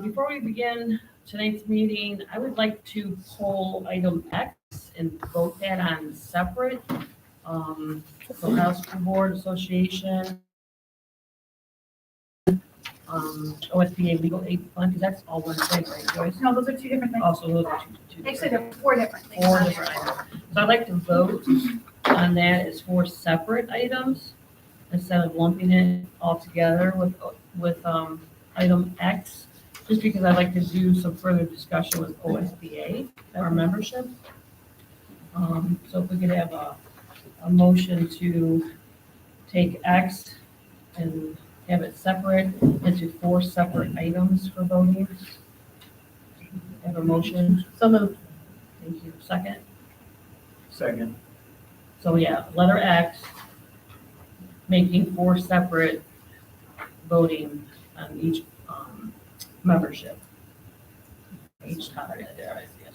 Before we begin tonight's meeting, I would like to pull item X and vote that on separate. Ohio School Board Association, OSBA Legal Aid Fund, because that's all one thing, right, Joyce? No, those are two different things. Also, those are two Actually, there are four different things. four on different there. items. So I'd like to vote on that as four separate items instead of lumping it all together with item X, just because I'd like to do some further discussion with OSBA, our membership. So if we could have a motion to take X and have it separate into four separate items for voting. Have a motion? So moved. Thank you. Second? Second. So yeah, letter X, making four separate voting on each membership. Each topic there, I see it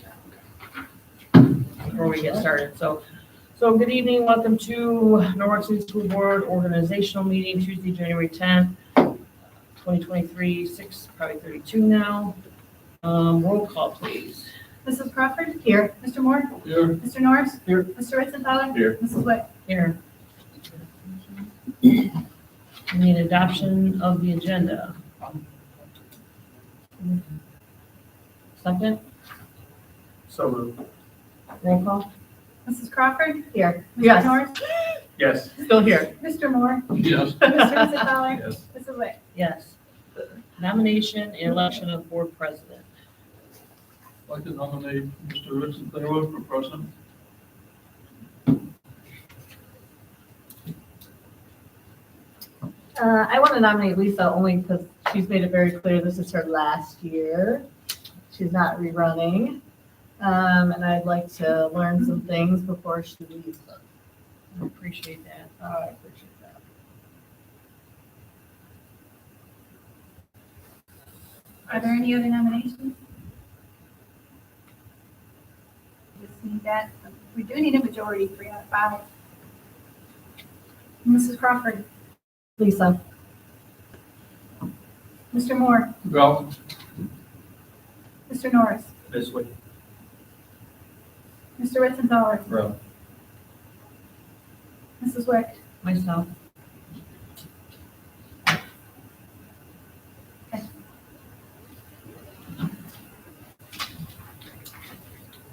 now. Before we get started, so good evening, welcome to Norwalk City School Board Organizational Meeting, Tuesday, January 10th, 2023, 6:32 now. Roll call, please. Mrs. Crawford? Here. Mr. Moore? Here. Mr. Norris? Here. Mr. Ritzenthaler? Here. Mrs. Wick? Here. We need adoption of the agenda. Second, So moved. roll call. Mrs. Crawford? Here. Mr. Yes. Norris? Yes. Still here. Mr. Moore? Yes. Mr. Ritzenthaler? Yes. Mrs. Wick? Yes. Nomination and election of board president. I'd like to nominate Mr. Richard Taylor for president. I want to nominate Lisa only because she's made it very clear this is her last year. She's not rerunning. And I'd like to learn some things before she leaves us. I appreciate that. I appreciate that. Are there any other nominations? Just need that. We do need a majority, 3 out of 5. Mrs. Crawford? Lisa, Mr. Moore? Galvin. Mr. Norris? This way. Mr. Ritzenthaler? Row. Mrs. Wick? Myself.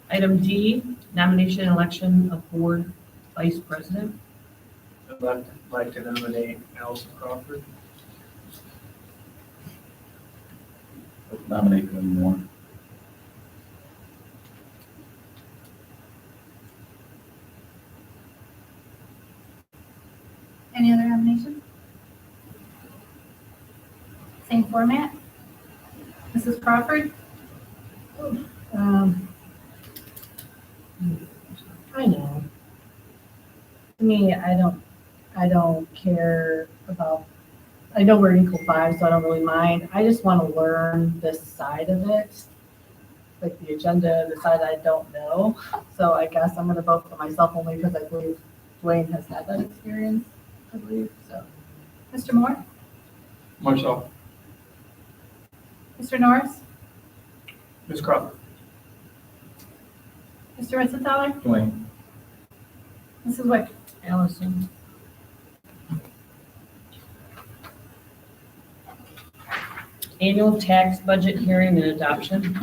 Item D, nomination and election of board vice president. I'd like to nominate Allison Crawford. Nominate one more. Any other nominations? Same format? Mrs. Crawford? I know. To me, I don't care about, I know we're equal 5, so I don't really mind. I just want to learn this side of it. Like the agenda, the side I don't know. So I guess I'm going to vote for myself only because I believe Dwayne has had that experience, I believe, so. Mr. Moore? Myself. Mr. Norris? Ms. Crawford. Mr. Ritzenthaler? Dwayne. Mrs. Wick? Allison. Annual tax budget hearing and adoption.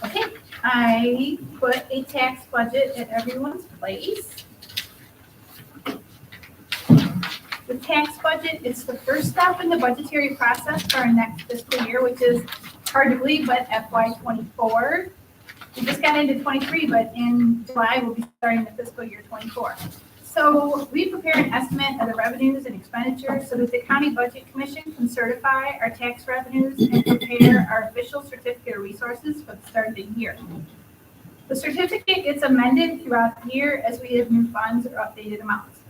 Okay, I put a tax budget at everyone's place. The tax budget is the first step in the budgetary process for our next fiscal year, which is hard to believe, but FY '24. We just got into '23, but in July, we'll be starting the fiscal year '24. So we prepare an estimate of the revenues and expenditures so that the County Budget Commission can certify our tax revenues and prepare our official certificate of resources for the start of the year. The certificate gets amended throughout the year as we have new funds or updated amounts.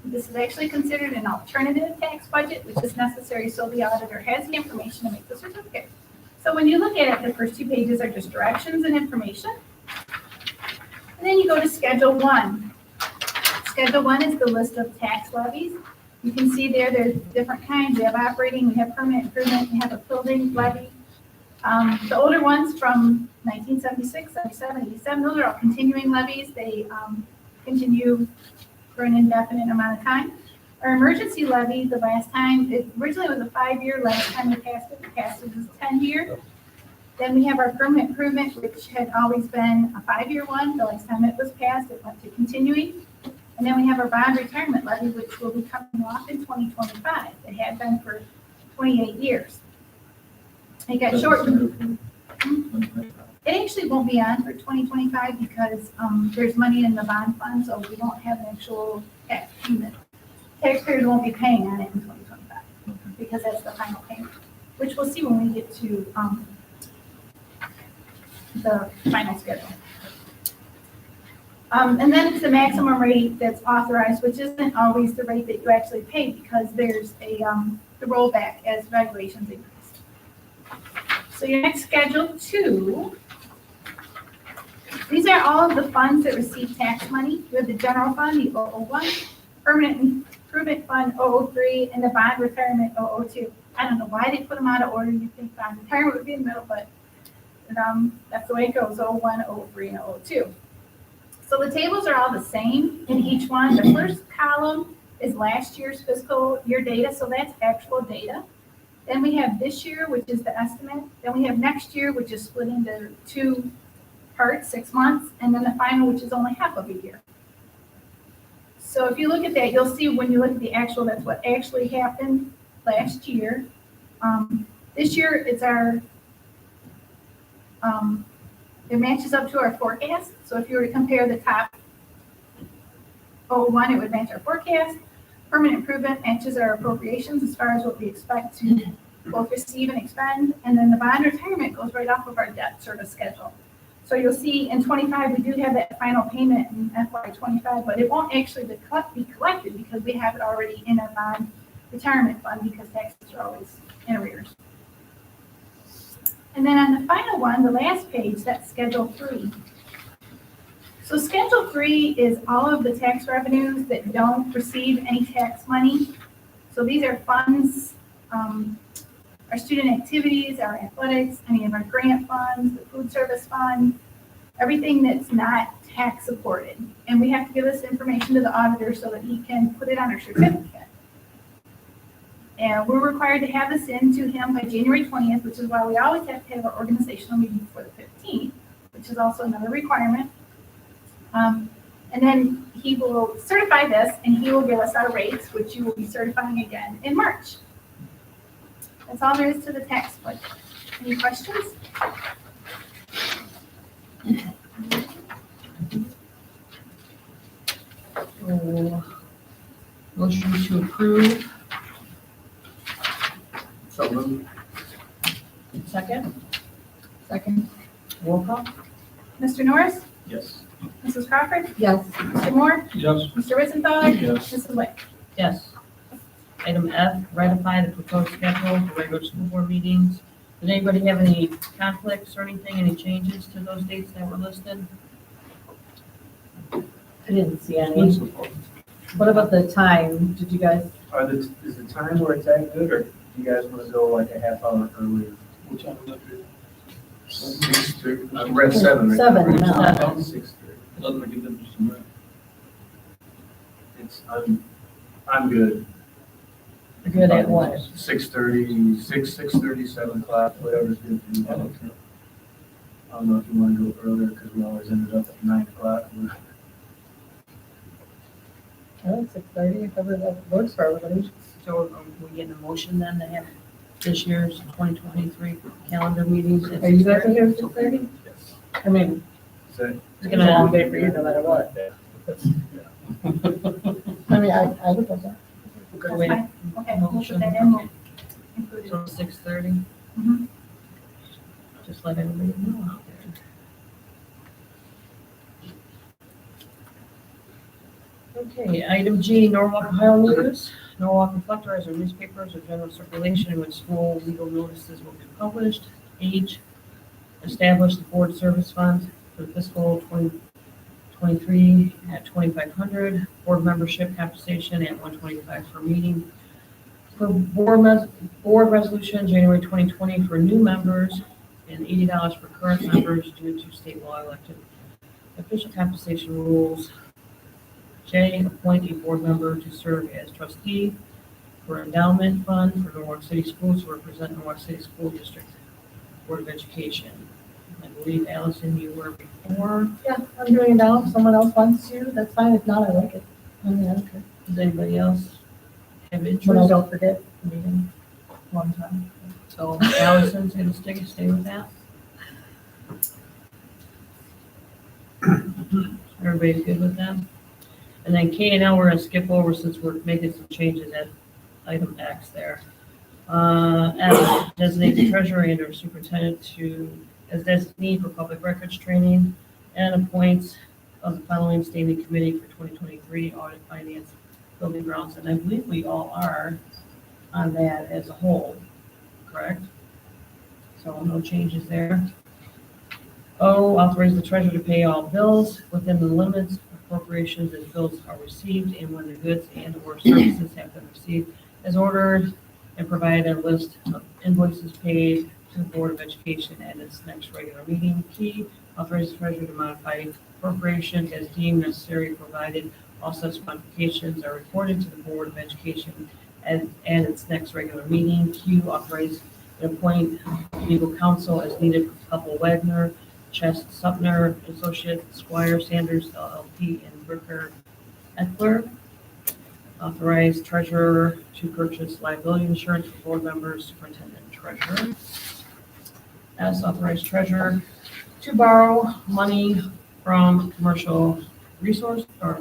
This is actually considered an alternative tax budget, which is necessary so the auditor has the information to make the certificate. So when you look at it, the first 2 pages are just directions and information. And then you go to Schedule 1. Schedule 1 is the list of tax levies. You can see there's different kinds. We have operating, we have permanent improvement, we have a building levy. The older ones from 1976, 77, 87, those are all continuing levies. They continue for an indefinite amount of time. Our emergency levy, the last time, it originally was a 5-year, last time we passed it as a 10-year. Then we have our permanent improvement, which had always been a 5-year one. The last time it was passed, it went to continuing. And then we have our bond retirement levy, which will be coming off in 2025. It had been for 28 years. It got shortened. It actually won't be on for 2025 because there's money in the bond fund, so we won't have an actual tax payment. Taxpayers won't be paying on it in 2025 because that's the final payment, which we'll see when we get to the final schedule. And then it's the maximum rate that's authorized, which isn't always the rate that you actually pay because there's the rollback as valuations increase. So your next Schedule 2, these are all of the funds that receive tax money. You have the general fund, the 001, permanent improvement fund 003, and the bond retirement 002. I don't know why they put them out of order. You think bond retirement would be in the middle, but that's the way it goes, 01, 03, and 02. So the tables are all the same in each one. The first column is last year's fiscal year data, so that's actual data. Then we have this year, which is the estimate. Then we have next year, which is split into 2 parts, 6 months, and then the final, which is only half of a year. So if you look at that, you'll see when you look at the actual, that's what actually happened last year. This year, it's our, it matches up to our forecast. So if you were to compare the top 01, it would match our forecast. Permanent improvement matches our appropriations as far as what we expect to both receive and expend. And then the bond retirement goes right off of our debt service schedule. So you'll see in 25, we do have that final payment in FY 25, but it won't actually be collected because we have it already in our bond retirement fund because taxes are always in arrears. And then on the final one, the last page, that's Schedule 3. So Schedule 3 is all of the tax revenues that don't receive any tax money. So these are funds, our student activities, our athletics, any of our grant funds, the food service fund, everything that's not tax supported. And we have to give this information to the auditor so that he can put it on our certificate. And we're required to have this in to him by January 20th, which is why we always have to have our organizational meeting before the 15th, which is also another requirement. And then he will certify this and he will give us our rates, which you will be certifying again in March. That's all there is to the tax budget. Any questions? Motion to approve. So moved. Second? Second. Roll call? Mr. Norris? Yes. Mrs. Crawford? Yes. Mr. Moore? Yes. Mr. Ritzenthaler? Yes. Mrs. Wick? Yes. Item F, ratify the proposed schedule for regular school board meetings. Did anybody have any conflicts or anything, any changes to those dates that were listed? I didn't see any. What about the time? Did you guys, Is the time where it's at good, or do you guys want to go like a half hour earlier? What time is that? 6:30. We're at 7 right now. 7 now. 6:30. Doesn't make a difference to me. I'm good. Good at what? 6:30, 6:30, 7 o'clock, whatever's good for you. I don't know if you want to go earlier, because we always ended up at 9 o'clock. oh, 6:30, if ever that works for everybody. So are we getting a motion then to have this year's 2023 calendar meetings? at Are you guys 6:30? okay with 6:30? Yes. I mean, Is that- It's it's a gonna long day for you no matter what. I mean, I would love that. That's Wait, fine. Okay, we'll put that in. We'll include it. So 6:30? Mhm. Just let everybody know out there. Okay, item G, Norwalk Ohio News. Norwalk Reflector has a newspapers of general circulation in which full legal notices will be published. H, establish the board service fund for fiscal 2023 at $2,500. Board membership compensation at $125 per meeting. For board resolution, January 2020 for new members, and $80 for current members due to state law elected official compensation rules. J, appoint a board member to serve as trustee for endowment fund for Norwalk City Schools to represent Norwalk City School District Board of Education. I believe, Allison, you were before. Yeah, I'm doing it now. If someone else wants to, that's fine. If not, I like it. I mean, I don't care. Does anybody else have When I interest? don't forget, meeting one time. So Allison's gonna stay with that. Everybody's good with that? And then K and L, we're gonna skip over since we're making some changes at item X there. F, designate the treasurer and or superintendent as designee for public records training, and appoints of the following standing committee for 2023 audit, finance, building grounds, and I believe we all are on that as a whole, correct? So no changes there. O, authorize the treasurer to pay all bills within the limits of appropriations as bills are received and when the goods and or services have been received as ordered, and provide a list of invoices paid to the Board of Education at its next regular meeting. P, authorize the treasurer to modify appropriations as deemed necessary, provided all such modifications are reported to the Board of Education at its next regular meeting. Q, authorize and appoint legal counsel as needed for Couple Wagner, Chest Sumner, Associates, Squire Sanders, LLP, and Bricker Eckler. Authorize treasurer to purchase liability insurance for board members, superintendent, and treasurer. S, authorize treasurer to borrow money from commercial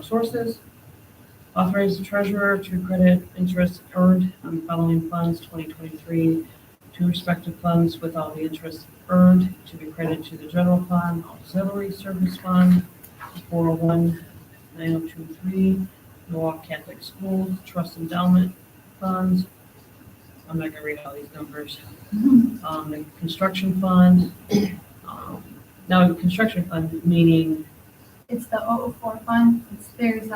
sources. Authorize the treasurer to credit interest earned on the following funds, 2023, to respective funds with all the interest earned to be credited to the general fund, auxiliary service fund, 401-9023, Norwalk Catholic Schools, trust endowment funds. I'm not gonna read all these numbers. The construction fund. Now, the construction fund meaning It's the 004 fund. There's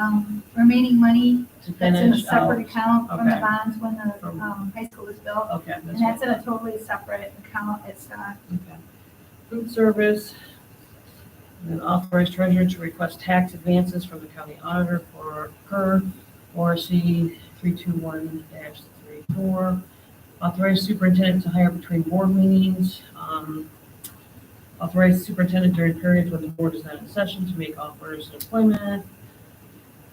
remaining money to that's in a finish out. separate account from the Okay. bonds when the From- high school was built. Okay, And that's that's right. in a totally separate account. It's not, Okay. Food service. And then authorize treasurer to request tax advances from the county auditor for per ORC 321-34. Authorize superintendent to hire between board meetings. Authorize superintendent during periods when the board is not in session to make offers of employment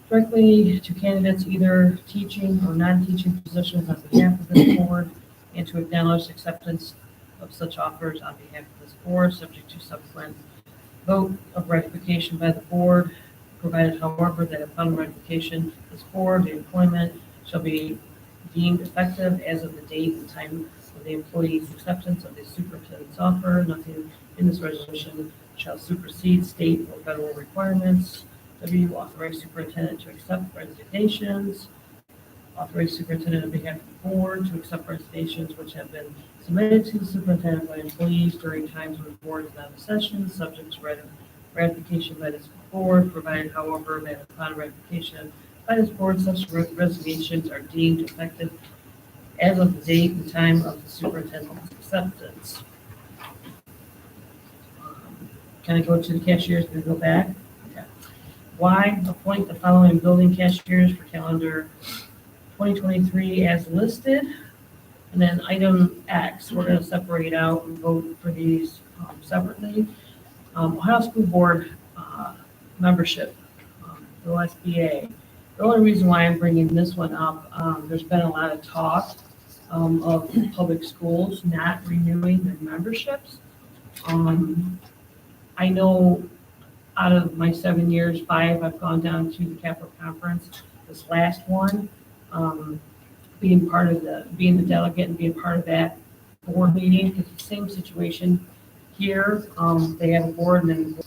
directly to candidates either teaching or non-teaching positions on behalf of this board, and to acknowledge acceptance of such offers on behalf of this board, subject to subsequent vote of ratification by the board, provided however that upon ratification of this board, the employment shall be deemed effective as of the date and time of the employee's acceptance of the superintendent's offer. Nothing in this resolution shall supersede state or federal requirements. W, authorize superintendent to accept resignations. Authorize superintendent on behalf of the board to accept resignations which have been submitted to the superintendent by employees during times when the board is not in session, subject to ratification by this board, provided however that upon ratification by this board, such resignations are deemed effective as of the date and time of the superintendent's acceptance. Can I go to the cashiers and go back? Okay. Y, appoint the following building cashiers for calendar 2023 as listed. And then item X, we're going to separate out and vote for these separately. Ohio School Board membership, the OSBA. The only reason why I'm bringing this one up, there's been a lot of talk of public schools not renewing their memberships. I know out of my 7 years, 5, I've gone down to the Capital Conference. This last one, being the delegate and being part of that board meeting, it's the same situation here. They have a board and then,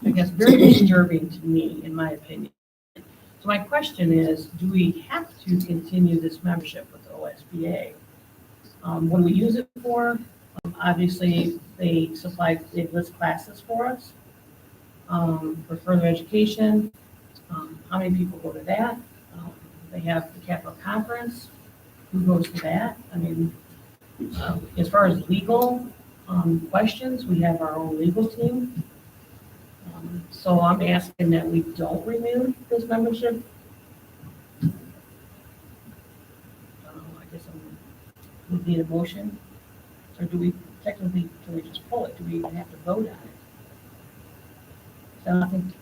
I guess, very disturbing to me, in my opinion. So my question is, do we have to continue this membership with the OSBA? What do we use it for? Obviously, they list classes for us for further education. How many people go to that? They have the Capital Conference. Who goes to that? I mean, as far as legal, questions, we have our own legal team. So I'm asking that we don't renew this membership. I guess we need a motion, or do we technically, can we just pull it? Do we even have to vote on it? So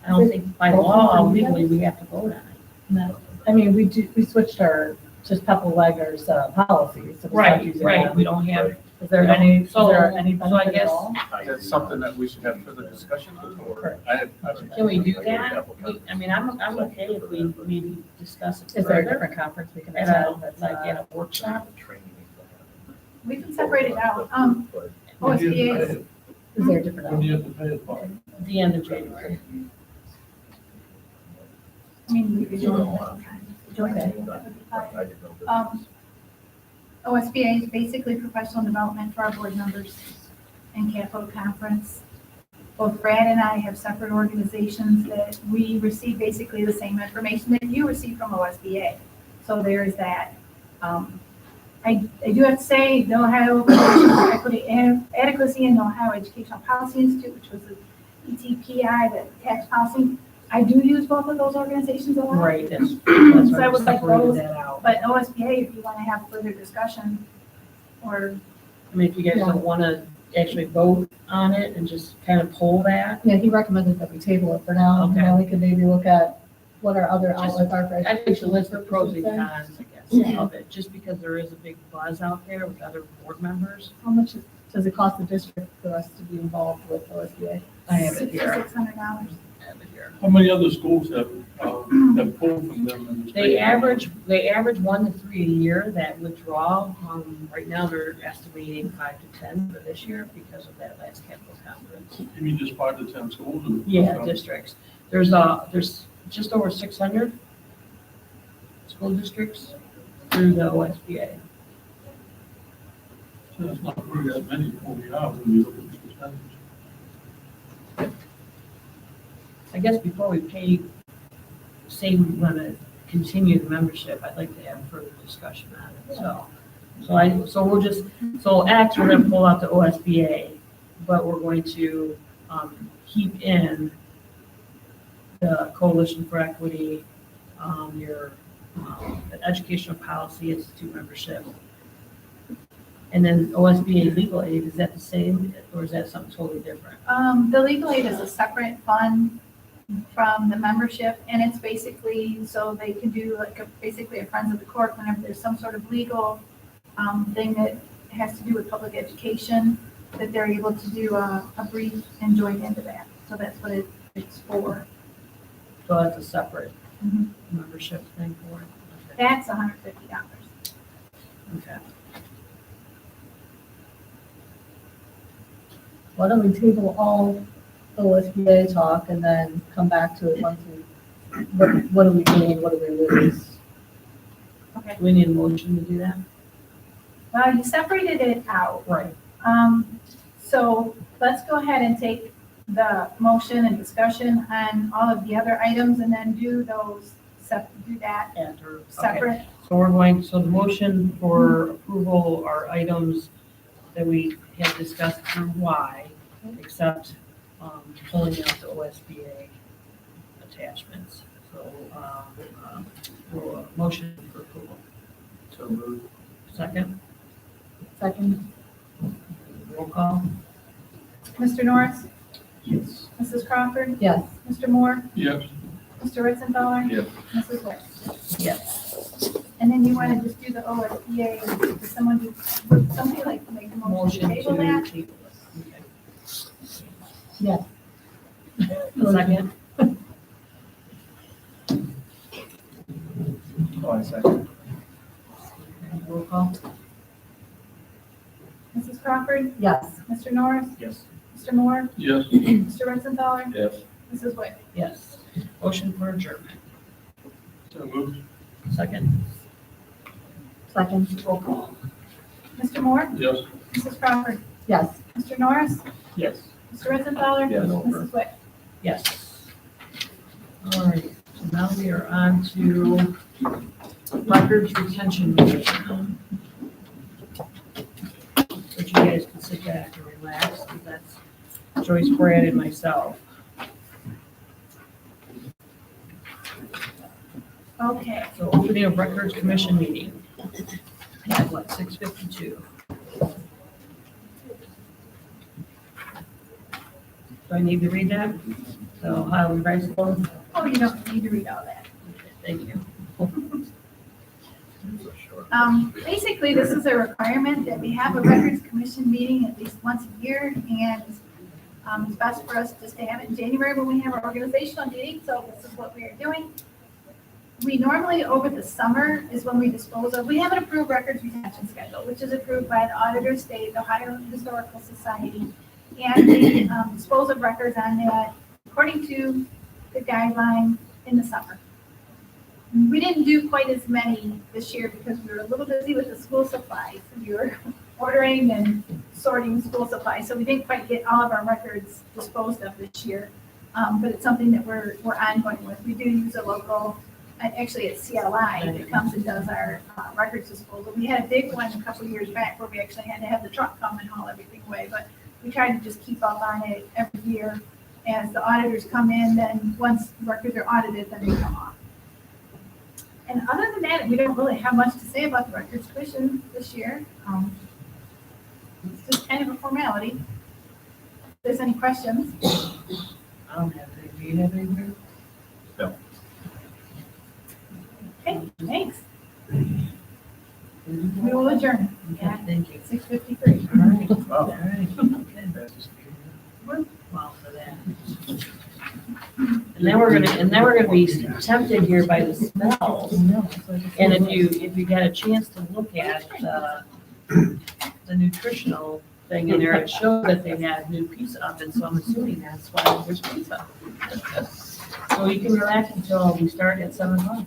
I don't think by law legally we have to vote on it. No, I mean, we switched our, just Pepple Legger's policies. So we stopped Right, using right, them. we don't have, Is there any, is So- there any so I benefit at guess- all? That's something that we should have further discussion or. Correct. can we do that? I mean, I'm okay if we maybe discuss it Is there a further different conference we can at a, attend? that's, like at a workshop. We can separate it out. When do you have to OSBA pay is, it? Is there a different? When do you have to pay it by? The end of January. I mean, we could join. OSBA is basically professional development for our board members and capital conference. Both Brad and I have separate organizations that we receive basically the same information that you receive from OSBA. So there is that. I do have to say, the Ohio Professional Equity and Adequacy and Ohio Educational Policy Institute, which was the ETPI, the tax policy, I do use both of those organizations a lot. Right, that's So I why would we like separated those, that out. but OSBA, if you want to have further discussion, or, I mean, if you guys don't want to actually vote on it and just kind of pull that, Yeah, he recommended that we table it for now, and Okay. then we could maybe look at what our other Just- outlets are for I think we should education. list the pros and purposes. cons, I guess, of it, just because there is a big buzz out there with other board members. How much does it cost the district for us to be involved with OSBA? I have it here. $600. I have it here. How many other schools have pulled from them in the state? They average 1 to 3 a year that withdraw. Right now, they're estimating 5 to 10 for this year because of that last capital conference. You mean just 5 to 10 schools? or- Yeah, districts. There's just over 600 school districts through the OSBA. So that's not really that many, what we have when you look at the percentage. I guess before we say we want to continue the membership, I'd like to have further discussion on it, so X, we're gonna pull out the OSBA, but we're going to, keep in the Coalition for Equity, your, Educational Policy Institute membership. And then OSBA Legal Aid, is that the same, or is that something totally different? The legal aid is a separate fund from the membership, and it's basically so they can do like basically a Friends of the Court whenever there's some sort of legal thing that has to do with public education, that they're able to do a brief and join into that. So that's what it's for. So that's a separate Mhm. membership thing for it? That's $150. Okay. Why don't we table all OSBA talk and then come back to it once we, what do we gain, what do we lose? Okay. Do we need a motion to do that? Well, you separated it out. Right. So let's go ahead and take the motion and discussion on all of the other items and then do that After, okay. separate. So the motion for approval are items that we have discussed through Y, except pulling out the OSBA attachments. So, motion for approval. So moved. Second, Second, roll call? Mr. Norris? Yes. Mrs. Crawford? yes. Mr. Moore? Yes, Mr. Ritzenthaler? Yes. Mrs. Wick? Yes. And then you want to just do the OSBA, does would somebody like to make a motion Motion to to table that? table it. Yes. Okay. Second, Oh, I second. roll call? Mrs. Crawford? Yes. Mr. Norris? Yes. Mr. Moore? yes. Mr. Ritzenthaler? Yes. Mrs. Wick? Yes. Motion for adjournment. So moved. Second, Second, roll call? Mr. Moore? Yes. Mrs. Crawford? yes. Mr. Norris? Yes. Mr. Ritzenthaler? Yes. Mrs. Wick? Yes. All right, so now we are on to records retention meeting. But you guys can sit back and relax, and that's Joyce, Brad, and myself. Okay, So opening of records commission meeting at what, 6:52? Do I need to read that? So Highland High School, oh, you don't need to read all that. thank you. Basically, this is a requirement that we have a records commission meeting at least once a year, and it's best for us to have it in January when we have our organizational meeting, so this is what we are doing. We normally, over the summer, is when we dispose of, we have an approved records retention schedule, which is approved by the Auditor of State, the Ohio Historical Society, and we dispose of records on that according to the guideline in the summer. We didn't do quite as many this year because we were a little busy with the school supplies. We were ordering and sorting school supplies, so we didn't quite get all of our records disposed of this year. But it's something that we're ongoing with. We do use a local, actually it's CLI that comes and does our records disposal. We had a big one a couple of years back where we actually had to have the truck come and haul everything away, but we try to just keep up on it every year. As the auditors come in, then once records are audited, then they come off. And other than that, we don't really have much to say about the records commission this year. It's just kind of a formality. If there's any questions, I don't have any, do you have anything? okay, thanks. We will adjourn Okay, thank you. 6:53. All right, Wow. all right, okay. Fastest meeting. Well, for that. And then we're gonna be tempted here by the smells. And if you get a chance to look at the nutritional thing in there, it showed that they had new pizza ovens, so I'm assuming that's why there's pizza. So you can relax until we start at 7:00.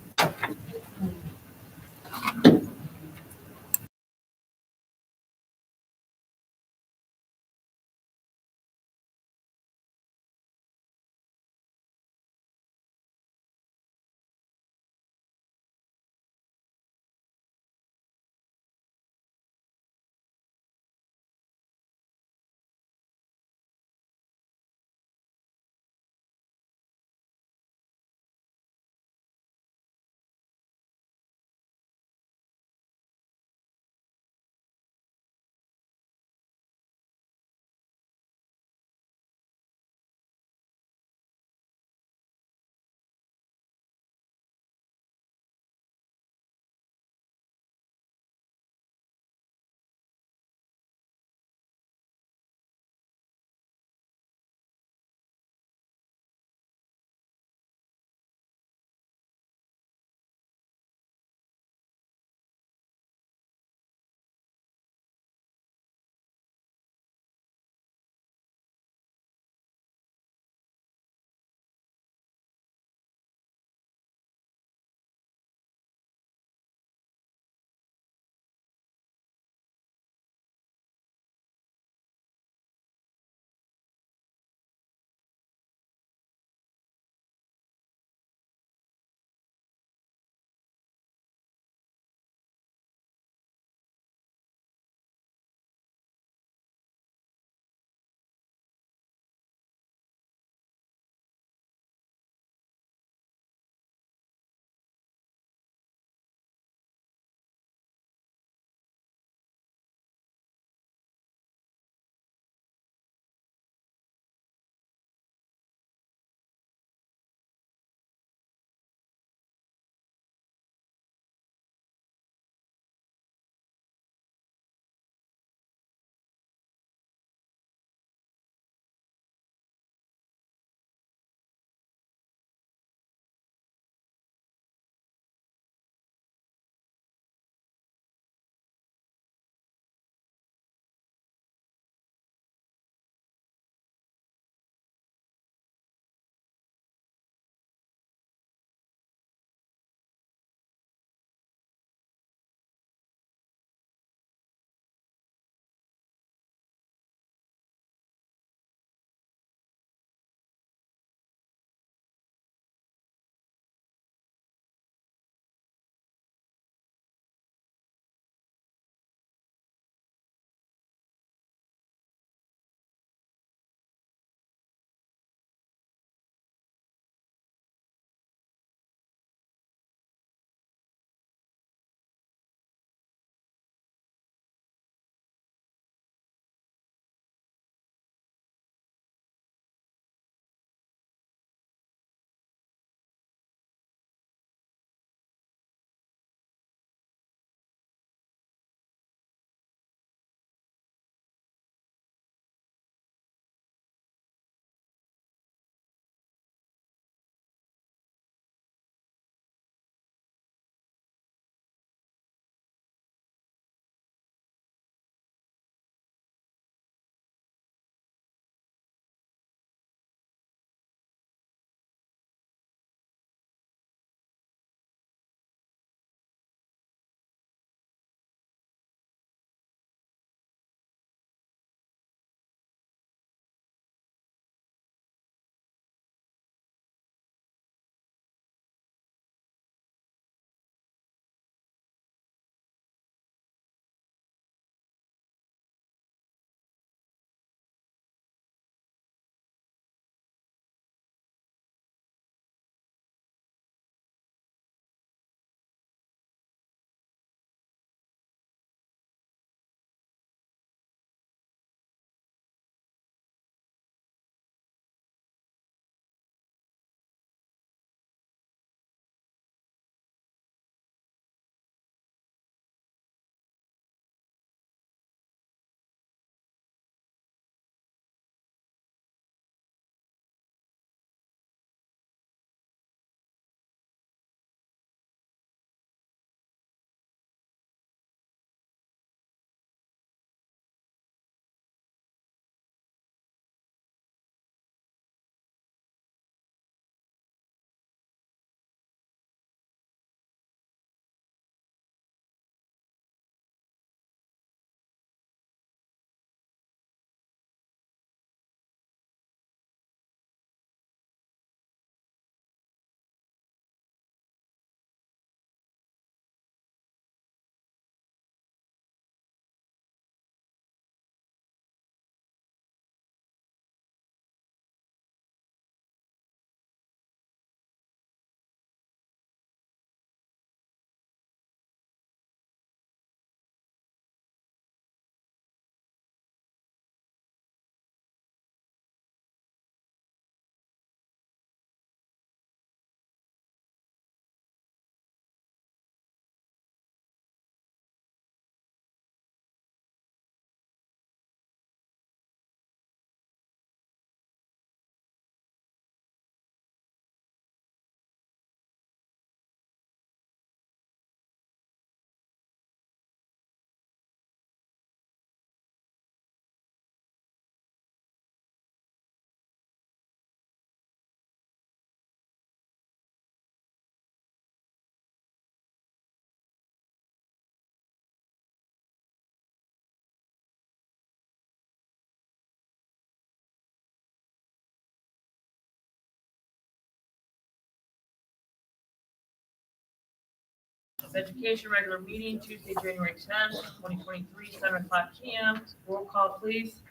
Office of Education, regular meeting Tuesday, January 10th, 2023, 7 o'clock PM. Roll call, please.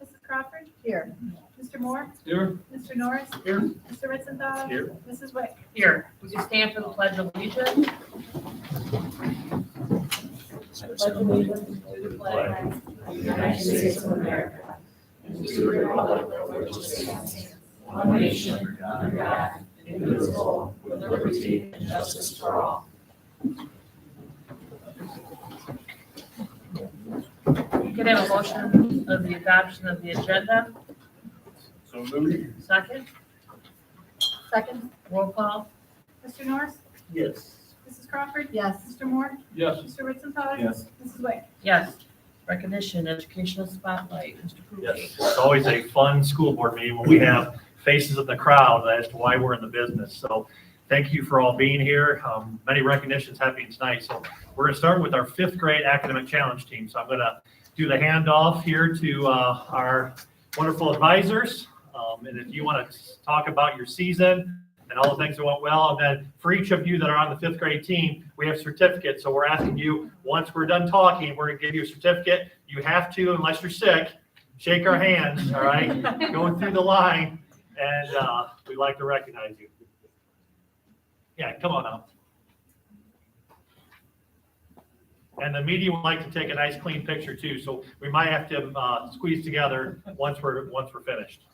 Mrs. Crawford, Here. Mr. Moore, Here. Mr. Norris, Here. Mr. Ritzenhour, Here. Mrs. Wick. Here, would you stand for the Pledge of Allegiance? Pledge allegiance to the flag of the United States of America and to the republic for which it stands, one nation, under God, indivisible, with liberty and justice for all. Can I have a motion of the adoption of the agenda? So moved. Second, Second? roll call. Mr. Norris, Yes. Mrs. Crawford, Yes. Mr. Moore, Yes. Mr. Ritzenhour. Yes. Mrs. Wick. Yes. Recognition, educational spotlight, Mr. Kruger. Yes, it's always a fun school board meeting when we have faces in the crowd as to why we're in the business. So thank you for all being here. Many recognitions happening tonight. So we're going to start with our 5th grade academic challenge team. So I'm going to do the handoff here to our wonderful advisors. And if you want to talk about your season and all the things that went well, and then for each of you that are on the 5th grade team, we have certificates. So we're asking you, once we're done talking, we're going to give you a certificate. You have to, unless you're sick, shake our hands, all right? Going through the line, and we'd like to recognize you. Yeah, come on up. And the media would like to take a nice clean picture too, so we might have to squeeze together once we're finished.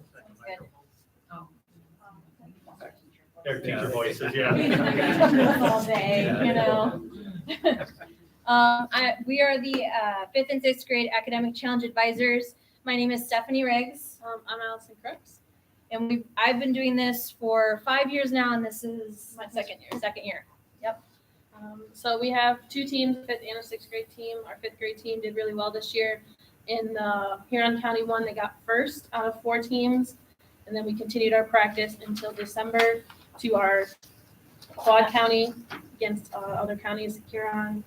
Their teacher voices, yeah. All day, you know. We are the 5th and 6th grade academic challenge advisors. My name is Stephanie Riggs. I'm Allison Crooks, and I've been doing this for 5 years now, and this is my second year. Yep. So we have 2 teams, a 5th and a 6th grade team. Our 5th grade team did really well this year. In the Huron County one, they got first out of 4 teams, and then we continued our practice until December to our Quad County against other counties, Huron,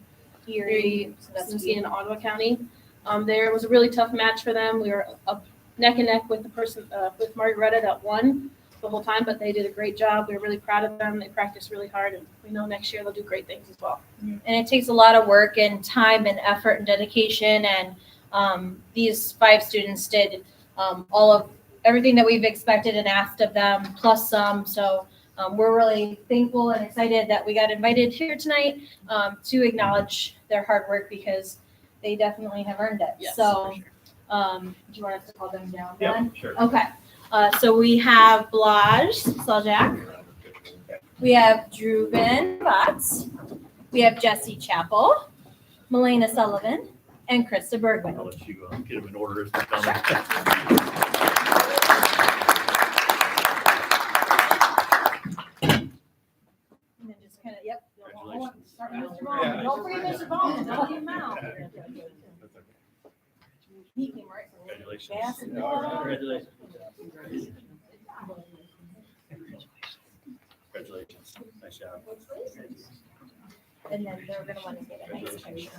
Erie, Sandusky, and Ottawa County. There was a really tough match for them. We were up neck and neck with the person, with Margaretta that won the whole time, but they did a great job. We were really proud of them. They practiced really hard, and we know next year they'll do great things as well. And it takes a lot of work and time and effort and dedication, and these 5 students did all of everything that we've expected and asked of them, plus some. So we're really thankful and excited that we got invited here tonight to acknowledge their hard work, because they definitely have earned it. Yes, So, for sure. do you want us to call them down Yeah, then? sure. Okay. So we have Blaj Slaljak. We have Drubin Watts. We have Jesse Chappell, Melena Sullivan, and Krista Bergman. I'll let you get them in order as they come. And then just kind of, yep. Congratulations. Start with Mr. Bowman. Don't forget Mr. Bowman. Don't leave him out. He came right. Congratulations. Congratulations. Nice job. And then they're gonna want to get a nice picture.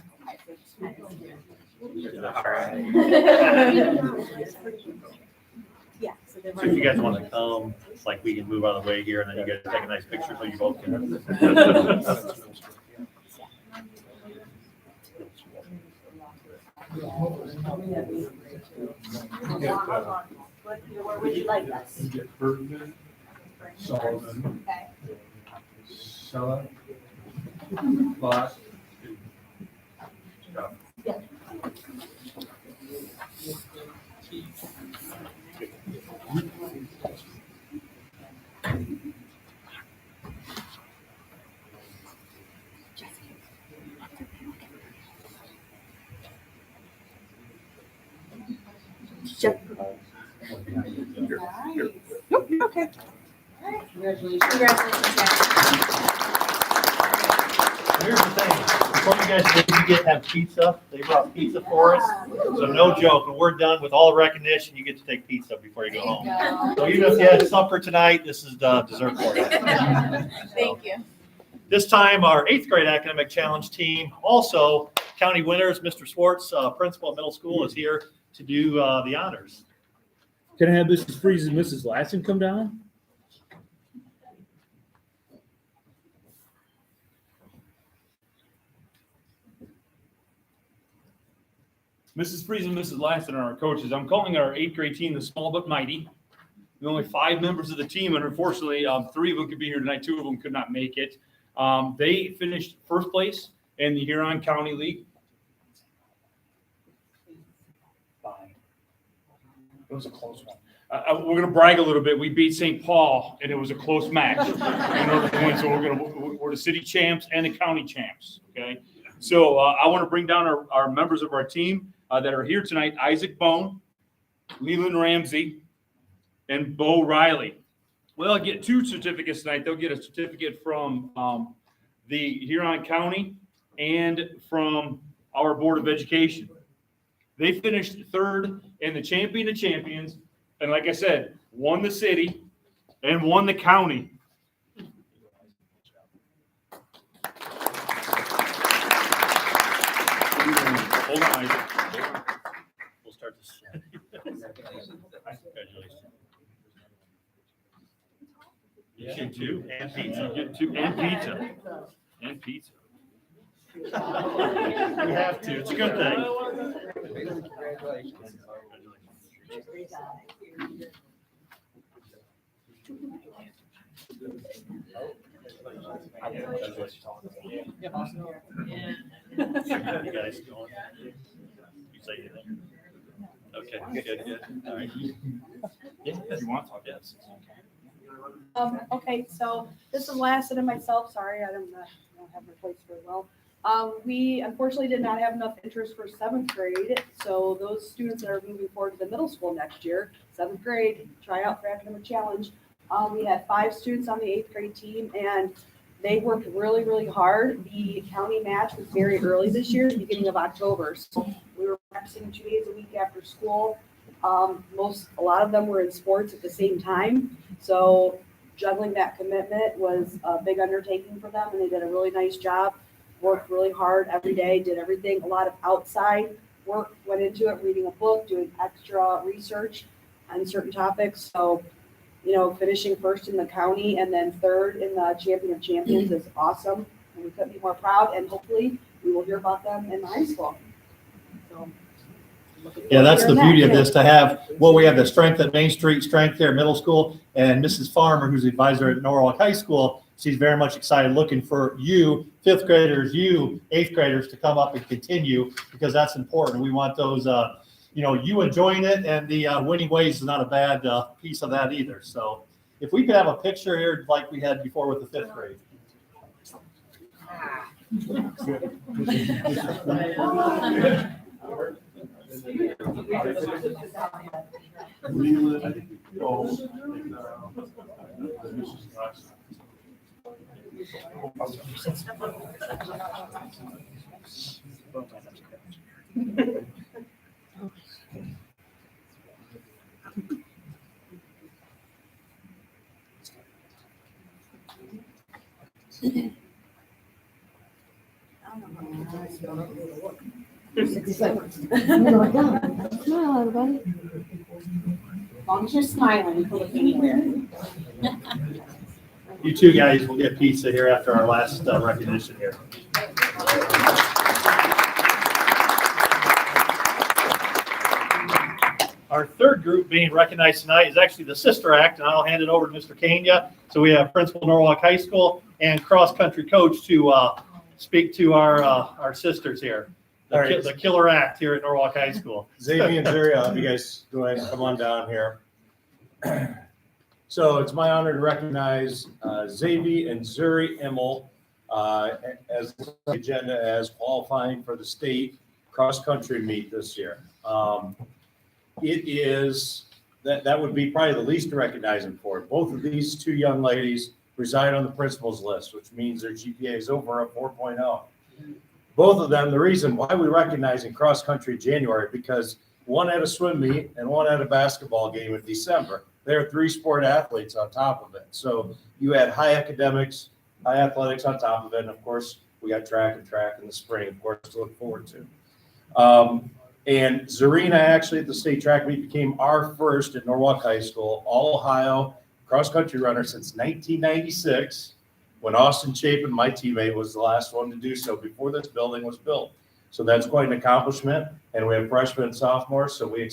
Yeah. So So if you guys want to come, it's like we can move out of the way here, and then you guys take a nice picture so you both can. Where would you like us? Get Bergman, Sullivan, Okay. Sella, Lot. Congratulations. Here's the thing, before you guys leave, you get to have pizza. They brought pizza for us. So no joke, when we're done with all the recognition, you get to take pizza before you go home. So even if you had supper tonight, this is the dessert for you. Thank you. This time, our 8th grade academic challenge team, also county winners, Mr. Swartz, principal at middle school, is here to do the honors. Can I have Mrs. Freeze and Mrs. Lassen come down? Mrs. Freeze and Mrs. Lassen are our coaches. I'm calling our 8th grade team the Small But Mighty. We're only 5 members of the team, and unfortunately, 3 of them could be here tonight. 2 of them could not make it. They finished first place in the Huron County League. It was a close one. We're going to brag a little bit. We beat St. Paul, and it was a close match in order to win. So we're the city champs and the county champs. Okay. So I want to bring down our members of our team that are here tonight: Isaac Bone, Leland Ramsey, and Bo Riley. Well, they'll get 2 certificates tonight. They'll get a certificate from the Huron County and from our Board of Education. They finished 3rd in the Champion of Champions, and like I said, won the city and won the county. Hold on, Isaac. We'll start this. Congratulations. You get 2 and pizza. You get 2 and pizza. And pizza. You have to. It's a good thing. You guys going? You say anything? Okay, good. All right. Yeah, You want to talk? yes. Okay, so this is Lassen and myself. Sorry, I don't have my voice very well. We unfortunately did not have enough interest for 7th grade. So those students that are moving forward to the middle school next year, 7th grade, try out for academic challenge. We had 5 students on the 8th grade team, and they worked really, really hard. The county match was very early this year, beginning of October. So we were practicing 2 days a week after school. A lot of them were in sports at the same time. So juggling that commitment was a big undertaking for them, and they did a really nice job. Worked really hard every day, did everything. A lot of outside work went into it, reading a book, doing extra research on certain topics. So, finishing 1st in the county and then 3rd in the Champion of Champions is awesome. And we couldn't be more proud, and hopefully we will hear about them in high school. So, yeah, that's the beauty of this, to have, we have the strength at Main Street, strength here at middle school, and Mrs. Farmer, who's the advisor at Norwalk High School, she's very much excited, looking for you, 5th graders, you 8th graders, to come up and continue, because that's important. We want those, you enjoying it, and the winning ways is not a bad piece of that either. So if we could have a picture here like we had before with the 5th grade. Smile, everybody. As long as you're smiling, you can look anywhere. You 2 guys will get pizza here after our last recognition here. Our 3rd group being recognized tonight is actually the Sister Act, and I'll hand it over to Mr. Kenya. So we have Principal Norwalk High School and cross-country coach to speak to our sisters here. All right. The Killer Act here at Norwalk High School. Xavier and Zuri, I'll have you guys go ahead and come on down here. So it's my honor to recognize Xavier and Zuri Immel as the agenda as qualifying for the state cross-country meet this year. It is, that would be probably the least to recognize them for. Both of these 2 young ladies reside on the principal's list, which means their GPA is over a 4.0. Both of them, the reason why we recognize in cross-country January, because one had a swim meet and one had a basketball game in December. They're 3 sport athletes on top of it. So you had high academics, high athletics on top of it. And of course, we got track in the spring, of course, to look forward to. And Zarina actually at the state track meet became our first at Norwalk High School, all-Ohio cross-country runner since 1996, when Austin Chapin, my teammate, was the last one to do so before this building was built. So that's quite an accomplishment. And we have freshmen and sophomores, so we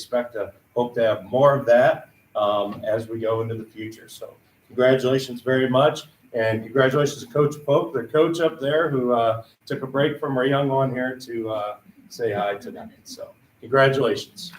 hope to have more of that as we go into the future. So congratulations very much. And congratulations to Coach Pope, the coach up there who took a break from our young one here to say hi to them. So congratulations.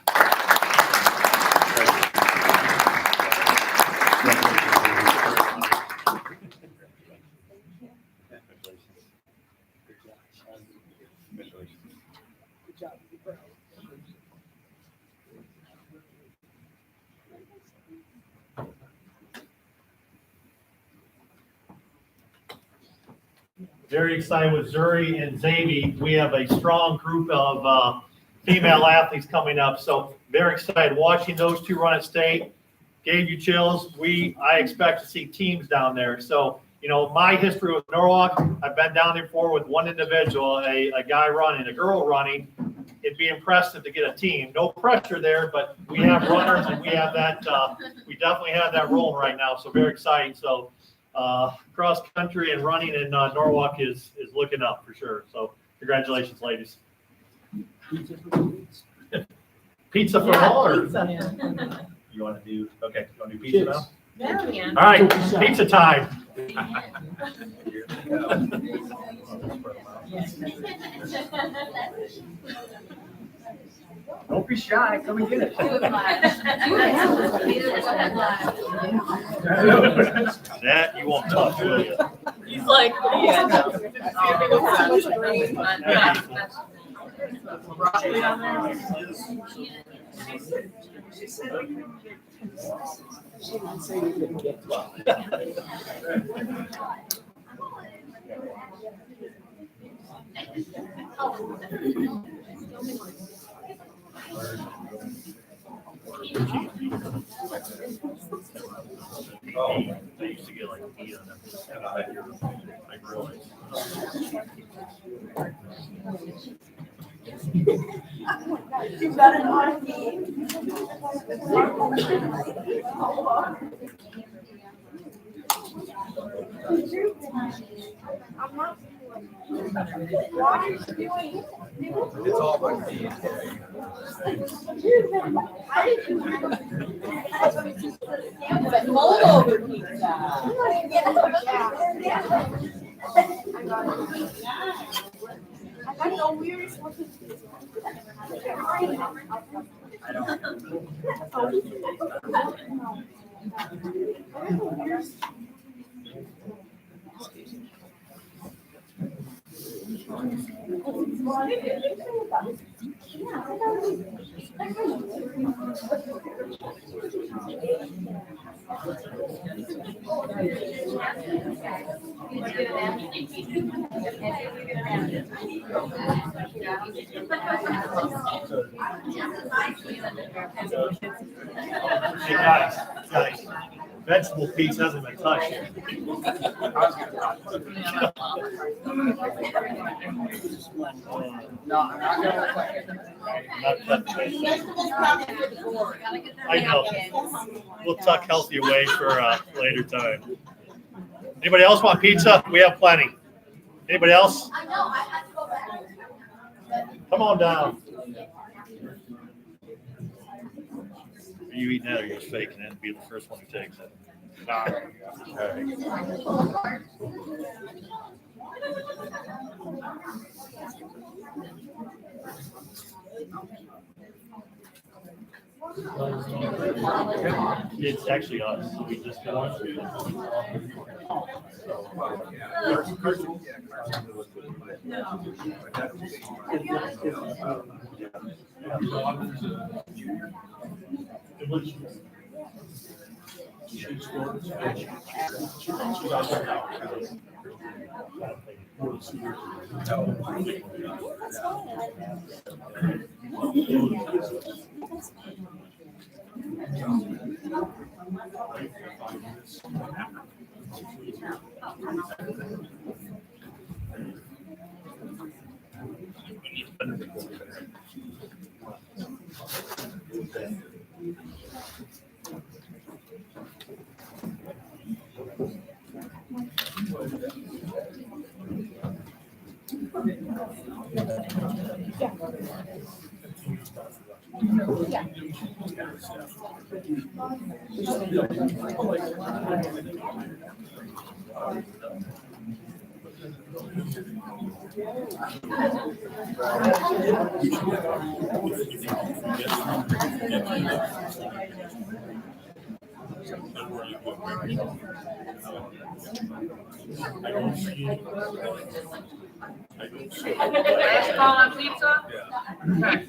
Very excited with Zuri and Zavy. We have a strong group of female athletes coming up, so very excited. Watching those two run at state gave you chills. I expect to see teams down there. So, you know, my history with Norwalk, I've been down there before with one individual, a guy running, a girl running. It'd be impressive to get a team. No pressure there, but we have runners and we have that. We definitely have that rolling right now. So very exciting. So. Cross country and running in Norwalk is looking up for sure. So congratulations, ladies. Pizza for all, or you want to do? Okay, you want to do pizza now? All right, pizza time. Don't be shy. Come and get it. That you won't touch, will you? He's like, Oh, they used to get like meat on them. I realize. You've got an on me. It's all about me. Mold over pizza. I know we were supposed to. Hey guys, vegetable pizza hasn't been touched yet. I know. We'll tuck healthy away for a later time. Anybody else want pizza? We have plenty. Anybody else? Come on down. Are you eating that or are you just faking it and be the first one who takes it? It's actually us. We just want to. Last call on pizza? Okay.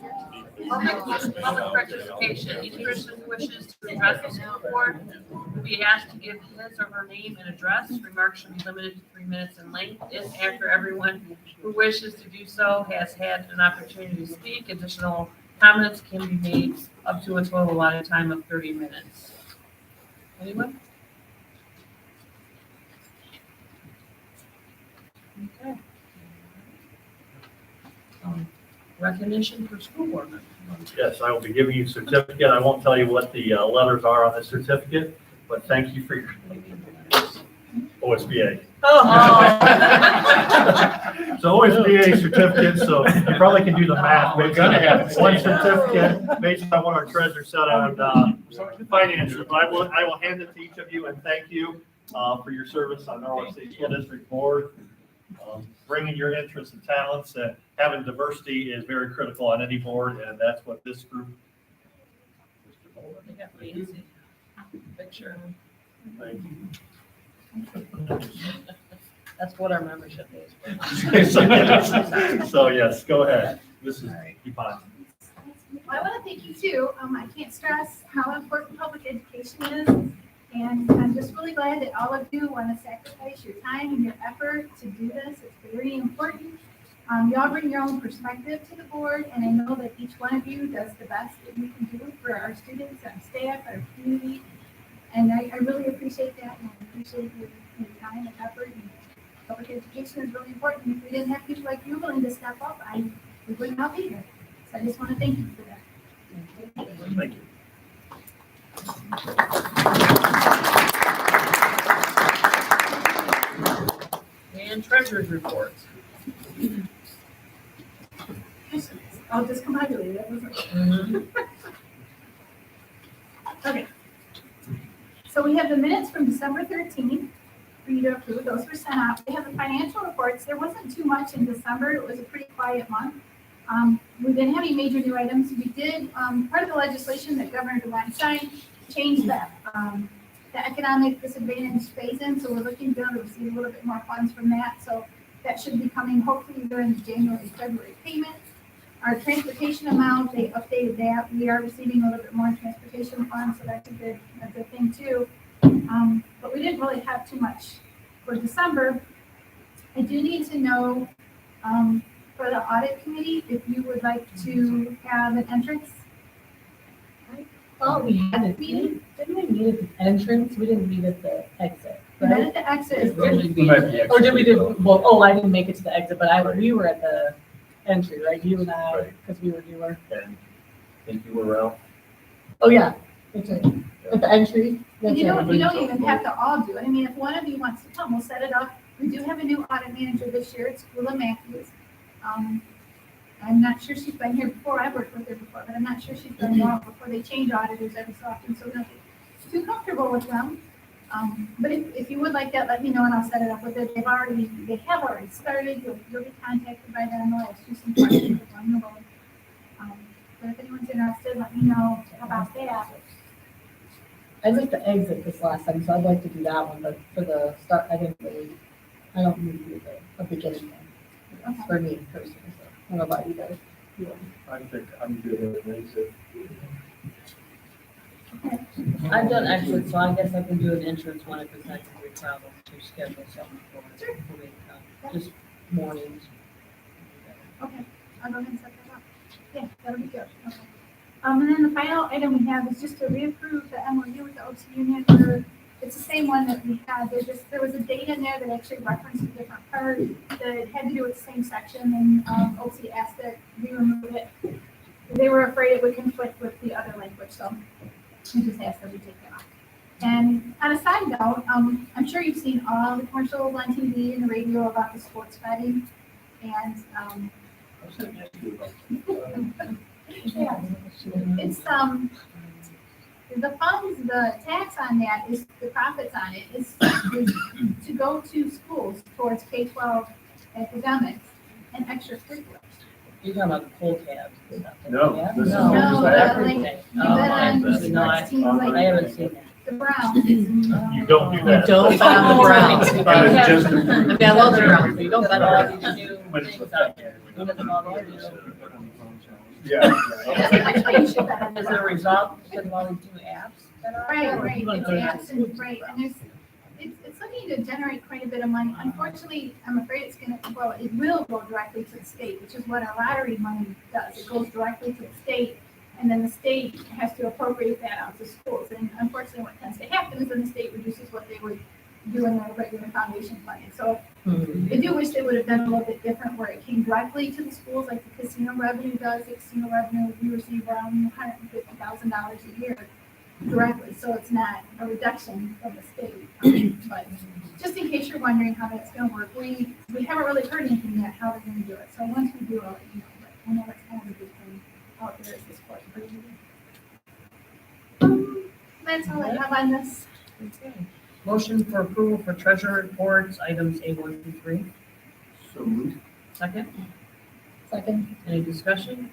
Public participation. Each person who wishes to address the school board will be asked to give his or her name and address. Remarks should be limited to 3 minutes in length. If after everyone who wishes to do so has had an opportunity to speak, additional comments can be made up to a total allotted time of 30 minutes. Anyone? Okay. Recognition for school board members. Yes, I will be giving you a certificate. I won't tell you what the letters are on the certificate, but thank you for your OSBA. Oh. So OSBA certificate, so you probably can do the math. We're gonna have to One say that. certificate based on what our treasurer said on finances, but I will hand it to each of you and thank you for your service on Norwalk State School District Board. Bringing your interests and talents and having diversity is very critical on any board, and that's what this group. They got fancy picture. Thank That's what our membership is. So yes, go ahead. Mrs. Epon. I want to thank you too. I can't stress how important public education is. And I'm just really glad that all of you want to sacrifice your time and your effort to do this. It's very important. You all bring your own perspective to the board, and I know that each one of you does the best that you can do for our students, our staff, our community. And I really appreciate that, and I appreciate your time and effort. And public education is really important. If we didn't have people like you willing to step up, we would not be here. So I just want to thank you for that. Thank you. And treasurer's report. I'll discombobulate it. Okay. So we have the minutes from December 13th for you to approve. Those were sent out. We have the financial reports. There wasn't too much in December. It was a pretty quiet month. We didn't have any major new items. We did, part of the legislation that Governor DeWine signed changed that, the economic disadvantage phase-in, so we're looking to be able to receive a little bit more funds from that. So that should be coming hopefully during the January, February payments. Our transportation amount, they updated that. We are receiving a little bit more transportation funds, so that's a good thing too. But we didn't really have too much for December. I do need to know, for the audit committee, if you would like to have an entrance. Oh, we had it. Didn't we meet at the entrance? We didn't meet at the exit, But right? at the exit is Or did we do, well, oh, I didn't make it to the exit, but we were at the entry, right? You and I, Right. because we were newer. And I think you were Ralph. Oh, yeah, that's right. At the entry. That's You right. don't even have to all do it. I mean, if one of you wants to come, we'll set it up. We do have a new audit manager this year. It's Kula Matthews. I'm not sure she's been here before. I've worked with her before, but I'm not sure she's been involved before. They change auditors every so often, so don't get too comfortable with them. But if you would like that, let me know and I'll set it up with it. They have already started. You'll be contacted by them. I'll ask you some questions along the way. But if anyone's interested, let me know about that. I did the exit this last time, so I'd like to do that one, but for the start, I don't need to do the beginning one. Okay. For me personally, so I don't know about you guys. I think I'm good with it. I've done exit, so I guess I can do an entrance one if it's not going to be travel to schedule something for me to come. Just mornings. Okay, I'll go ahead and set that up. Yeah, that'll be good. Okay. And then the final item we have is just to reapprove the MOU with the OT Union. It's the same one that we had. There was a date in there that actually referenced a different part that had to do with the same section, and OT asked that we remove it. They were afraid it would conflict with the other language, so we just asked that we take it off. And on a side note, I'm sure you've seen all the commercials on TV and the radio about the sports betting, and yeah. It's The funds, the tax on that is, the profits on it is to go to schools towards K-12 academics and extracurriculars. You're talking about the pull tabs. No, Yeah? this is No, just everything. You Oh, bet on no, sports teams I like haven't seen that. the Browns. You don't do that. Don't bet on the Browns. And it's just I mean, I love the Browns, but you don't bet All on these them. new things out there. You look at all the others. Yeah. That's why you should bet on the Is there a Browns. result because of all these new apps that are? Right, it's apps and, right, and it's looking to generate quite a bit of money. Unfortunately, I'm afraid it's gonna, well, it will go directly to the state, which is what our lottery money does. It goes directly to the state, and then the state has to appropriate that out to schools. And unfortunately, what tends to happen is then the state reduces what they would do in their regular foundation funding. So I do wish they would have done a little bit different, where it came directly to the schools, like the casino revenue does. The casino revenue, we receive around $150,000 a year directly, so it's not a reduction from the state. But just in case you're wondering how that's gonna work, we haven't really heard anything yet how they're gonna do it. So once we do, I'll let you know. But I know that's kind of a big thing out there is this court. That's all I have on this. Okay. Motion for approval for treasurer reports, items A1 through 3. So moved. Second, Second. any discussion?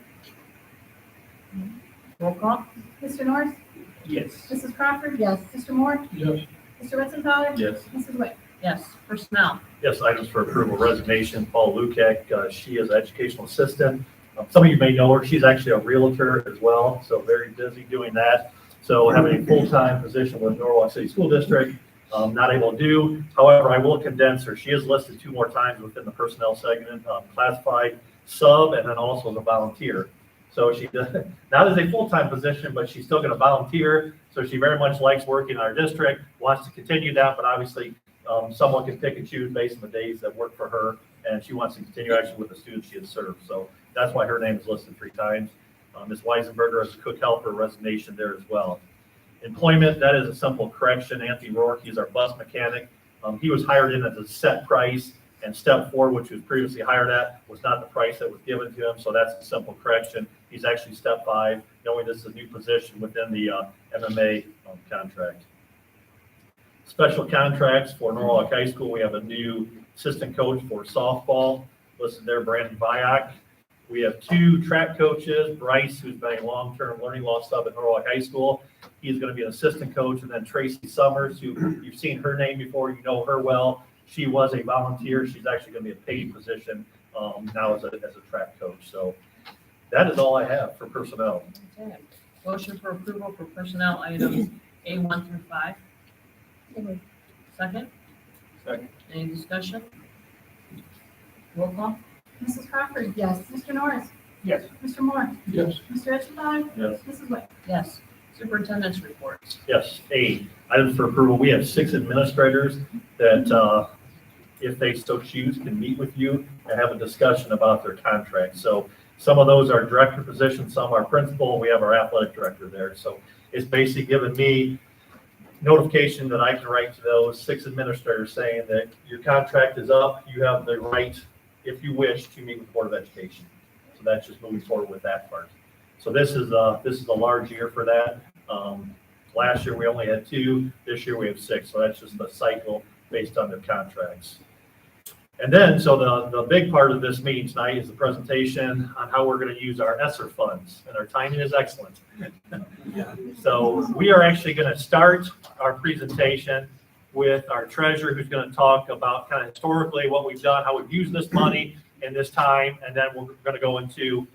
Roll call? Mr. North, Yes. Mrs. Crawford, Yes. Mr. Moore, Yes. Mr. Ritzenthaler, Yes. Mrs. Wick. Yes. Personnel. Yes, items for approval, resignation, Paul Lukek, she is educational assistant. Some of you may know her, she's actually a realtor as well, so very busy doing that. So having a full-time position with Norwalk City School District, not able to do. However, I will condense her. She is listed 2 more times within the personnel segment, classified sub, and then also as a volunteer. So she does, not as a full-time position, but she's still gonna volunteer. So she very much likes working in our district, wants to continue that, but obviously, someone can pick and choose based on the days that work for her, and she wants to continue actually with the students she has served. So that's why her name is listed 3 times. Ms. Weisenberger as a cook helper, resignation there as well. Employment, that is a simple correction. Anthony Rourke, he's our bus mechanic. He was hired in at a set price, and step 4, which was previously hired at, was not the price that was given to him. So that's a simple correction. He's actually step 5, knowing this is a new position within the MMA contract. Special contracts for Norwalk High School. We have a new assistant coach for softball listed there, Brandon Vyak. We have 2 track coaches, Bryce, who's been a long-term learning loss sub at Norwalk High School. He's going to be an assistant coach, and then Tracy Summers, who you've seen her name before, you know her well. She was a volunteer. She's actually going to be a paid position now as a track coach. So that is all I have for personnel. Okay. Motion for approval for personnel items A1 through 5. Second, Second. any discussion? Roll call? Mrs. Crawford, Yes. Mr. North, Yes. Mr. Moore, Yes. Mr. Ritzenthaler, Yes. Mrs. Wick. Yes. Superintendent's reports. Yes, 8 items for approval. We have 6 administrators that, if they so choose, can meet with you and have a discussion about their contract. So some of those are director positions, some are principal, and we have our athletic director there. So it's basically given me notification that I can write to those 6 administrators saying that your contract is up, you have the right, if you wish, to meet with the Board of Education. So that's just moving forward with that part. So this is a large year for that. Last year we only had 2. This year we have 6. So that's just a cycle based on their contracts. And then, so the big part of this meeting tonight is the presentation on how we're going to use our ESSER funds, and our timing is excellent. So we are actually going to start our presentation with our treasurer, who's going to talk about kind of historically what we've done, how we've used this money in this time, and then we're going to go into,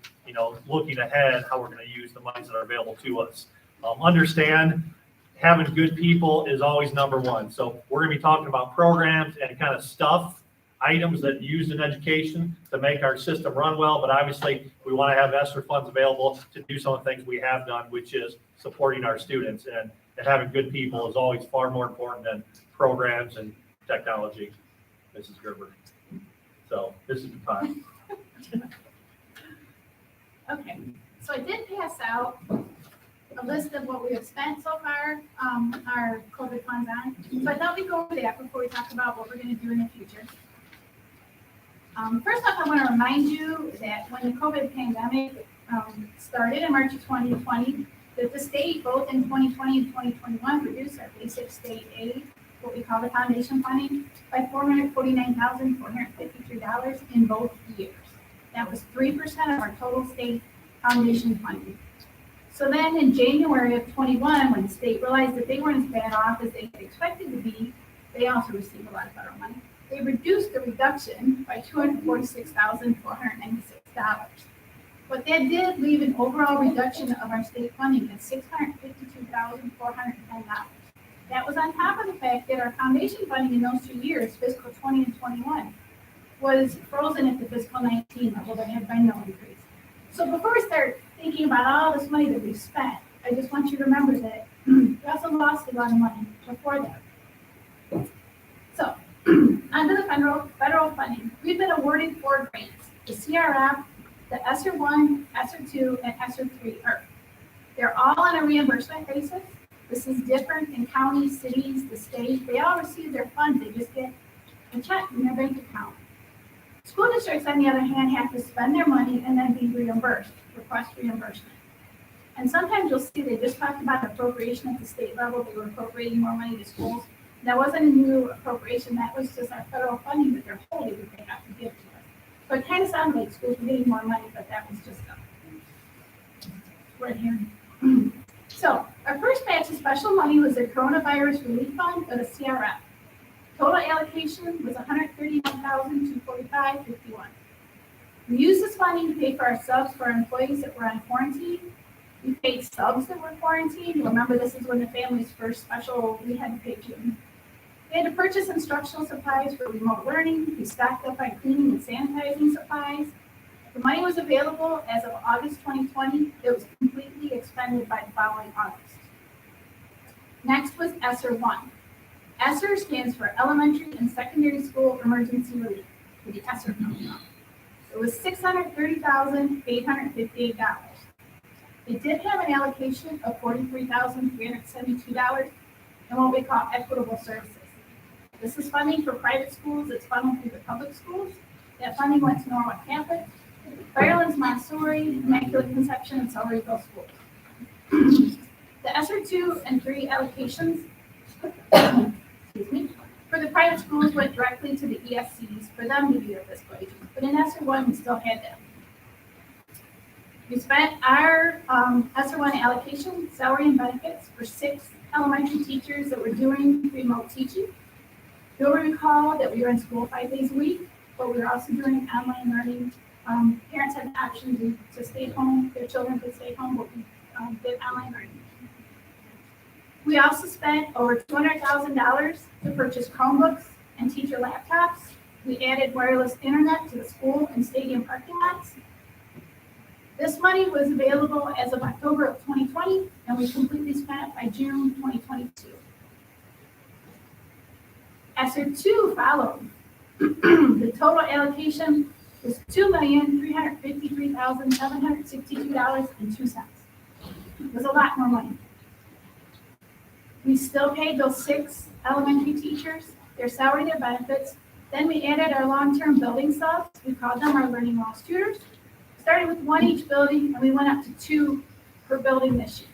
looking ahead, how we're going to use the monies that are available to us. Understand, having good people is always number one. So we're going to be talking about programs and kind of items that used in education to make our system run well, but obviously we want to have ESSER funds available to do some of the things we have done, which is supporting our students, and having good people is always far more important than programs and technology, Mrs. Gerber. So this is the time. Okay, so I did pass out a list of what we have spent so far, our COVID funds on. So I thought we'd go over that before we talk about what we're going to do in the future. First off, I want to remind you that when the COVID pandemic started in March of 2020, that the state, both in 2020 and 2021, reduced our basic state aid, what we call the foundation funding, by $449,453 in both years. That was 3% of our total state foundation funding. So then in January of 21, when the state realized that they weren't as bad off as they had expected to be, they also received a lot of federal money. They reduced the reduction by $246,496. But that did leave an overall reduction of our state funding at $652,410. That was on top of the fact that our foundation funding in those 2 years, fiscal 20 and 21, was frozen at the fiscal 19 level. There had been no increase. So before we start thinking about all this money that we've spent, I just want you to remember that we also lost a lot of money before that. So, under the federal funding, we've been awarded 4 grants: the CRF, the ESSER 1, ESSER 2, and ESSER 3 ERF. They're all on a reimbursement basis. This is different in counties, cities, the state. They all receive their funds. They just get a check in their bank account. School districts, on the other hand, have to spend their money and then be reimbursed, request reimbursement. And sometimes you'll see they just talked about appropriation at the state level. They were appropriating more money to schools. That wasn't a new appropriation. That was just our federal funding that they're holding that they have to give to us. So it kind of sounded like schools were getting more money, but that was just right here. So our first batch of special money was the Coronavirus Relief Fund, or the CRF. Total allocation was $131,245.51. We used this money to pay for our subs for our employees that were on quarantine. We paid subs that were quarantined. Remember, this is when the family's first special, we had to pay to them. We had to purchase instructional supplies for remote learning. We stocked up on cleaning and sanitizing supplies. The money was available as of August 2020. It was completely expended by the following August. Next was ESSER 1. ESSER stands for Elementary and Secondary School Emergency Relief, for the ESSER coming up. It was $630,858. They did have an allocation of $43,372 in what we call equitable services. This is funding for private schools that's funneled through the public schools. That funding went to Norwalk Catholic, Firelands Montessori, Immaculate Conception, and Silveryville schools. The ESSER 2 and 3 allocations for the private schools went directly to the ESCs for them to do their fiscal agents. But in ESSER 1, we still had them. We spent our ESSER 1 allocation, salary and benefits, for 6 elementary teachers that were doing remote teaching. You'll recall that we were in school 5 days a week, but we were also doing online learning. Parents had the option to stay home, their children could stay home, but we did online learning. We also spent over $200,000 to purchase Chromebooks and teacher laptops. We added wireless internet to the school and stadium parking lots. This money was available as of October of 2020, and we completely spent it by June 2022. ESSER 2 followed. The total allocation was $2,353,762.02. It was a lot more money. We still paid those 6 elementary teachers their salary, their benefits. Then we added our long-term building subs. We called them our learning loss tutors. Started with 1 each building, and we went up to 2 per building this year.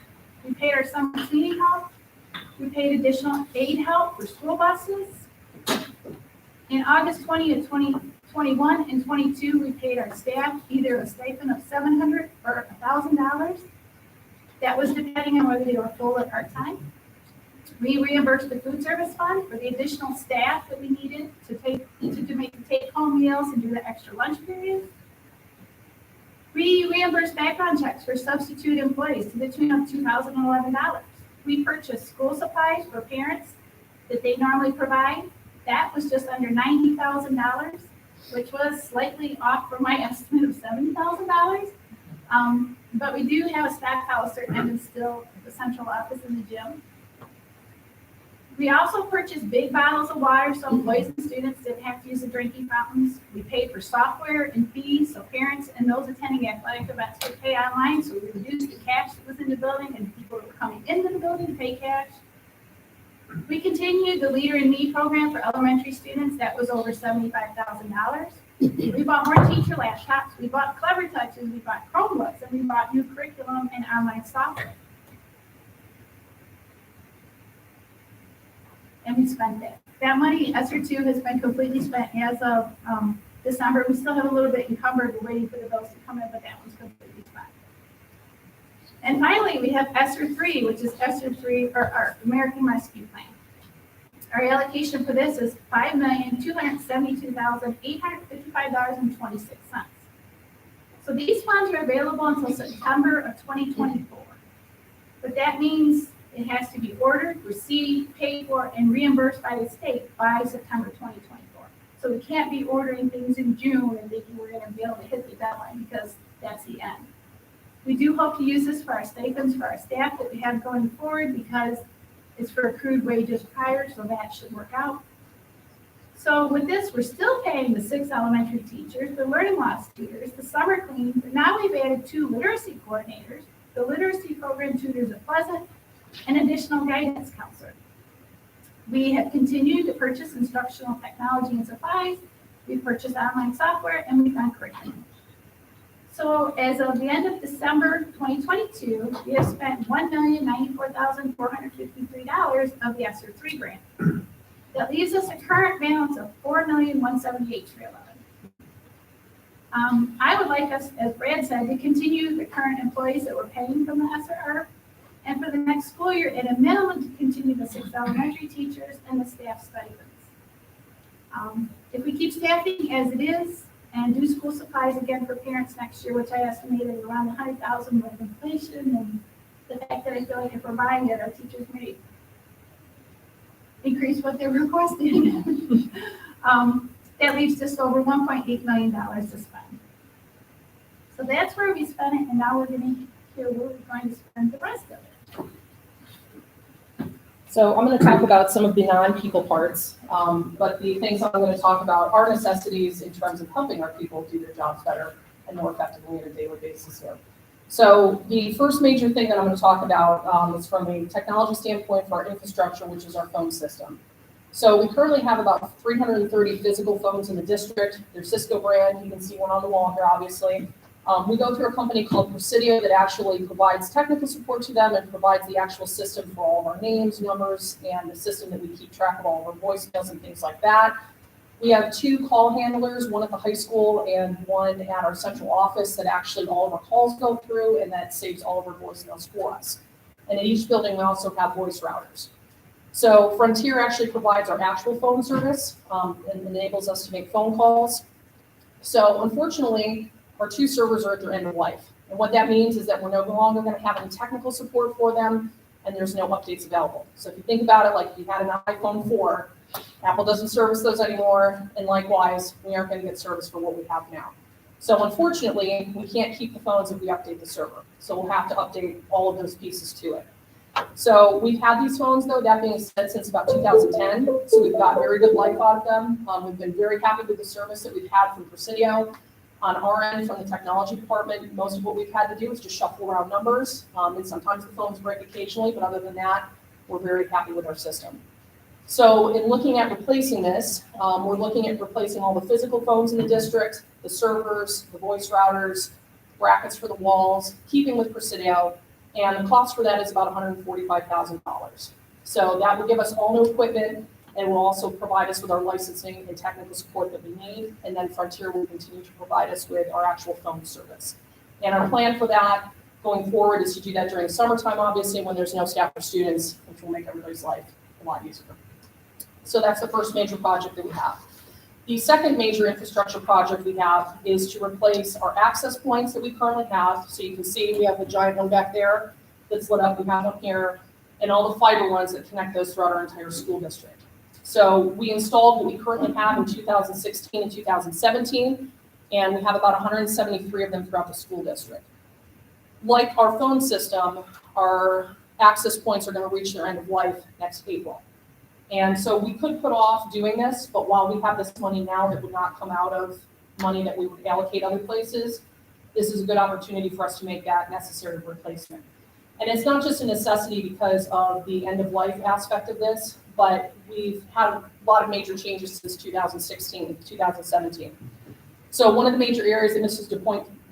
We paid our summer cleaning help. We paid additional aid help for school buses. In August 20 of 2021 and 22, we paid our staff either a stipend of $700 or $1,000. That was depending on whether they were full or part-time. We reimbursed the food service fund for the additional staff that we needed to make the take-home meals and do the extra lunch period. We reimbursed background checks for substitute employees to the tune of $2,011. We purchased school supplies for parents that they normally provide. That was just under $90,000, which was slightly off from my estimate of $70,000. But we do have a stockpile of certain items still at the central office in the gym. We also purchased big bottles of water so employees and students didn't have to use the drinking fountains. We paid for software and fees so parents and those attending athletic events could pay online. So we reduced the cash that was in the building and people were coming into the building to pay cash. We continued the Leader in Me program for elementary students. That was over $75,000. We bought more teacher laptops. We bought Clever Touches. We bought Chromebooks, and we bought new curriculum and online software. and we spent it. That money, ESSER two, has been completely spent as of December. We still have a little bit encumbered. We're waiting for the bills to come in, but that one's completely spent. And finally, we have ESSER three, which is ESSER three, or our American Rescue Plan. Our allocation for this is $5,272,855.26. So these funds are available until September of 2024. But that means it has to be ordered, received, paid for, and reimbursed by the state by September 2024. So we can't be ordering things in June and thinking we're going to be able to hit the deadline, because that's the end. We do hope to use this for our stipends for our staff that we have going forward, because it's for accrued wages prior, so that should work out. So with this, we're still paying the 6 elementary teachers, the learning loss tutors, the summer clean, but now we've added 2 literacy coordinators, the literacy program tutors at Pleasant, and additional guidance counselor. We have continued to purchase instructional technology and supplies. We've purchased online software, and we've done curriculum. So as of the end of December 2022, we have spent $1,094,453 of the ESSER three grant. That leaves us a current balance of $4,178,311. I would like us, as Brad said, to continue the current employees that we're paying from the ESSER, and for the next school year, at a minimum, to continue the 6 elementary teachers and the staff stipends. If we keep staffing as it is and do school supplies again for parents next year, which I estimated around $100,000 with inflation and the fact that I feel like if we're buying it, our teachers may increase what they're requesting. That leaves just over $1.8 million to spend. So that's where we spent it, and now we're going to hear where we're going to spend the rest of it. So I'm going to talk about some of the non-people parts, but the things I'm going to talk about are necessities in terms of helping our people do their jobs better and more effectively on a daily basis here. So the first major thing that I'm going to talk about is from a technology standpoint for our infrastructure, which is our phone system. So we currently have about 330 physical phones in the district. They're Cisco brand. You can see one on the wall here, obviously. We go through a company called Presidio that actually provides technical support to them and provides the actual system for all of our names, numbers, and the system that we keep track of all of our voicemails and things like that. We have 2 call handlers, one at the high school and one at our central office, that actually all of our calls go through, and that saves all of our voicemails for us. And in each building, we also have voice routers. So Frontier actually provides our actual phone service and enables us to make phone calls. So unfortunately, our 2 servers are at their end of life. And what that means is that we're no longer going to have any technical support for them, and there's no updates available. So if you think about it, like if you had an iPhone 4, Apple doesn't service those anymore, and likewise, we aren't going to get service for what we have now. So unfortunately, we can't keep the phones if we update the server. So we'll have to update all of those pieces to it. So we've had these phones, though, that being said, since about 2010. So we've got very good life out of them. We've been very happy with the service that we've had from Presidio. On our end, from the technology department, most of what we've had to do is just shuffle around numbers. And sometimes the phones break occasionally, but other than that, we're very happy with our system. So in looking at replacing this, we're looking at replacing all the physical phones in the district, the servers, the voice routers, brackets for the walls, keeping with Presidio, and the cost for that is about $145,000. So that will give us all new equipment, and will also provide us with our licensing and technical support that we need. And then Frontier will continue to provide us with our actual phone service. And our plan for that going forward is to do that during the summertime, obviously, when there's no staff or students, which will make everybody's life a lot easier. So that's the first major project that we have. The second major infrastructure project we have is to replace our access points that we currently have. So you can see we have the giant one back there that's lit up. We have one here, and all the fiber ones that connect those throughout our entire school district. So we installed what we currently have in 2016 and 2017, and we have about 173 of them throughout the school district. Like our phone system, our access points are going to reach their end of life next April. And so we could put off doing this, but while we have this money now that would not come out of money that we would allocate other places, this is a good opportunity for us to make that necessary replacement. And it's not just a necessity because of the end of life aspect of this, but we've had a lot of major changes since 2016, 2017. So one of the major areas that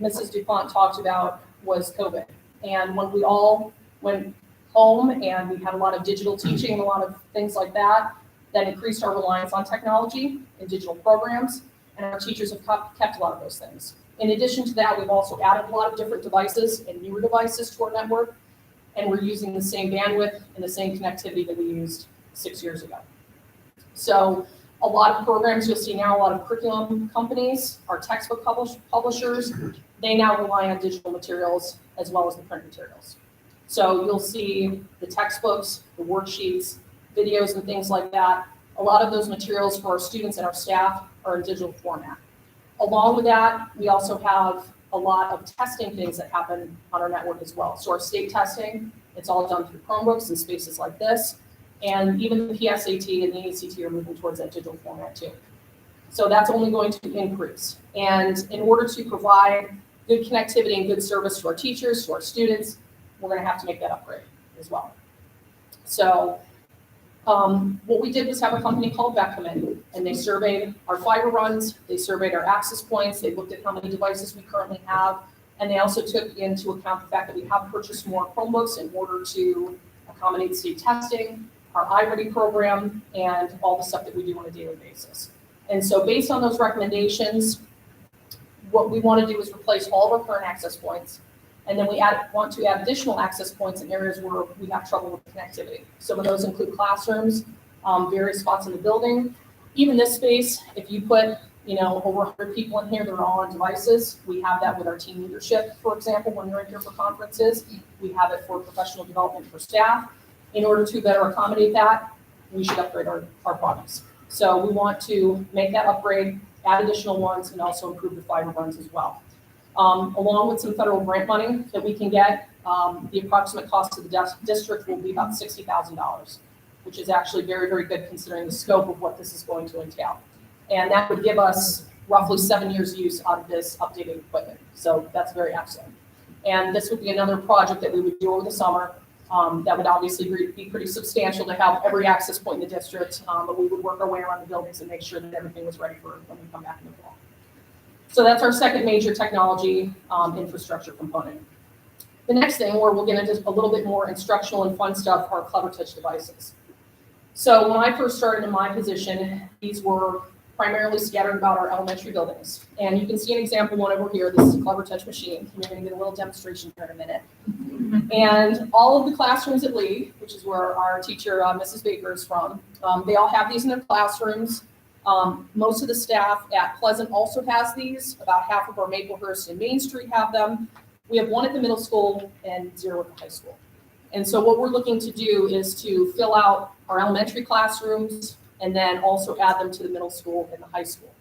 Mrs. DuPont talked about was COVID. And when we all went home and we had a lot of digital teaching and a lot of things like that, that increased our reliance on technology and digital programs, and our teachers have kept a lot of those things. In addition to that, we've also added a lot of different devices and newer devices to our network, and we're using the same bandwidth and the same connectivity that we used 6 years ago. So a lot of programs you'll see now, a lot of curriculum companies, our textbook publishers, they now rely on digital materials as well as the print materials. So you'll see the textbooks, the worksheets, videos and things like that. A lot of those materials for our students and our staff are in digital format. Along with that, we also have a lot of testing things that happen on our network as well. So our state testing, it's all done through Chromebooks and spaces like this. And even the PSAT and the ACT are moving towards that digital format too. So that's only going to increase. And in order to provide good connectivity and good service to our teachers, to our students, we're going to have to make that upgrade as well. So what we did was have a company called VEC come in, and they surveyed our fiber runs, they surveyed our access points, they looked at how many devices we currently have, and they also took into account the fact that we have purchased more Chromebooks in order to accommodate state testing, our iReady program, and all the stuff that we do on a daily basis. And so based on those recommendations, what we want to do is replace all of our current access points, and then we want to add additional access points in areas where we have trouble with connectivity. Some of those include classrooms, various spots in the building. Even this space, if you put over 100 people in here, they're all on devices. We have that with our team leadership, for example, when you're in here for conferences. We have it for professional development for staff. In order to better accommodate that, we should upgrade our products. So we want to make that upgrade, add additional ones, and also improve the fiber runs as well. Along with some federal grant money that we can get, the approximate cost to the district will be about $60,000, which is actually very, very good considering the scope of what this is going to entail. And that would give us roughly 7 years use out of this updated equipment. So that's very excellent. And this would be another project that we would do over the summer. That would obviously be pretty substantial to have every access point in the district, but we would work our way around the buildings and make sure that everything was ready for when we come back in the fall. So that's our second major technology infrastructure component. The next thing, where we'll get into a little bit more instructional and fun stuff, are Clevertouch devices. So when I first started in my position, these were primarily scattered about our elementary buildings. And you can see an example one over here. This is a Clevertouch machine. We're going to get a little demonstration here in a minute. And all of the classrooms at Lee, which is where our teacher, Mrs. Baker, is from, they all have these in their classrooms. Most of the staff at Pleasant also has these. About half of our Maplehurst and Main Street have them. We have one at the middle school and 0 at the high school. And so what we're looking to do is to fill out our elementary classrooms and then also add them to the middle school and the high school.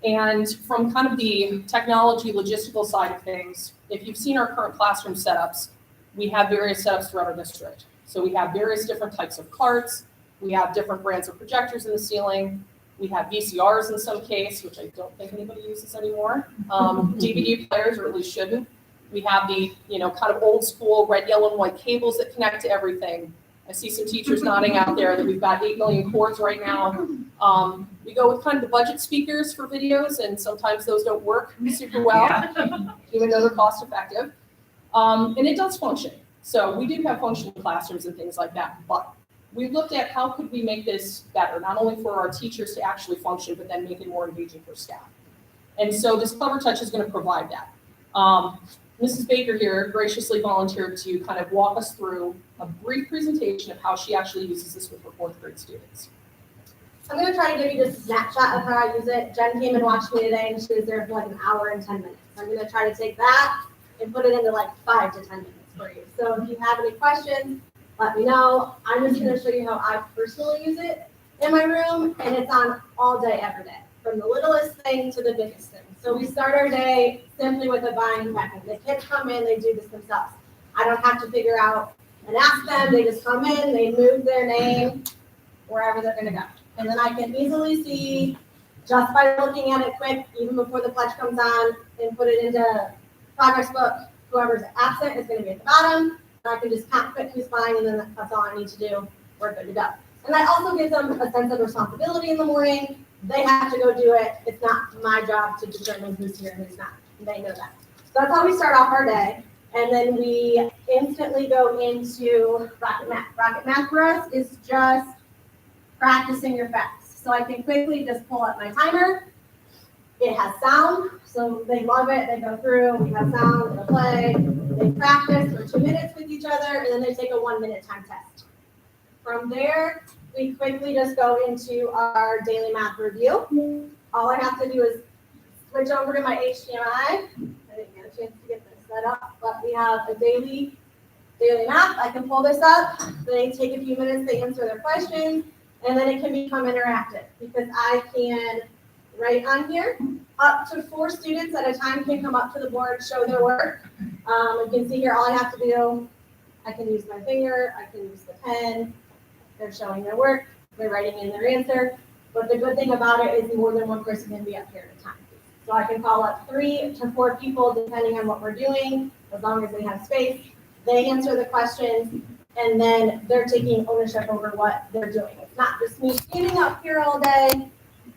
And from kind of the technology logistical side of things, if you've seen our current classroom setups, we have various setups throughout our district. So we have various different types of carts. We have different brands of projectors in the ceiling. We have VCRs in some case, which I don't think anybody uses anymore. DVD players, or at least shouldn't. We have the, kind of old school red, yellow, and white cables that connect to everything. I see some teachers nodding out there that we've got 8 million cords right now. We go with kind of the budget speakers for videos, and sometimes those don't work super well, even though they're cost effective. And it does function. So we do have functioning classrooms and things like that, but we looked at how could we make this better, not only for our teachers to actually function, but then make it more engaging for staff. And so this Clevertouch is going to provide that. Mrs. Baker here graciously volunteered to kind of walk us through a brief presentation of how she actually uses this with her 4th grade students. I'm going to try to give you just a snapshot of how I use it. Jen came and watched me today, and she was there for like an hour and 10 minutes. I'm going to try to take that and put it into like 5 to 10 minutes for you. So if you have any questions, let me know. I'm just going to show you how I personally use it in my room, and it's on all day, every day, from the littlest thing to the biggest thing. So we start our day simply with a buying pattern. The kids come in, they do this themselves. I don't have to figure out and ask them. They just come in, they move their name wherever they're going to go. And then I can easily see, just by looking at it quick, even before the pledge comes on, and put it into progress book. Whoever's absent is going to be at the bottom. And I can just count quick who's fine, and then that's all I need to do. We're good to go. And that also gives them a sense of responsibility in the morning. They have to go do it. It's not my job to determine who's here and who's not. They know that. So that's how we start off our day. And then we instantly go into Rocket Math. Rocket Math for us is just practicing your facts. So I can quickly just pull up my timer. It has sound, so they love it. They go through, we have sound, it'll play. They practice for 2 minutes with each other, and then they take a 1-minute time test. From there, we quickly just go into our daily math review. All I have to do is switch over to my HDMI. I didn't get a chance to get this set up, but we have a daily math. I can pull this up. They take a few minutes, they answer their questions, and then it can become interactive because I can write on here. Up to 4 students at a time can come up to the board, show their work. You can see here, all I have to do, I can use my finger, I can use the pen. They're showing their work, they're writing in their answer. But the good thing about it is more than one person can be up here at a time. So I can call up 3 to 4 people depending on what we're doing, as long as they have space. They answer the questions, and then they're taking ownership over what they're doing. It's not just me standing up here all day.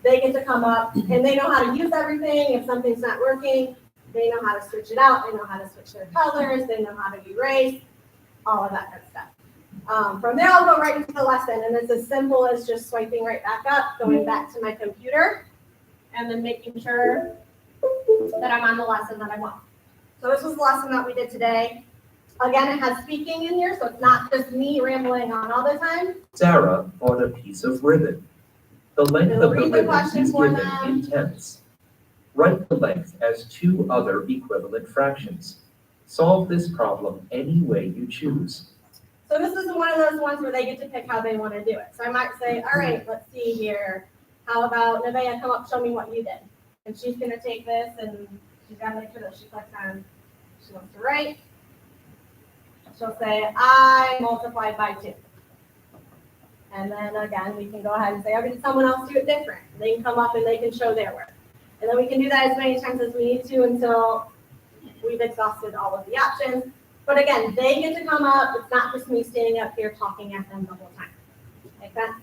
They get to come up and they know how to use everything. If something's not working, they know how to switch it out. They know how to switch their colors. They know how to erase, all of that good stuff. From there, I'll go right into the lesson. And it's as simple as just swiping right back up, going back to my computer, and then making sure that I'm on the lesson that I want. So this was the lesson that we did today. Again, it has speaking in here, so it's not just me rambling on all the time. Sarah bought a piece of ribbon. The length of the Read the ribbon question is for given them. in tenths. Write the length as 2 other equivalent fractions. Solve this problem any way you choose. So this is one of those ones where they get to pick how they want to do it. So I might say, all right, let's see here. How about Nevaeh, come up, show me what you did. And she's going to take this and she's got to make sure that she clicks on, she wants to write. She'll say, I multiplied by 2. And then again, we can go ahead and say, okay, did someone else do it different? They can come up and they can show their work. And then we can do that as many times as we need to until we've exhausted all of the options. But again, they get to come up. It's not just me standing up here talking at them the whole time. Make sense?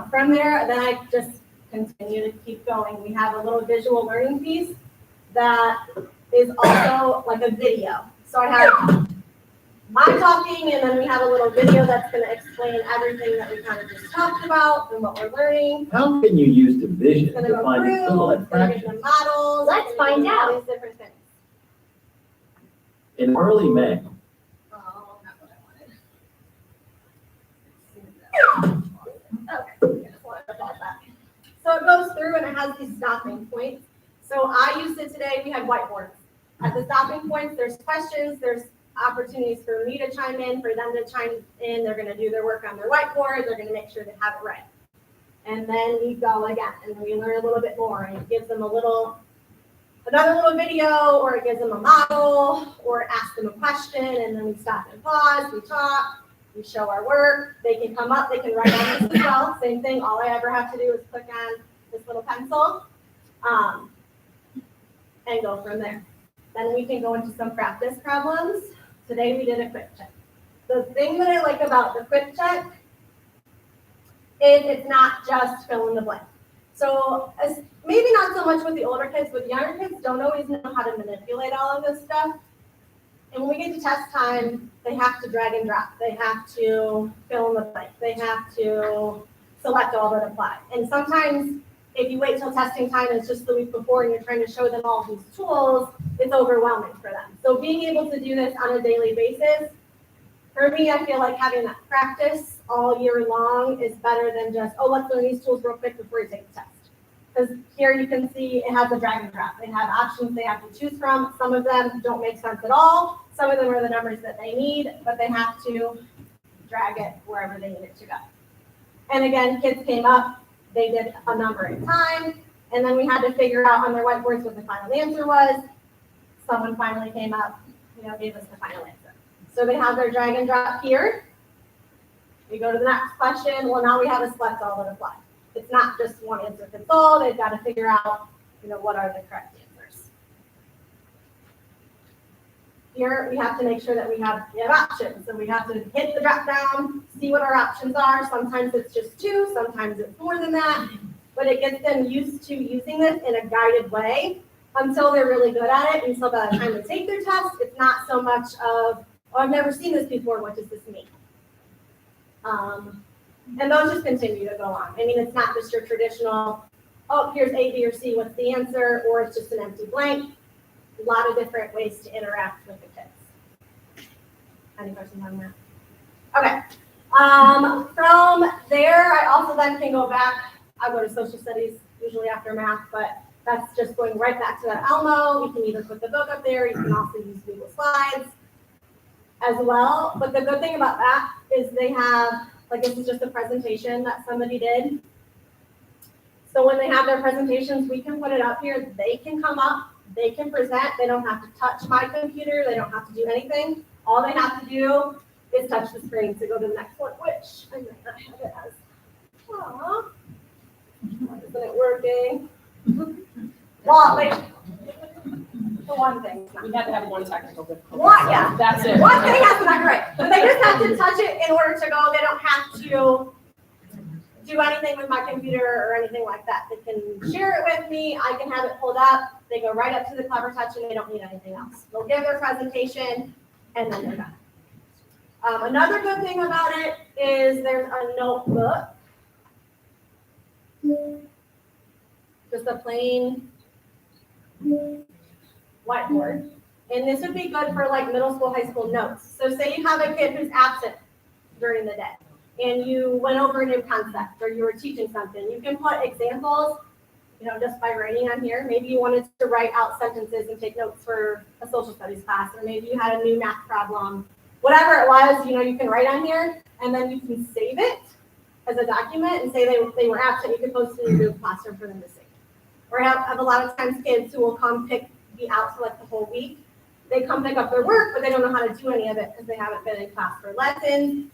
From there, then I just continue to keep going. We have a little visual learning piece that is also like a video. So I have my talking, and then we have a little video that's going to explain everything that we kind of just talked about and what we're learning. How can you use division It's going to to go find through, equivalent it's going to give fractions? them models. Let's it's gonna find give them all out. these different things. In early May, Oh, not what I wanted. Okay, just wanted to pause that. So it goes through and it has these stopping points. So I used it today, we had whiteboards. At the stopping points, there's questions, there's opportunities for me to chime in, for them to chime in. They're gonna do their work on their whiteboard, they're gonna make sure they have it right. And then we go again, and we learn a little bit more, and it gives them another little video, or it gives them a model, or ask them a question, and then we stop and pause, we talk, we show our work. They can come up, they can write on this as well. Same thing, all I ever have to do is click on this little pencil, and go from there. Then we can go into some practice problems. Today we did a quick check. The thing that I like about the quick check is it's not just fill in the blank. So maybe not so much with the older kids, but the younger kids don't always know how to manipulate all of this stuff. And when we get to test time, they have to drag and drop. They have to fill in the blank. They have to select all that apply. And sometimes if you wait till testing time, it's just the week before and you're trying to show them all these tools, it's overwhelming for them. So being able to do this on a daily basis, for me, I feel like having that practice all year long is better than just, oh, let's learn these tools real quick before you take the test. Because here you can see it has a drag and drop. They have options they have to choose from. Some of them don't make sense at all. Some of them are the numbers that they need, but they have to drag it wherever they need it to go. And again, kids came up, they did a number at a time, and then we had to figure out on their whiteboards what the final answer was. Someone finally came up, gave us the final answer. So they have their drag and drop here. We go to the next question. Well, now we have a select all that apply. It's not just one answer fits all. They've got to figure out, what are the correct answers. Here, we have to make sure that we have options. So we have to hit the drop down, see what our options are. Sometimes it's just 2, sometimes it's more than that. But it gets them used to using this in a guided way until they're really good at it. And so by the time they take their test, it's not so much of, oh, I've never seen this before, what does this mean? And those just continue to go on. I mean, it's not just your traditional, oh, here's A, B, or C, what's the answer, or it's just an empty blank. A lot of different ways to interact with the kids. Any questions on that? Okay. From there, I also then can go back. I go to social studies usually after math, but that's just going right back to that Elmo. You can either put the book up there, you can also use Google Slides as well. But the good thing about that is they have, like, this is just a presentation that somebody did. So when they have their presentations, we can put it up here. They can come up, they can present. They don't have to touch my computer. They don't have to do anything. All they have to do is touch the screen to go to the next one, which I might not have it as. Aww. Why isn't it working? Well, like, the one thing. We had to have one technical difficulty. What? Yeah. That's it. One thing has to not great. But they just have to touch it in order to go. They don't have to do anything with my computer or anything like that. They can share it with me. I can have it pulled up. They go right up to the Clever Touch and they don't need anything else. They'll give their presentation and then they're done. Another good thing about it is there's a notebook. Just a plain whiteboard. And this would be good for like middle school, high school notes. So say you have a kid who's absent during the day and you went over a new concept or you were teaching something. You can put examples, just by writing on here. Maybe you wanted to write out sentences and take notes for a social studies class, or maybe you had a new math problem. Whatever it was, you can write on here and then you can save it as a document and say they were absent. You can post it in your classroom for them to see. Or have a lot of times kids who will come be out for like the whole week. They come pick up their work, but they don't know how to do any of it because they haven't been in class for lessons.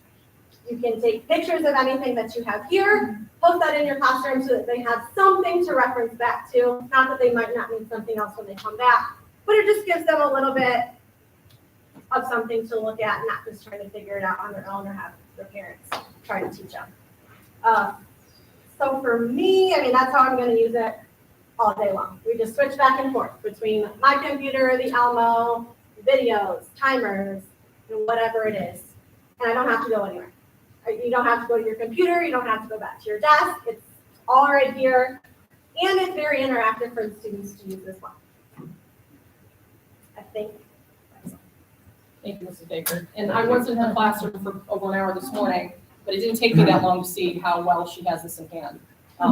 You can take pictures of anything that you have here, post that in your classroom so that they have something to reference back to. Not that they might not need something else when they come back, but it just gives them a little bit of something to look at, not just trying to figure it out on their own or have their parents try to teach them. So for me, that's how I'm going to use it all day long. We just switch back and forth between my computer, the Elmo, videos, timers, and whatever it is. And I don't have to go anywhere. You don't have to go to your computer. You don't have to go back to your desk. It's all right here. And it's very interactive for the students to use as well. I think. Thank you, Mrs. Baker. And I was in her classroom for over an hour this morning, but it didn't take me that long to see how well she has this in hand.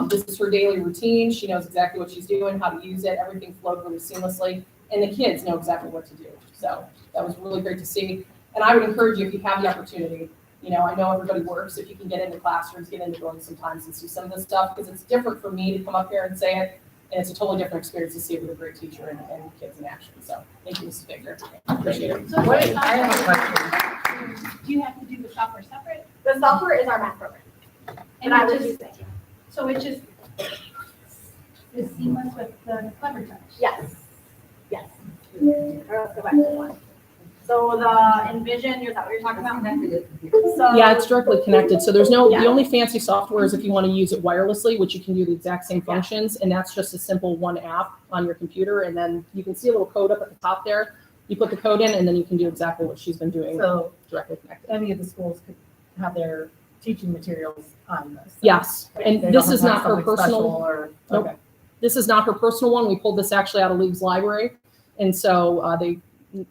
This is her daily routine. She knows exactly what she's doing, how to use it. Everything flowed really seamlessly, and the kids know exactly what to do. So that was really great to see. And I would encourage you, if you have the opportunity, I know everybody works. If you can get into classrooms, get into buildings sometimes and see some of this stuff, because it's different for me to come up here and say it, and it's a totally different experience to see it with a great teacher and kids in action. So thank you, Mrs. Baker. Appreciate it. So I have a question. do you have to do the software separate? The software is our math program. And I was just, so it just is seamless with the Clever Touch? Yes. Yes. Or let's go back to one. So the Envision, is that what you're talking about? So, Yeah, it's directly connected. So there's no, Yeah. the only fancy software is if you want to use it wirelessly, which you can do the exact same functions. And that's just a simple one app on your computer. And then you can see a little code up at the top there. You put the code in and then you can do exactly what she's been doing So directly connected. any of the schools could have their teaching materials on this. Yes, and They this don't is have not her something special personal, or, nope. okay. This is not her personal one. We pulled this actually out of League's library. And so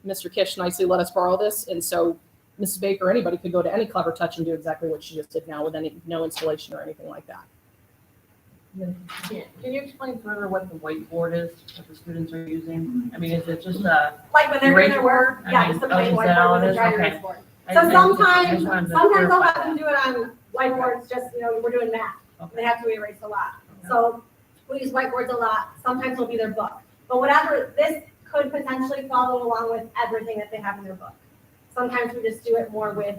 Mr. Kish nicely let us borrow this. And so Mrs. Baker, anybody could go to any Clever Touch and do exactly what she just did now with no installation or anything like that. Can you explain further what the whiteboard is that the students are using? Is it just a like when they're doing their work, I yeah, mean, just a oh, plain is that all whiteboard it with a is? dry Okay. erase board. I So just sometimes wanted to I'll clarify have them do it on whiteboards, just, we're doing math. They have to erase a lot. So we use whiteboards a lot. Sometimes it'll be their book. But whatever, this could potentially follow along with everything that they have in their book. Sometimes we just do it more with,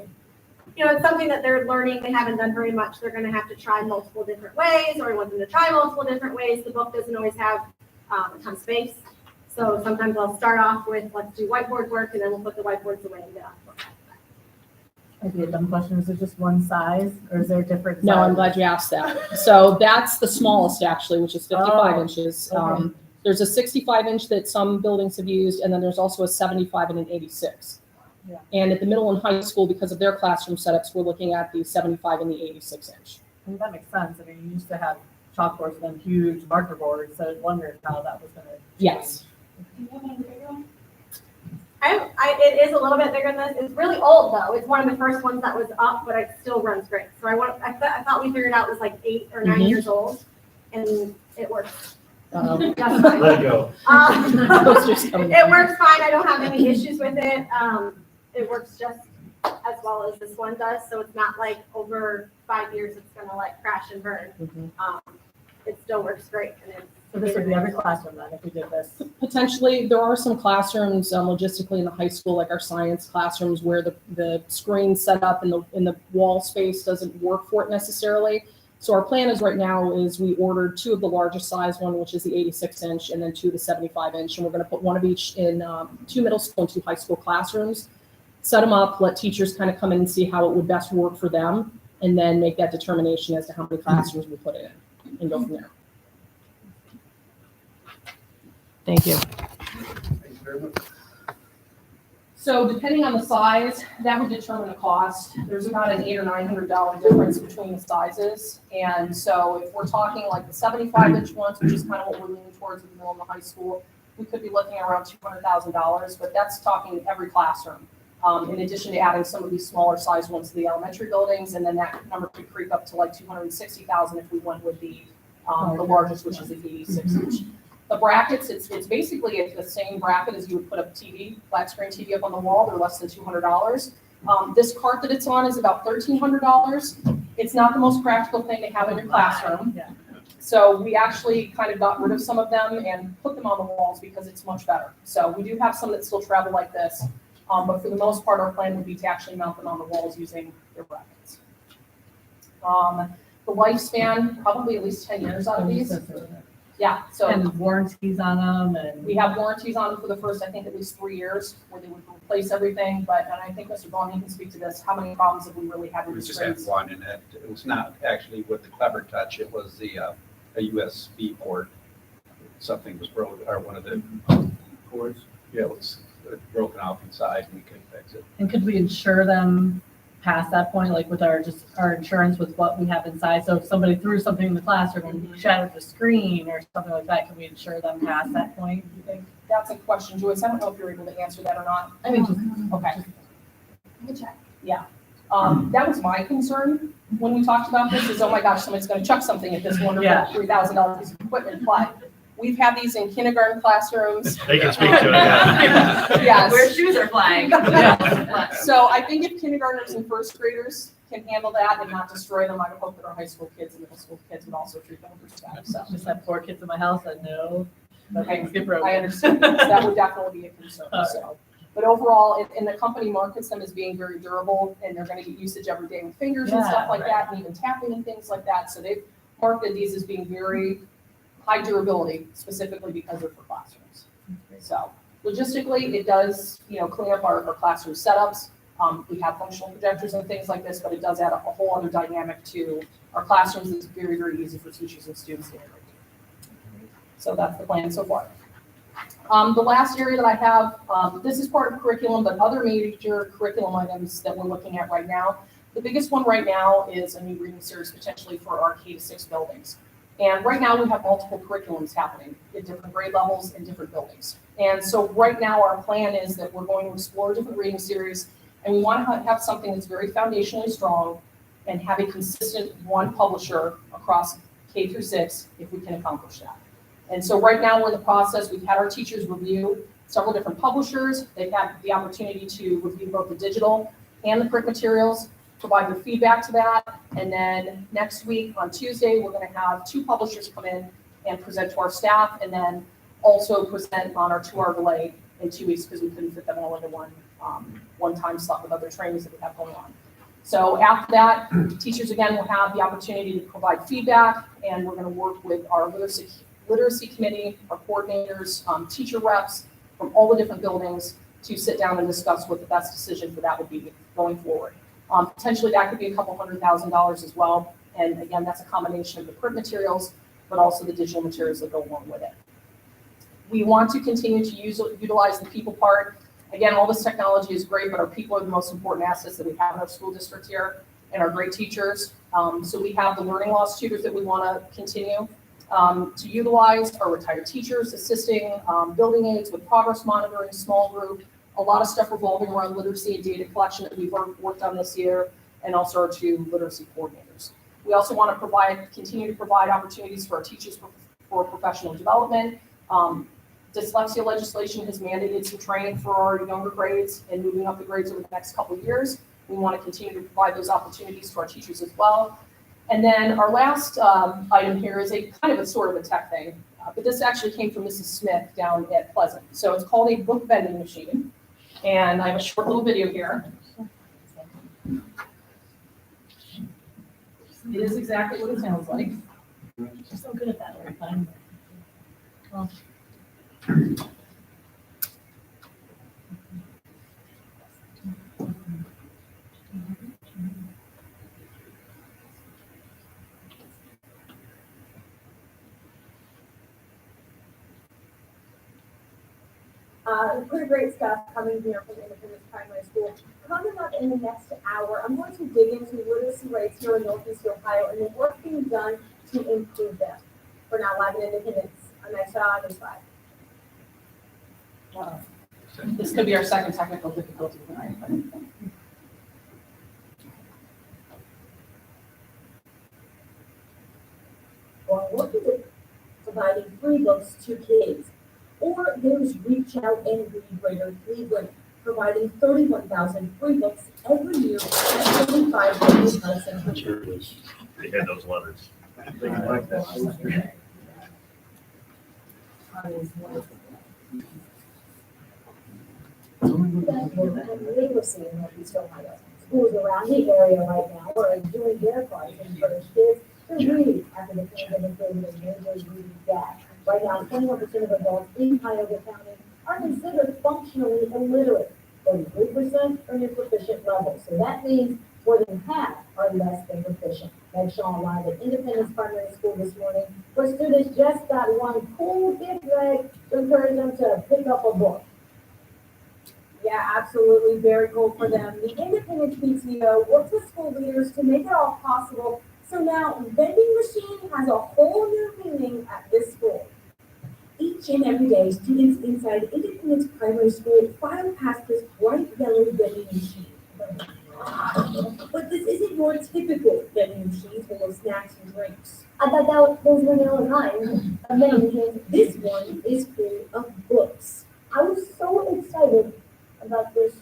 it's something that they're learning. They haven't done very much. They're going to have to try multiple different ways, or we want them to try multiple different ways. The book doesn't always have a ton of space. So sometimes I'll start off with, let's do whiteboard work, and then we'll put the whiteboards away and get off the book. Maybe a dumb question, is it just one size or is there different? No, I'm sizes? glad you asked that. So that's the smallest actually, which is 55 Oh, inches. okay. There's a 65 inch that some buildings have used, and then there's also a 75 and an 86. Yeah. And at the middle and high school, because of their classroom setups, we're looking at the 75 and the 86 inch. And that makes sense. I mean, you used to have chalkboards and then huge marker boards, so I wondered how that was gonna. Yes. Do you have another bigger one? It is a little bit bigger than this. It's really old though. It's one of the first ones that was up, but it still runs great. So I thought we figured out it was like 8 or 9 years old, and it works. Uh-oh. That's fine. Let it go. Posters coming It works fine. I don't have any issues with it. It works just as well as this one does. So it's not like over 5 years it's gonna like crash and burn. It still works great. And it's So this would be every classroom then if we did this. Potentially, there are some classrooms logistically in the high school, like our science classrooms, where the screen set up in the wall space doesn't work for it necessarily. So our plan is right now is we ordered 2 of the largest size one, which is the 86 inch, and then 2 of the 75 inch, and we're going to put one of each in 2 middle school and 2 high school classrooms. Set them up, let teachers kind of come in and see how it would best work for them, and then make that determination as to how many classrooms we put it in, and go from there. Thank you. Thank you very much. So depending on the size, that would determine the cost. There's about an $800 or $900 difference between the sizes. And so if we're talking like the 75 inch ones, which is kind of what we're leaning towards in the middle of the high school, we could be looking at around $200,000, but that's talking every classroom. In addition to adding some of these smaller size ones to the elementary buildings, and then that number could creep up to like $260,000 if we went with the largest, which is the 86 inch. The brackets, it's basically the same bracket as you would put up TV, flat screen TV up on the wall. They're less than $200. This cart that it's on is about $1,300. It's not the most practical thing to have in your classroom. Yeah. So we actually kind of got rid of some of them and put them on the walls because it's much better. So we do have some that still travel like this, but for the most part, our plan would be to actually mount them on the walls using their brackets. The lifespan, probably at least 10 years out of these. Yeah, so. And warranties on them and. We have warranties on them for the first, I think, at least 3 years, where they would replace everything, but, and I think Mr. Vaughn, you can speak to this, how many problems have we really had with We the just had screens? one, and it was not actually with the Clever Touch, it was the, a USB port. Something was broken, or one of the cords, yeah, it was broken off inside, and we couldn't fix it. And could we insure them past that point, like with our insurance with what we have inside? So if somebody threw something in the classroom and shattered the screen or something like that, can we insure them past that point, do you think? That's a question, Joyce, I don't know if you're able to answer that or not. I mean, just. Okay, Good check. yeah. That was my concern when we talked about this, is, oh my gosh, somebody's gonna chuck something at this wonderful Yeah. $3,000 piece of equipment, but we've had these in kindergarten classrooms. They can speak to it, yeah. Yes. Where shoes are flying. So I think if kindergartners and first graders can handle that and not destroy them, I would hope that our high school kids and middle school kids would also treat them with respect, so. Just have 4 kids in my house that know that Okay, things get broken. I understand, that would definitely be a concern, All so. But overall, and the company markets them as being very durable, and they're gonna get usage every day with fingers and Yeah, stuff like right. that, and even tapping and things like that, so they've marketed these as being very high durability, specifically because they're for classrooms. So logistically, it does, clean up our classroom setups. We have functional projectors and things like this, but it does add a whole other dynamic to our classrooms. It's very, very easy for teachers and students to integrate. So that's the plan so far. The last area that I have, this is part of curriculum, but other major curriculum items that we're looking at right now. The biggest one right now is a new reading series potentially for our K-6 buildings. And right now we have multiple curriculums happening at different grade levels in different buildings. And so right now our plan is that we're going to explore different reading series, and we want to have something that's very foundationally strong and have a consistent one publisher across K through 6 if we can accomplish that. And so right now we're in the process, we've had our teachers review several different publishers. They've had the opportunity to review both the digital and the print materials, provide their feedback to that. And then next week on Tuesday, we're going to have 2 publishers come in and present to our staff, and then also present on our 2-hour delay in 2 weeks because we couldn't fit them all into one time slot with other trainings that we have going on. So after that, teachers again will have the opportunity to provide feedback, and we're going to work with our literacy committee, our coordinators, teacher reps from all the different buildings to sit down and discuss what the best decision for that would be going forward. Potentially that could be a couple $100,000 as well. And again, that's a combination of the print materials, but also the digital materials that go along with it. We want to continue to utilize the people part Again, all this technology is great, but our people are the most important assets that we have in our school district here, and our great teachers. So we have the learning loss tutors that we want to continue to utilize, our retired teachers assisting building aides with progress monitoring, small group, a lot of stuff revolving around literacy and data collection that we've worked on this year, and also our 2 literacy coordinators. We also want to continue to provide opportunities for our teachers for professional development. Dyslexia legislation has mandated some training for our younger grades and moving up the grades over the next couple of years. We want to continue to provide those opportunities to our teachers as well. And then our last item here is a kind of a sort of a tech thing, but this actually came from Mrs. Smith down at Pleasant. So it's called a book vending machine. And I have a short little video here. It is exactly what it sounds like. You're so good at that all the time. Well, pretty great stuff coming here from Independence Primary School. Coming up in the next hour, I'm going to dig into literacy rates here in Northeast Ohio and the work being done to improve them. For now, live in Independence, I'm Aisha News 5. This could be our second technical difficulty tonight. Well, what is it providing free books to kids? Or there's Reach Out and Read Greater Cleveland, providing 31,000 free books every year at 25 local health centers. They had those letters. They like that poster. Literacy in Northeast Ohio. Schools around the area right now are doing their part to encourage kids to read after the pandemic created a major reading gap. Right now, 21% of adults in Cuyahoga County are considered functionally illiterate. 33% are near proficient level. So that means more than half are less than proficient. Meg Shaw live at Independence Primary School this morning, where students just got one cool gift bag to encourage them to pick up a book. Yeah, absolutely. Very cool for them. The Independence PTO works with school leaders to make it all possible. So now, vending machine has a whole new meaning at this school. Each and every day, students inside Independence Primary School file past this bright yellow vending machine. But this isn't your typical vending machine full of snacks and drinks. I thought those were the only kind of vending machines. This one is full of books. I was so excited about this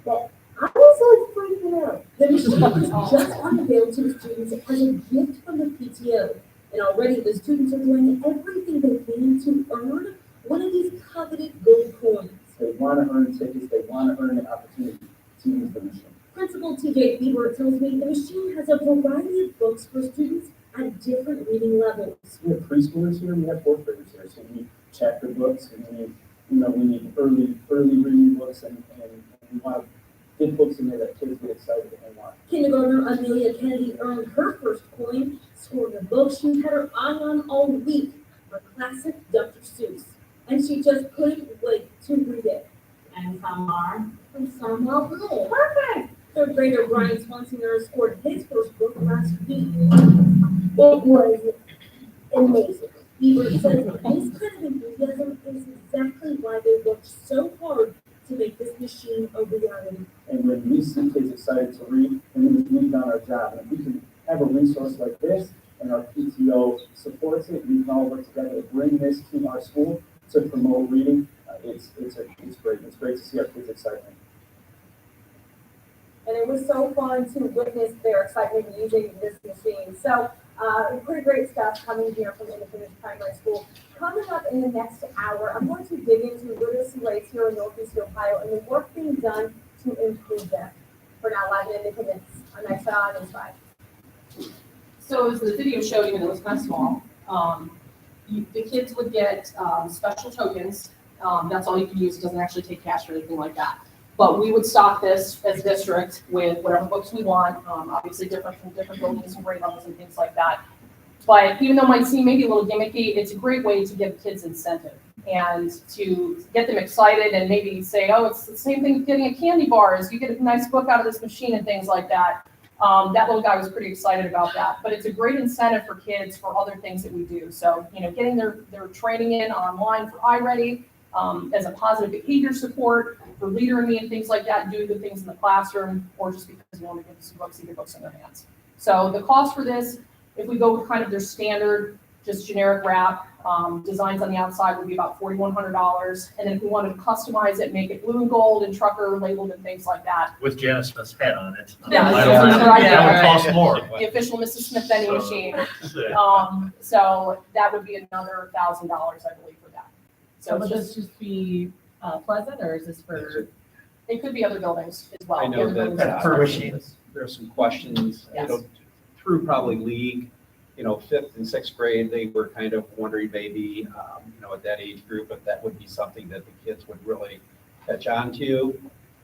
that I was like freaking out. The machine was just unveiled to the students as a gift from the PTO. And already the students are doing everything they can to earn one of these coveted gold coins. They want to earn tickets, they want to earn an opportunity to use the machine. Principal TJ Bieber tells me the machine has a variety of books for students at different reading levels. We have preschoolers here, we have fourth graders here, so we need chapter books, and we need early reading books, and we want to get books in there that kids get excited and want. Kindergartner Amelia Kennedy earned her first coin, scoring a book she had her eye on all week, a classic Dr. Seuss, and she just couldn't wait to read it. And some are from Samuel Blue. Perfect! Third grader Brian Swansinger scored his first book last week. It was amazing. Bieber says this kind of enthusiasm is exactly why they worked so hard to make this machine a reality. And when we see kids excited to read, then we've done our job. And if we can have a resource like this, and our PTO supports it, we can all work together to bring this to our school to promote reading. It's great. It's great to see our kids' excitement. And it was so fun to witness their excitement using this machine. So, pretty great stuff coming here from Independence Primary School. Coming up in the next hour, I'm going to dig into literacy rates here in Northeast Ohio and the work being done to improve them. For now, live in Independence, I'm Aisha News 5. So as the video showed, even though it was kind of small, the kids would get special tokens. That's all you can use. It doesn't actually take cash or anything like that. But we would stock this as a district with whatever books we want, obviously different from different buildings and grade levels and things like that. But even though it might seem maybe a little gimmicky, it's a great way to give kids incentive and to get them excited and maybe say, oh, it's the same thing with getting a candy bar as you get a nice book out of this machine and things like that. That little guy was pretty excited about that. But it's a great incentive for kids for other things that we do. So, getting their training in online for iReady as a positive behavior support for Leader in Me and things like that, doing good things in the classroom, or just because you want to give some books, either books in their hands. So the cost for this, if we go with kind of their standard, just generic wrap, designs on the outside would be about $4,100. And then if we wanted to customize it, make it blue and gold and trucker labeled and things like that. With Janice Smith's head on it. Yeah, I so don't know. right That would there. cost more. The official Mrs. Smith vending machine. Yeah. So that would be another $1,000, I believe, for that. So So would it's this just be Pleasant, or is this for? it could be other buildings as well. I know Other buildings that as well. there are some questions, Yes. through probably league, 5th and 6th grade, they were kind of wondering maybe, at that age group, if that would be something that the kids would really catch on to,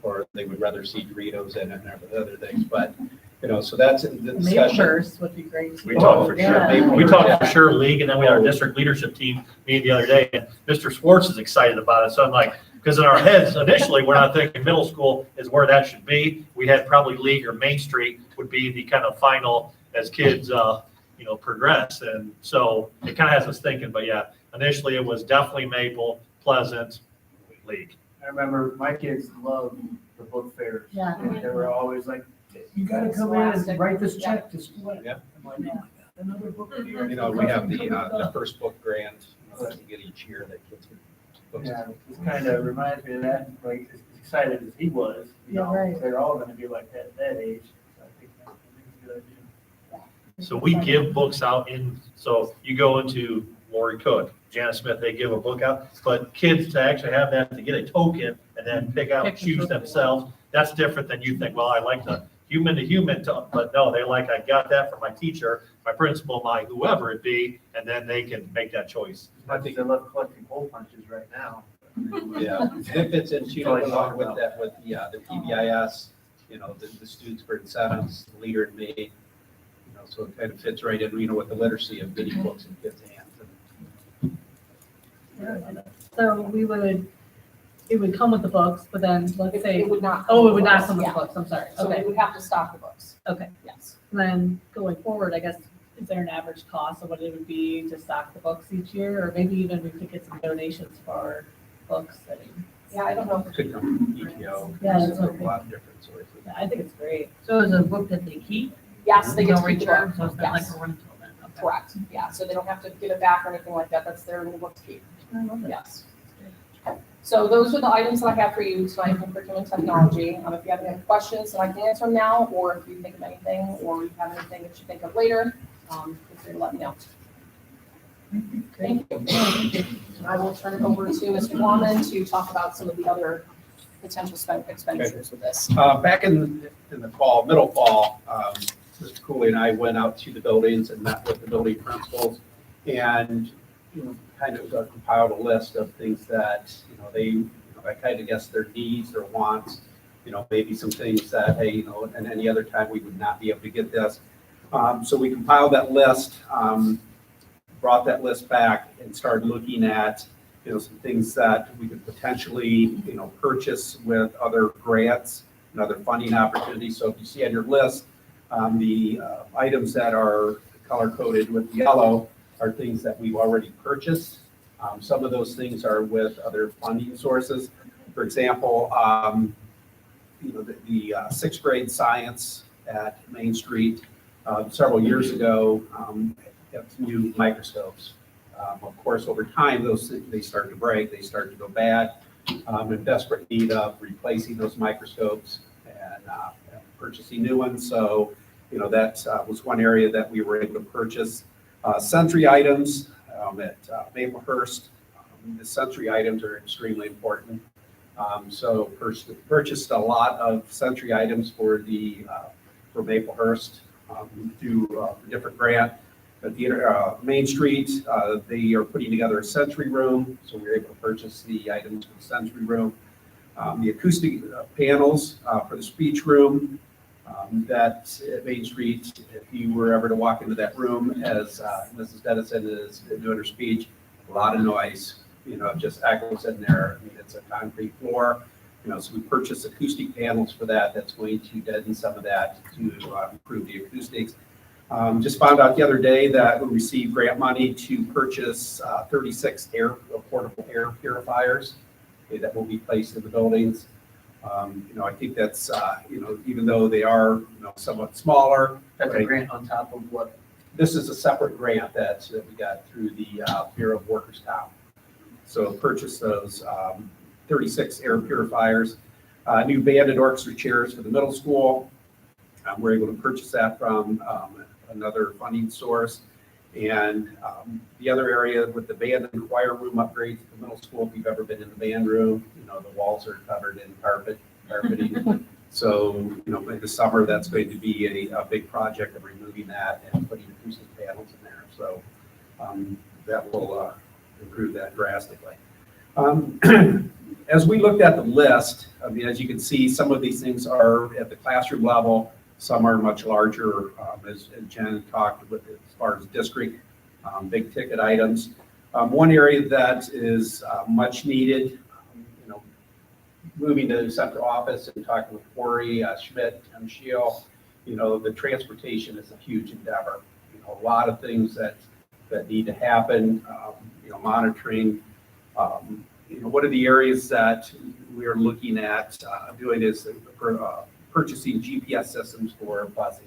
or they would rather see Doritos and other things, but, so that's the Maybe discussion. first would be great. We talked for Yeah. sure. We talked for sure league, and then we had our district leadership team meeting the other day, and Mr. Schwartz is excited about it. So I'm like, because in our heads initially, we're not thinking middle school is where that should be. We had probably league or Main Street would be the kind of final as kids, progress. And so it kind of has us thinking, but yeah, initially it was definitely Maple, Pleasant, league. I remember my kids loved the book fairs. Yeah. They were always like, you gotta come in and write this check to school. Yeah. I'm like, "Oh my God, another book here." We have the first book grant that we get each year that kids get books. Yeah, it kind of reminds me of that, like, as excited as he was, Yeah, right. they're all gonna be like that age. So I think it's a good idea. So we give books out so you go into Lori Cook, Janice Smith, they give a book out, but kids to actually have that, to get a token and then pick out, choose themselves, that's different than you think, well, I like the human to human, but no, they're like, I got that from my teacher, my principal, my whoever it be, and then they can make that choice. I think they love collecting hole punches right now. Yeah, it fits into along with that, with the PBIS, the students for incentives, Leader in Me. So it kind of fits right in, with the literacy of getting books in kids' hands. So it would come with the books, but then let's say. It would not. Oh, it would not come with Yeah. the books, I'm sorry. So Okay. we would have to stock the books. Okay. Yes. And then going forward, I guess, is there an average cost of what it would be to stock the books each year? Or maybe even we could get some donations for our books. I mean, Yeah, I don't know. It could come from PTO. Yeah, There's that's a okay. lot of different sources. I think it's great. So is it a book that they keep? Yes, they get No to keep the return, book. so it's not like Yes. a rental then. Okay. Correct. Yeah, so they don't have to give it back or anything like that. That's their book to keep. I love it. Yes. So those are the items that I have for you tonight from curriculum and technology. If you have any questions, then I can answer them now, or if you think of anything, or you have anything that you think of later, feel free to let me know. Thank you. I will turn it over to Mr. Gorman to talk about some of the other potential expenditures with this. Back in the fall, middle fall, Mr. Cooley and I went out to the buildings and met with the building principals and kind of compiled a list of things that, I kind of guess their needs, their wants, maybe some things that, hey, and any other time we would not be able to get this. So we compiled that list, brought that list back and started looking at, some things that we could potentially, purchase with other grants and other funding opportunities. So if you see on your list, the items that are color coded with yellow are things that we've already purchased. Some of those things are with other funding sources. For example, the 6th grade science at Main Street several years ago got some new microscopes. Of course, over time, they start to break, they start to go bad. In desperate need of replacing those microscopes and purchasing new ones. So, that was one area that we were able to purchase. Sensory items at Maplehurst. The sensory items are extremely important. So purchased a lot of sensory items for Maplehurst through a different grant. At the Main Street, they are putting together a sensory room, so we were able to purchase the items for the sensory room. The acoustic panels for the speech room, That Main Street, if you were ever to walk into that room, as Mrs. Dennison is doing her speech, a lot of noise, just echoes in there. I mean, it's a concrete floor, so we purchased acoustic panels for that. That's going to deaden some of that to improve the acoustics. Just found out the other day that we received grant money to purchase 36 portable air purifiers that will be placed in the buildings. I think that's, even though they are, somewhat smaller. That's a right? grant on top of what? This is a separate grant that we got through the Bureau of Workers' Comp. So purchase those 36 air purifiers, new banded orchestra chairs for the middle school. We're able to purchase that from another funding source. And the other area with the band and choir room upgrades at the middle school, if you've ever been in the band room, the walls are covered in carpeting. So, in the summer, that's going to be a big project of removing that and putting acoustic panels in there. So that will improve that drastically. As we looked at the list, I mean, as you can see, some of these things are at the classroom level. Some are much larger, as Jen talked with as far as district, big ticket items. One area that is much needed, moving to the central office and talking with Corey Schmidt and Shiel, the transportation is a huge endeavor. A lot of things that need to happen, monitoring. One of the areas that we are looking at doing is purchasing GPS systems for busing.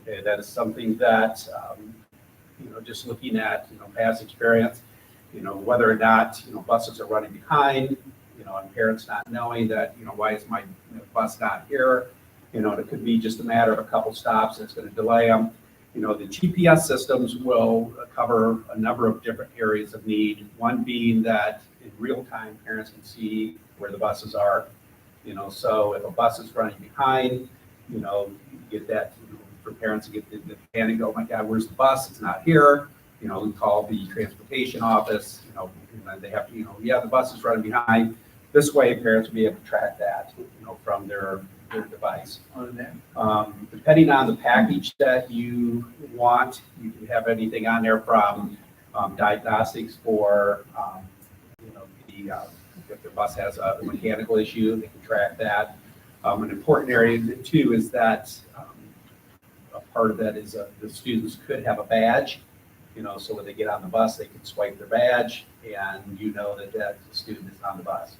Okay, that is something that, just looking at, past experience, whether or not, buses are running behind, and parents not knowing that, why is my bus not here? It could be just a matter of a couple stops that's going to delay them. The GPS systems will cover a number of different areas of need. One being that in real time, parents can see where the buses are. So if a bus is running behind, you get that, for parents to get the panic, oh my God, where's the bus? It's not here. We call the transportation office, and they have to, yeah, the bus is running behind. This way, parents will be able to track that, from their device. Depending on the package that you want, you can have anything on there from diagnostics for, if the bus has a mechanical issue, they can track that. An important area too is that a part of that is the students could have a badge, so when they get on the bus, they can swipe their badge and that the student is on the bus.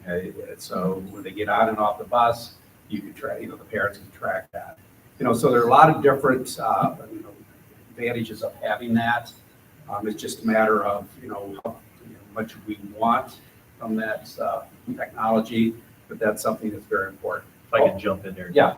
Okay, so when they get on and off the bus, you can track, the parents can track that. So there are a lot of different advantages of having that. It's just a matter of how much we want from that technology, but that's something that's very important. If I can jump in there. Yeah.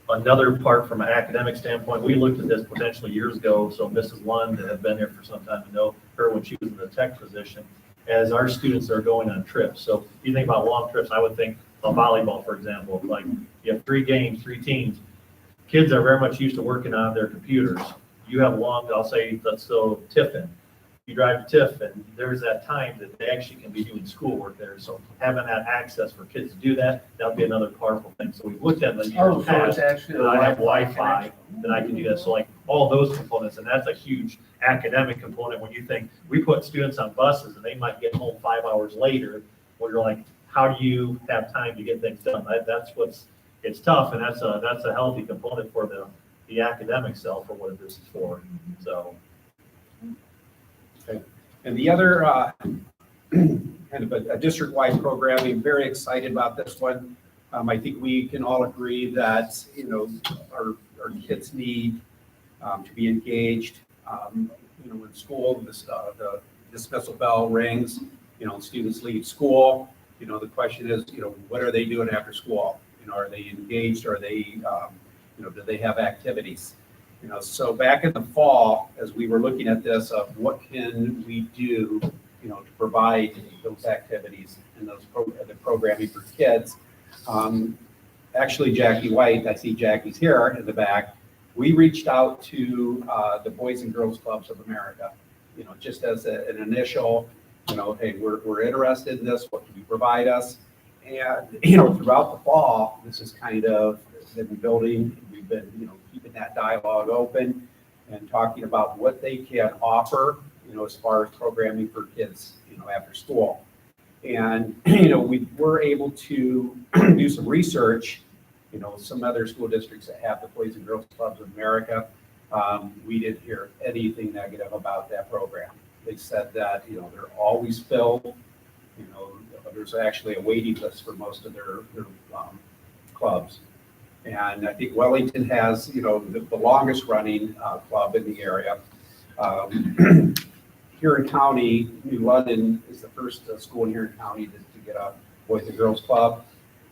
Another part from an academic standpoint, we looked at this potentially years ago. So Mrs. Lund had been there for some time to know her when she was in the tech position. As our students are going on trips. So if you think about long trips, I would think of volleyball, for example, like you have 3 games, 3 teams. Kids are very much used to working on their computers. You have long, I'll say, let's go Tiffin. You drive to Tiffin, there's that time that they actually can be doing schoolwork there. So having that access for kids to do that, that'll be another powerful thing. So we've looked at the years past, that I have Wi-Fi, that I can do that. So like all those components, and that's a huge academic component when you think we put students on buses and they might get home 5 hours later, where you're like, how do you have time to get things done? It's tough, and that's a healthy component for the academic self for what this is for. So. Okay. And the other kind of a district-wide programming, very excited about this one. I think we can all agree that our kids need to be engaged. In school, the dismissal bell rings. Students leave school. The question is, what are they doing after school? Are they engaged? Are they, do they have activities? So back in the fall, as we were looking at this, of what can we do, to provide those activities and the programming for kids. Actually, Jackie White, I see Jackie's here in the back. We reached out to the Boys and Girls Clubs of America, just as an initial, hey, we're interested in this. What can you provide us? And, throughout the fall, this is kind of been building, we've been, keeping that dialogue open and talking about what they can offer, as far as programming for kids, after school. And, we were able to do some research, some other school districts that have the Boys and Girls Clubs of America. We didn't hear anything negative about that program. They said that, they're always filled, there's actually a waiting list for most of their clubs. And I think Wellington has, the longest running club in the area. Huron County, New London is the first school in Huron County to get a Boys and Girls Club.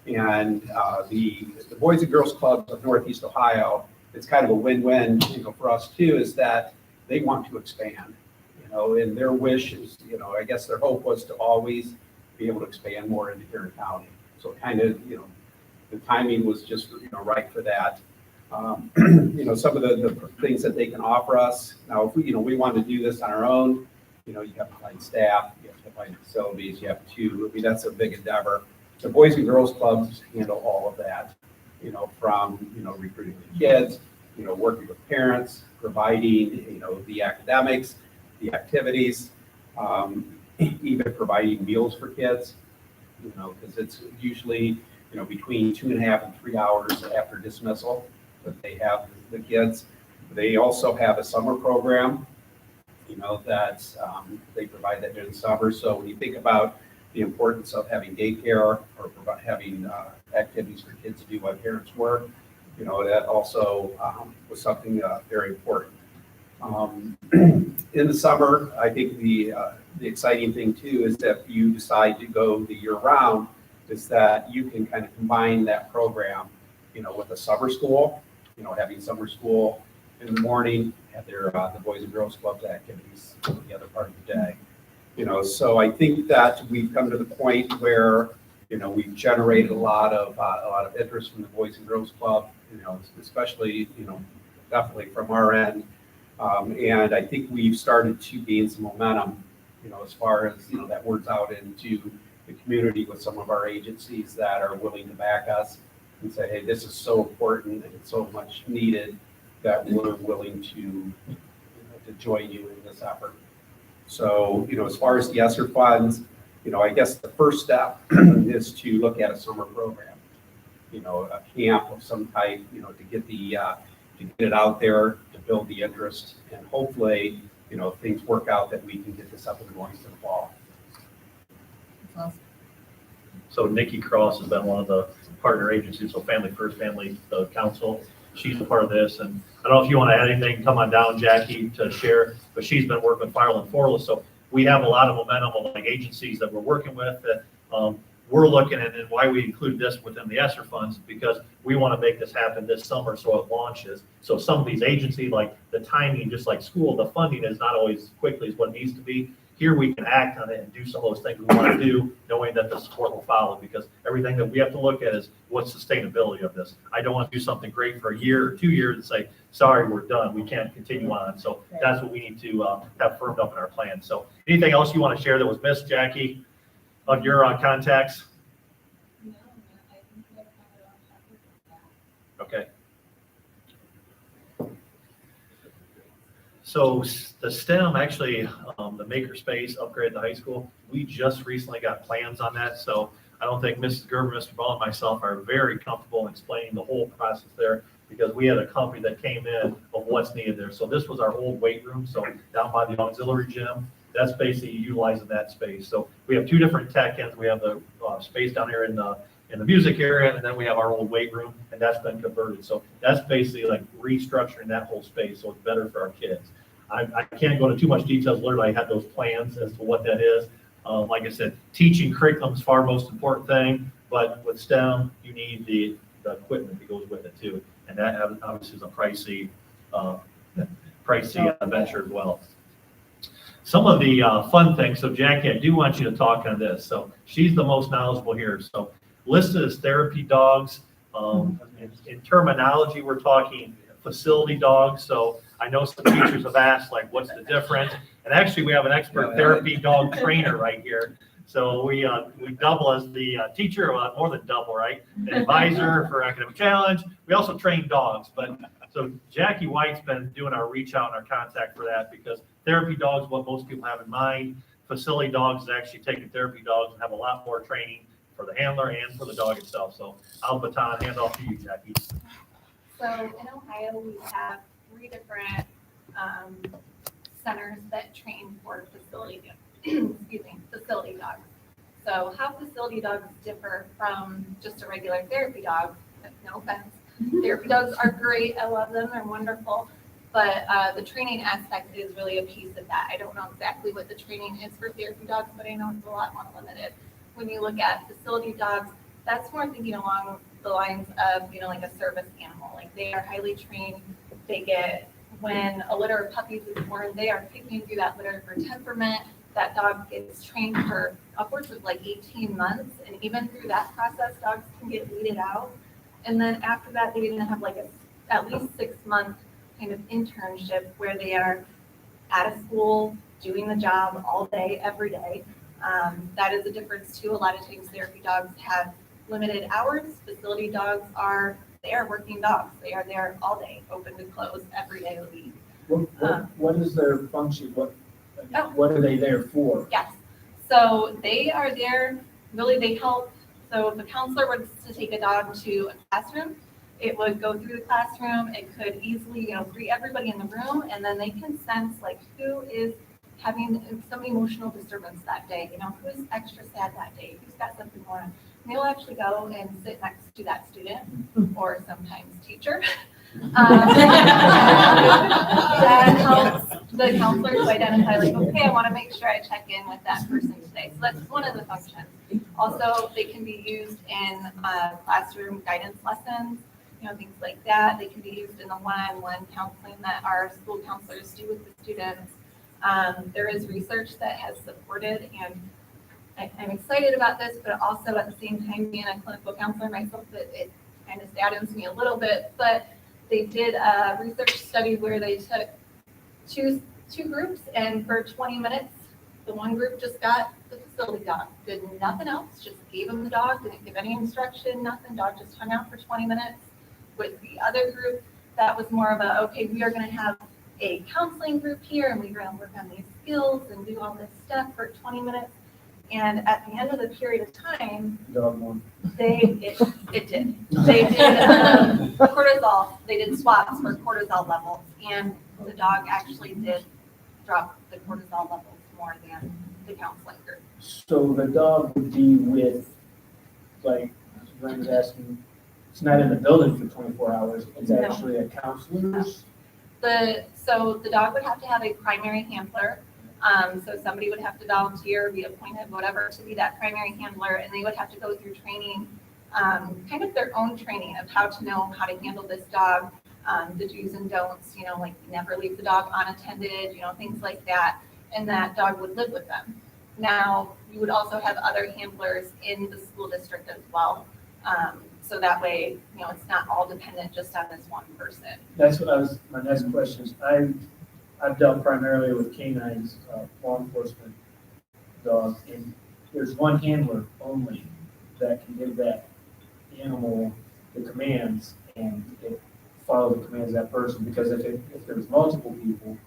And the Boys and Girls Clubs of Northeast Ohio, it's kind of a win-win, for us too, is that they want to expand, and their wish is, I guess their hope was to always be able to expand more into Huron County. So kind of, the timing was just, right for that. Some of the things that they can offer us. Now, if we want to do this on our own, you have to find staff, you have to find facilities, you have to, that's a big endeavor. The Boys and Girls Clubs handle all of that, from, recruiting the kids, working with parents, providing, the academics, the activities, even providing meals for kids, because it's usually, between 2.5 and 3 hours after dismissal that they have the kids. They also have a summer program, that they provide that during the summer. So when you think about the importance of having daycare or having activities for kids to do while parents work, that also was something very important. In the summer, I think the exciting thing too is that if you decide to go the year round, is that you can kind of combine that program, with a summer school, having summer school in the morning, have their the Boys and Girls Clubs activities the other part of the day. So I think that we've come to the point where, we've generated a lot of interest from the Boys and Girls Club, especially, definitely from our end. And I think we've started to gain some momentum, as far as, that word's out into the community with some of our agencies that are willing to back us and say, hey, this is so important and it's so much needed that we're willing to join you in this effort. So, as far as the ESSER funds, I guess the first step is to look at a summer program, a camp of some type, to get to get it out there, to build the interest, and hopefully, if things work out, that we can get this up and going in the fall. So Nikki Cross has been one of the partner agencies, so Family First Family Council. She's a part of this, and I don't know if you want to add anything, come on down, Jackie, to share, but she's been working with Fireland Forless, so we have a lot of momentum of like agencies that we're working with that we're looking at, and why we include this within the ESSER funds, because we want to make this happen this summer so it launches. So some of these agencies, like the timing, just like school, the funding is not always as quickly as what it needs to be. Here we can act on it and do some of those things we want to do, knowing that the support will follow, because everything that we have to look at is what's sustainability of this. I don't want to do something great for a year or 2 years and say, sorry, we're done. We can't continue on. So that's what we need to have firmed up in our plan. So anything else you want to share that was missed, Jackie, of your contacts? Okay. So the STEM, actually, the makerspace upgrade at the high school, we just recently got plans on that. So I don't think Mrs. Gerber, Mr. Ball, and myself are very comfortable in explaining the whole process there, because we had a company that came in of what's needed there. So this was our old weight room. So down by the auxiliary gym, that's basically utilizing that space. So we have two different tech ends. We have the space down here in the music area, and then we have our old weight room, and that's been converted. So that's basically like restructuring that whole space so it's better for our kids. I can't go into too much details. Literally, I had those plans as to what that is. Like I said, teaching curriculum is far most important thing, but with STEM, you need the equipment that goes with it too. And that obviously is a pricey venture as well. Some of the fun things. So Jackie, I do want you to talk on this. So she's the most knowledgeable here. So listed as therapy dogs. In terminology, we're talking facility dogs. So I know some teachers have asked, like, what's the difference? And actually, we have an expert therapy dog trainer right here. So we double as the teacher, more than double, right? The advisor for Academic Challenge. We also train dogs, but so Jackie White's been doing our reach out and our contact for that because therapy dogs, is what most people have in mind. Facility dogs is actually taking therapy dogs and have a lot more training for the handler and for the dog itself. So I'll hand off to you, Jackie. So in Ohio, we have 3 different centers that train for facility, facility dogs. So how facility dogs differ from just a regular therapy dog, no offense. Therapy dogs are great. I love them. They're wonderful. But the training aspect is really a piece of that. I don't know exactly what the training is for therapy dogs, but I know it's a lot more limited. When you look at facility dogs, that's more thinking along the lines of, like a service animal. Like they are highly trained. They get, when a litter of puppies is born, they are picking through that litter for temperament. That dog gets trained for upwards of like 18 months. And even through that process, dogs can get weeded out. And then after that, they even have like at least 6-month kind of internship where they are at a school doing the job all day, every day. That is a difference too. A lot of times therapy dogs have limited hours. Facility dogs they are working dogs. They are there all day, open to close, every day of the week. What is their function? What are they there for? Yes. So they are there, really they help. So if a counselor was to take a dog to a classroom, it would go through the classroom. It could easily, greet everybody in the room, and then they can sense like who is having some emotional disturbance that day, who's extra sad that day, who's got something going on. And they'll actually go and sit next to that student or sometimes teacher. That helps the counselor to identify like, okay, I want to make sure I check in with that person today. So that's one of the functions. Also, they can be used in classroom guidance lessons, things like that. They can be used in the one-on-one counseling that our school counselors do with the students. There is research that has supported, and I'm excited about this, but also at the same time being a clinical counselor myself, it kind of saddens me a little bit, but they did a research study where they took two groups, and for 20 minutes, the one group just got the facility dog, did nothing else, just gave them the dog, didn't give any instruction, nothing, dog just hung out for 20 minutes. With the other group, that was more of a, okay, we are going to have a counseling group here, and we're going to work on these skills and do all this stuff for 20 minutes. And at the end of the period of time, it did. They did cortisol. They did swaps for cortisol levels, and the dog actually did drop the cortisol levels more than the counseling group. So the dog would be with, like, Glenn was asking, it's not in the building for 24 hours. It's actually a counselor's. So the dog would have to have a primary handler. So somebody would have to volunteer, be appointed, whatever, to be that primary handler, and they would have to go through training, kind of their own training of how to know how to handle this dog, the do's and don'ts, like never leave the dog unattended, things like that, and that dog would live with them. Now, you would also have other handlers in the school district as well. So that way, it's not all dependent just on this one person. That's what my next question is. I've dealt primarily with canines, law enforcement dogs, and there's one handler only that can give that animal the commands and follow the commands of that person. Because if there's multiple people,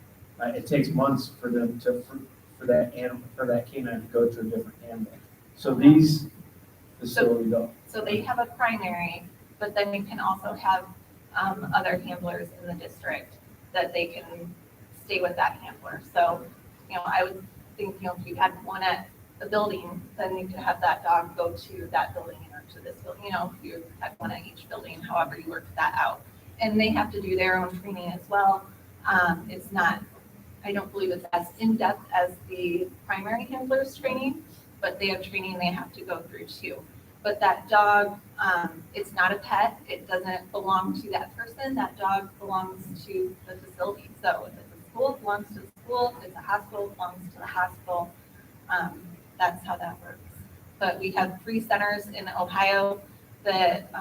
it takes months for them for that canine to go to a different handler. So these facility dogs. So they have a primary, but then you can also have other handlers in the district that they can stay with that handler. So, I would think, if you had one at the building, then you could have that dog go to that building or to this building, if you had one at each building, however you work that out. And they have to do their own training as well. It's not, I don't believe it's as in-depth as the primary handler's training, but they have training they have to go through too. But that dog, it's not a pet. It doesn't belong to that person. That dog belongs to the facility. So if it's a school, it belongs to the school. If it's a hospital, it belongs to the hospital. That's how that works. But we have 3 centers in Ohio that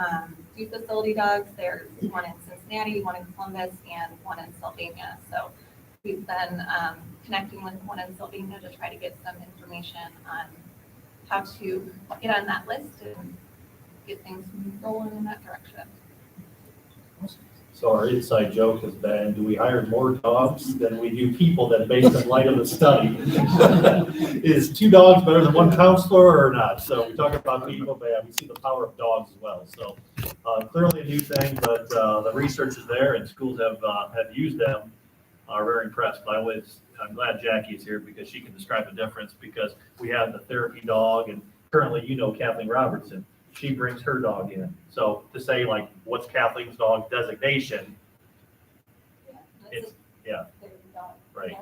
do facility dogs. There's one in Cincinnati, one in Columbus, and one in Sylvania. So we've been connecting with one in Sylvania to try to get some information on have to get on that list and get things rolling in that direction. So our inside joke has been, do we hire more dogs than we do people that based in light of the study? Is 2 dogs better than 1 counselor or not? So we talk about people, but yeah, we see the power of dogs as well. So clearly a new thing, but the research is there and schools have used them, are very impressed. But I'm glad Jackie is here because she can describe the difference because we have the therapy dog and currently, Kathleen Robertson. She brings her dog in. So to say like, what's Kathleen's dog designation? It's, yeah, right.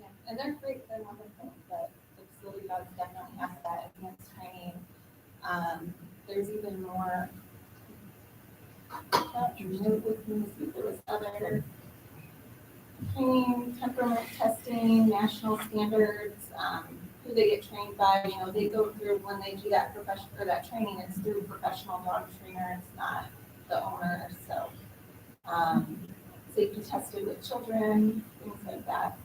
Yeah, and they're great, they're wonderful, but the facility dogs definitely have that advanced training. There's even more, there was other training, temperament testing, national standards, who they get trained by, they go through when they do that that training, it's through a professional dog trainer, it's not the owner, so, safety tested with children, things like that.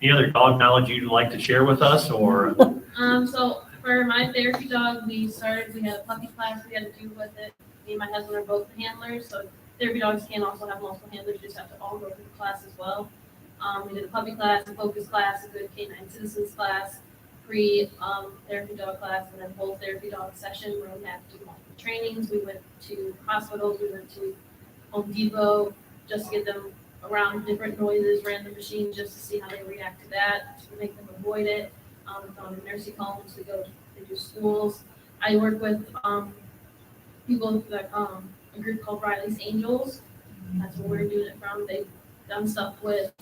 Any other dog knowledge you'd like to share with us or? So for my therapy dog, we had a puppy class we had to do with it. Me and my husband are both handlers, so therapy dogs can also have multiple handlers, just have to all go through the class as well. We did a puppy class, a focus class, a good canine citizens class, therapy dog class, and then full therapy dog session where we had to do multiple trainings. We went to hospitals, we went to Home Depot just to get them around different noises, random machines, just to see how they react to that, to make them avoid it. We found nursing homes to go to do schools. I work with people that a group called Riley's Angels. That's where we're doing it from. They've done stuff with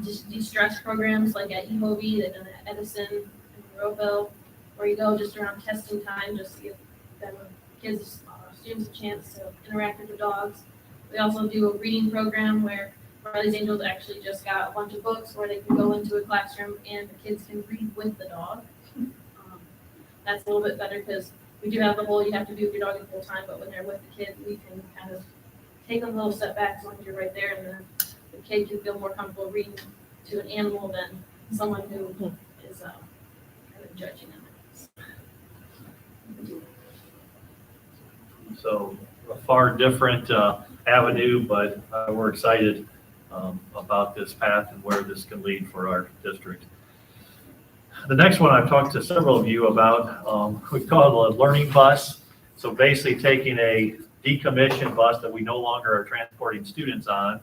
just de-stress programs like at EHOV, they've done it at Edison and Roeville, where you go just around testing time just to give them kids, students a chance to interact with the dogs. We also do a reading program where Riley's Angels actually just got a bunch of books where they can go into a classroom and the kids can read with the dog. That's a little bit better because we do have the whole you have to be with your dog the whole time, but when they're with the kid, we can kind of take a little step back as long as you're right there, and then the kid can feel more comfortable reading to an animal than someone who is kind of judging them. So a far different avenue, but we're excited about this path and where this can lead for our district. The next one I've talked to several of you about, we call it a learning bus. So basically taking a decommissioned bus that we no longer are transporting students on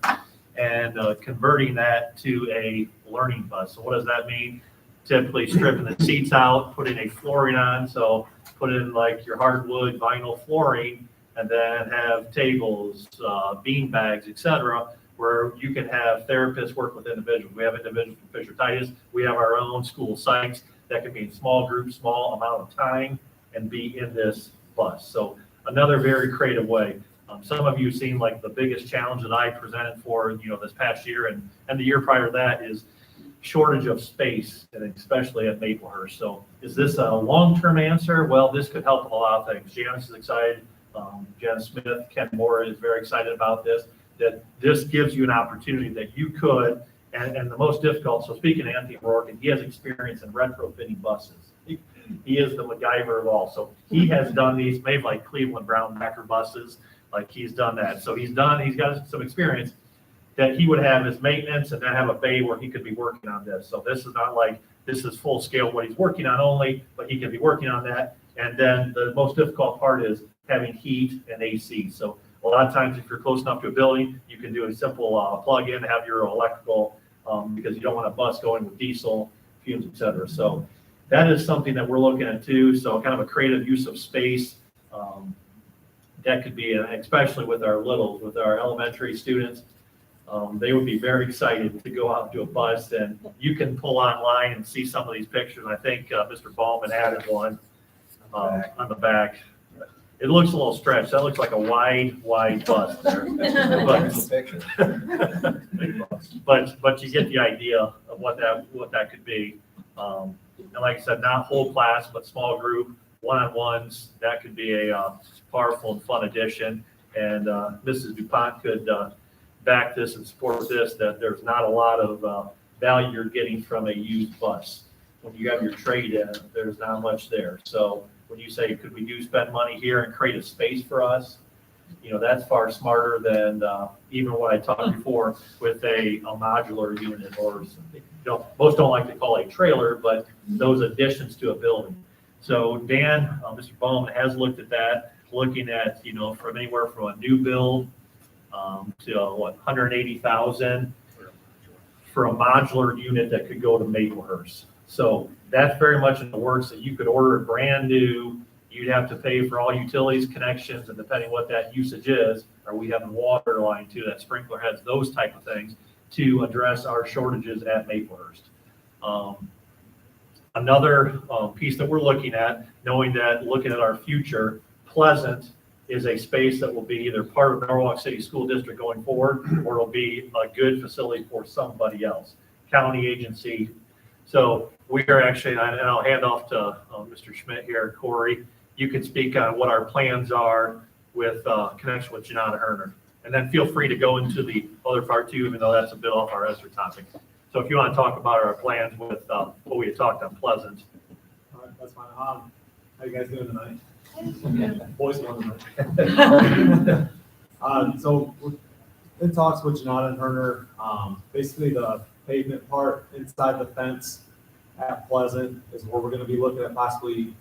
and converting that to a learning bus. So what does that mean? Typically stripping the seats out, putting a flooring on. So put in like your hardwood vinyl flooring and then have tables, bean bags, etc., where you can have therapists work with individuals. We have individuals from Fisher-Titus. We have our own school sites that can be in small groups, small amount of time, and be in this bus. So another very creative way. Some of you have seen like the biggest challenge that I presented for, this past year and the year prior to that is shortage of space, and especially at Maplehurst. So is this a long-term answer? Well, this could help a lot of things. Janice is excited. Janice Smith, Ken Moore is very excited about this, that this gives you an opportunity that you could, and the most difficult, so speaking to Anthony Rourke, and he has experience in retrofitting buses. He is the MacGyver of all. So he has done these, made like Cleveland Brown Backer buses, like he's done that. So he's got some experience that he would have his maintenance and then have a bay where he could be working on this. So this is not like, this is full scale what he's working on only, but he can be working on that. And then the most difficult part is having heat and AC. So a lot of times if you're close enough to a building, you can do a simple plug in, have your electrical, because you don't want a bus going with diesel fumes, etc. So that is something that we're looking at too. So kind of a creative use of space. That could be, especially with our littles, with our elementary students, they would be very excited to go out and do a bus, and you can pull online and see some of these pictures. I think Mr. Ballman added one on the back. It looks a little stretched. That looks like a wide bus there. But you get the idea of what that could be. And like I said, not whole class, but small group, one-on-ones. That could be a powerful and fun addition. And Mrs. DuPont could back this and support this, that there's not a lot of value you're getting from a used bus. when you have your trade in, there's not much there. So when you say, could we spend money here and create a space for us? That's far smarter than even what I talked before with a modular unit or, most don't like to call it a trailer, but those additions to a building. So Dan, Mr. Bowman has looked at that, looking at, from anywhere from a new build to 180,000 for a modular unit that could go to Maplehurst. So that's very much in the works that you could order it brand new. You'd have to pay for all utilities, connections, and depending what that usage is, are we having water line to that, sprinkler heads, those type of things to address our shortages at Maplehurst. Another piece that we're looking at, knowing that looking at our future, Pleasant is a space that will be either part of Norwalk City School District going forward, or it'll be a good facility for somebody else, county agency. So we are actually, and I'll hand off to Mr. Schmidt here, Corey, you can speak on what our plans are with connection with Janata Herner. And then feel free to go into the other part too, even though that's a bit off our ESER topic. So if you want to talk about our plans with what we had talked on Pleasant. All right, that's fine. How you guys doing tonight? Boys one tonight. So we're in talks with Janata and Herner. Basically the pavement part inside the fence at Pleasant is where we're going to be looking at possibly,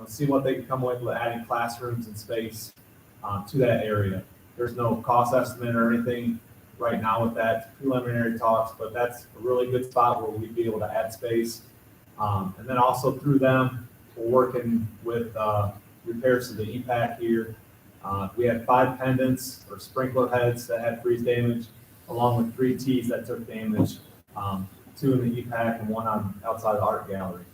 see what they can come away with adding classrooms and space to that area. There's no cost estimate or anything right now with that, preliminary talks, but that's a really good spot where we'd be able to add space. And then also through them, we're working with repairs to the EPAC here. We had 5 pendants or sprinkler heads that had freeze damage, along with 3 T's that took damage, 2 in the EPAC and 1 on outside the art gallery.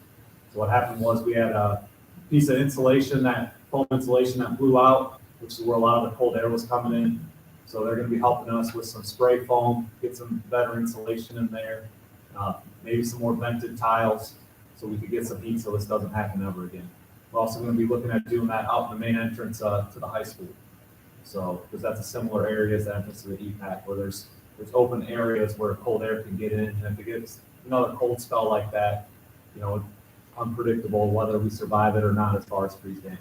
So what happened was we had a piece of insulation, that foam insulation that blew out, which is where a lot of the cold air was coming in. So they're going to be helping us with some spray foam, get some better insulation in there, maybe some more vented tiles, so we could get some heat so this doesn't happen ever again. We're also going to be looking at doing that out in the main entrance to the high school. So, because that's a similar area as the entrance to the EPAC, where there's open areas where cold air can get in, and if it gets another cold spell like that, unpredictable whether we survive it or not as far as freeze damage.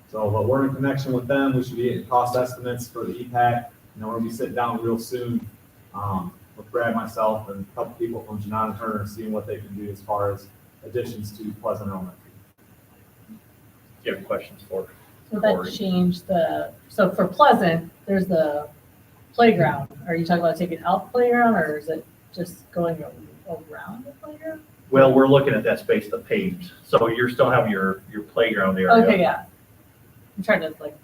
So, but we're in connection with them. We should be getting cost estimates for the EPAC. We're going to be sitting down real soon with Brad, myself, and a couple people from Janata Herner, seeing what they can do as far as additions to Pleasant Elementary. Do you have questions for? So that changed so for Pleasant, there's the playground. Are you talking about taking out the playground, or is it just going around the playground? Well, we're looking at that space, the paved. So you're still having your playground area. Okay, yeah. I'm trying to think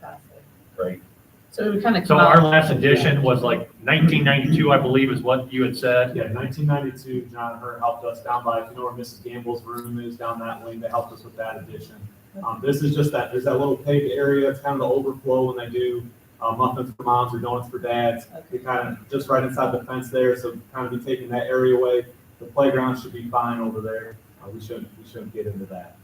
past it. Right. So it would kind of. So our last edition was 1992, I believe, is what you had said. Yeah, 1992. John Herner helped us down by, if you know where Mrs. Gamble's room is, down that lane. They helped us with that addition. This is just there's that little paved area. It's kind of the overflow when they do muffins for moms or donuts for dads. They kind of just right inside the fence there, so kind of be taking that area away. The playground should be fine over there. We shouldn't get into that.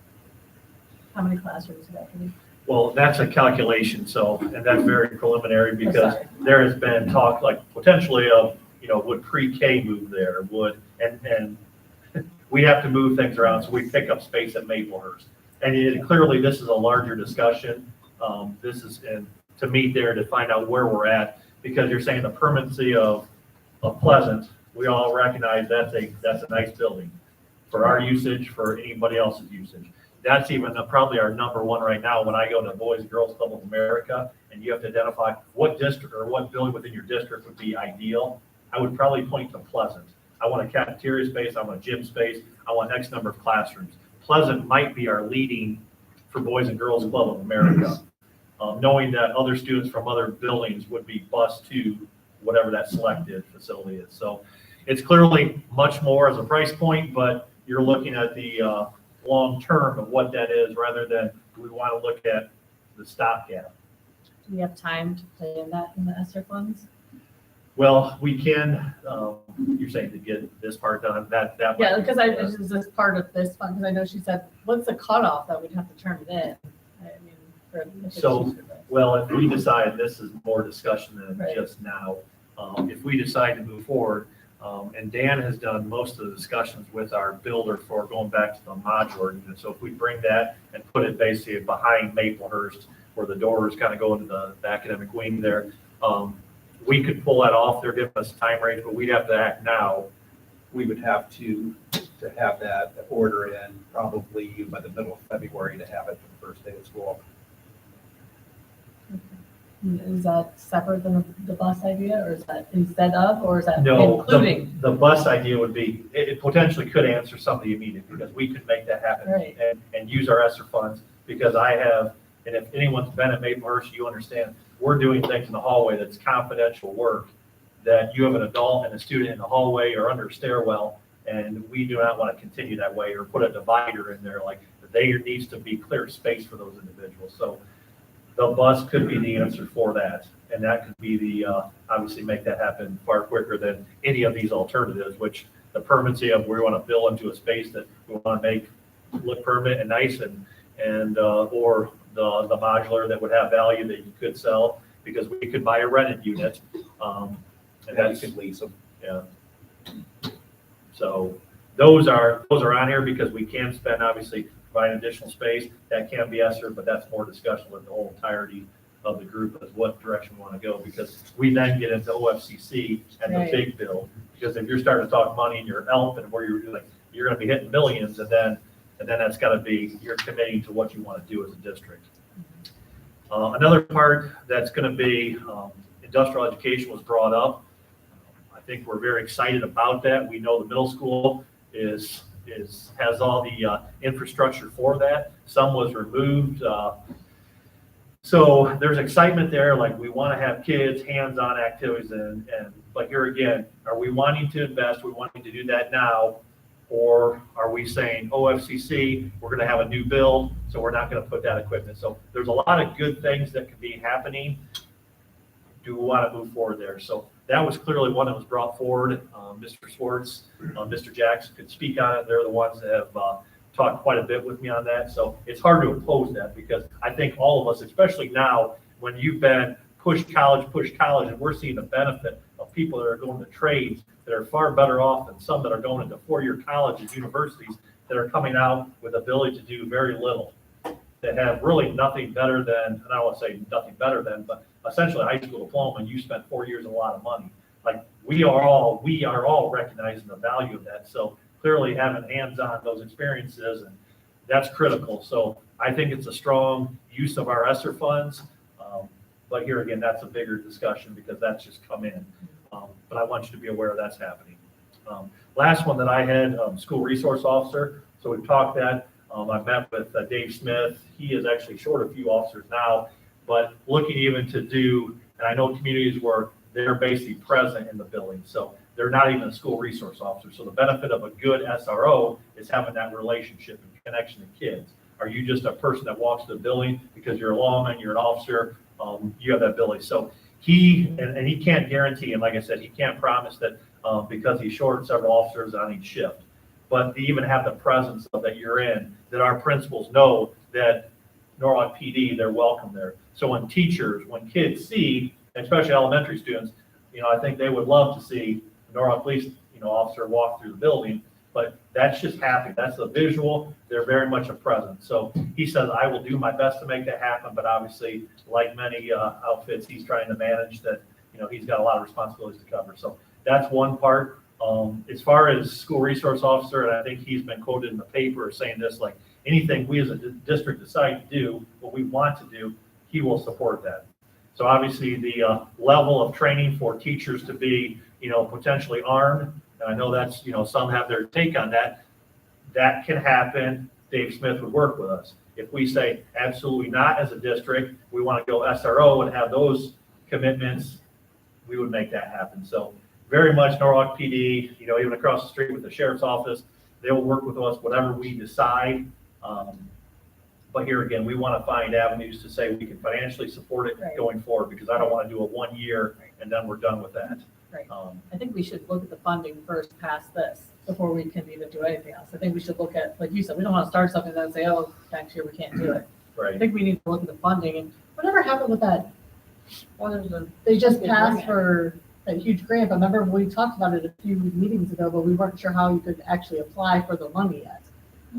How many classrooms would that be? Well, that's a calculation, and that's very preliminary because there has been talk potentially of, would pre-K move there, and we have to move things around, so we pick up space at Maplehurst. And clearly this is a larger discussion. This is to meet there to find out where we're at, because you're saying the permanency of Pleasant, we all recognize that's a nice building for our usage, for anybody else's usage. That's even probably our number one right now when I go to Boys and Girls Club of America and you have to identify what district or what building within your district would be ideal. I would probably point to Pleasant. I want a cafeteria space, I want a gym space, I want X number of classrooms. Pleasant might be our leading for Boys and Girls Club of America, knowing that other students from other buildings would be bused to whatever that selected facility is. So it's clearly much more as a price point, but you're looking at the long term of what that is rather than we want to look at the stopgap. Do we have time to play in that in the ESSER funds? Well, we can, you're saying to get this part done, that. Yeah, because is this part of this fund? Because I know she said, what's the cutoff that we'd have to turn it in? I mean, So, well, if we decide this is more discussion than just now, if we decide to move forward, And Dan has done most of the discussions with our builder for going back to the modular unit. So if we bring that and put it basically behind Maplehurst, where the doors kind of go into the academic wing there, we could pull that off. They're giving us time range, but we'd have to act now. We would have to have that order in probably by the middle of February to have it for the first day of school. Is that separate than the bus idea, or is that instead of, or is that No, including? the bus idea would be, it potentially could answer some of the immediate, because we could make that happen Right. and use our ESSER funds, because I have, and if anyone's been at Maplehurst, you understand, we're doing things in the hallway that's confidential work, that you have an adult and a student in the hallway or under a stairwell, and we do not want to continue that way, or put a divider in there, like, there needs to be clear space for those individuals. So the bus could be the answer for that. And that could be the, obviously make that happen far quicker than any of these alternatives, which the permanency of we want to build into a space that we want to make look permanent and nice and or the modular that would have value that you could sell, because we could buy a rented unit. And that's, you could lease them. yeah. So those are on here because we can spend, obviously, provide additional space. That can be ESSER, but that's more discussion with the whole entirety of the group as what direction we want to go, because we then get into OFCC and the Right. big bill. Because if you're starting to talk money and you're elf and where you're like, you're going to be hitting millions, and then that's got to be, you're committing to what you want to do as a district. Another part that's going to be industrial education was brought up. I think we're very excited about that. We know the middle school has all the infrastructure for that. Some was removed. So there's excitement there, like we want to have kids, hands-on activities, but here again, are we wanting to invest? We're wanting to do that now, or are we saying OFCC, we're going to have a new build, so we're not going to put that equipment. So there's a lot of good things that could be happening. Do we want to move forward there? So that was clearly one that was brought forward. Mr. Swartz, Mr. Jackson could speak on it. They're the ones that have talked quite a bit with me on that. So it's hard to oppose that, because I think all of us, especially now when you've been push college, and we're seeing the benefit of people that are going to trades that are far better off than some that are going into four-year colleges, universities that are coming out with ability to do very little, that have really nothing better than, and I don't want to say nothing better than, but essentially a high school diploma, and you spent 4 years and a lot of money. Like we are all recognizing the value of that. So clearly having hands-on those experiences, and that's critical. So I think it's a strong use of our ESSER funds. But here again, that's a bigger discussion because that's just come in. But I want you to be aware that's happening. Last one that I had, school resource officer. So we've talked that. I met with Dave Smith. He is actually short a few officers now, but looking even to do, and I know communities where they're basically present in the building. So they're not even a school resource officer. So the benefit of a good SRO is having that relationship and connection to kids. Are you just a person that walks to the building because you're a lawman, you're an officer, you have that ability. So he can't guarantee, and like I said, he can't promise that because he's short several officers on each shift. But to even have the presence of that you're in, that our principals know that Norwalk PD, they're welcome there. So when kids see, especially elementary students, I think they would love to see a Norwalk police, officer walk through the building, but that's just happy. That's the visual. They're very much a presence. So he says, I will do my best to make that happen, but obviously, like many outfits, he's trying to manage that, he's got a lot of responsibilities to cover. So that's one part. As far as school resource officer, and I think he's been quoted in the paper saying this, like anything we as a district decide to do, what we want to do, he will support that. So obviously the level of training for teachers to be, potentially armed, and I know that's, some have their take on that, that can happen. Dave Smith would work with us. If we say absolutely not as a district, we want to go SRO and have those commitments, we would make that happen. So very much Norwalk PD, even across the street with the sheriff's office, they will work with us, whatever we decide. But here again, we want to find avenues to say we can financially support it going forward, because I don't want to do a 1 year and then we're done with that. Right. I think we should look at the funding first past this before we can even do anything else. I think we should look at, like you said, we don't want to start something and then say, oh, next year we can't do it. Right. I think we need to look at the funding, and whatever happened with that, they just passed for a huge grant, but remember we talked about it a few meetings ago, but we weren't sure how you could actually apply for the money yet.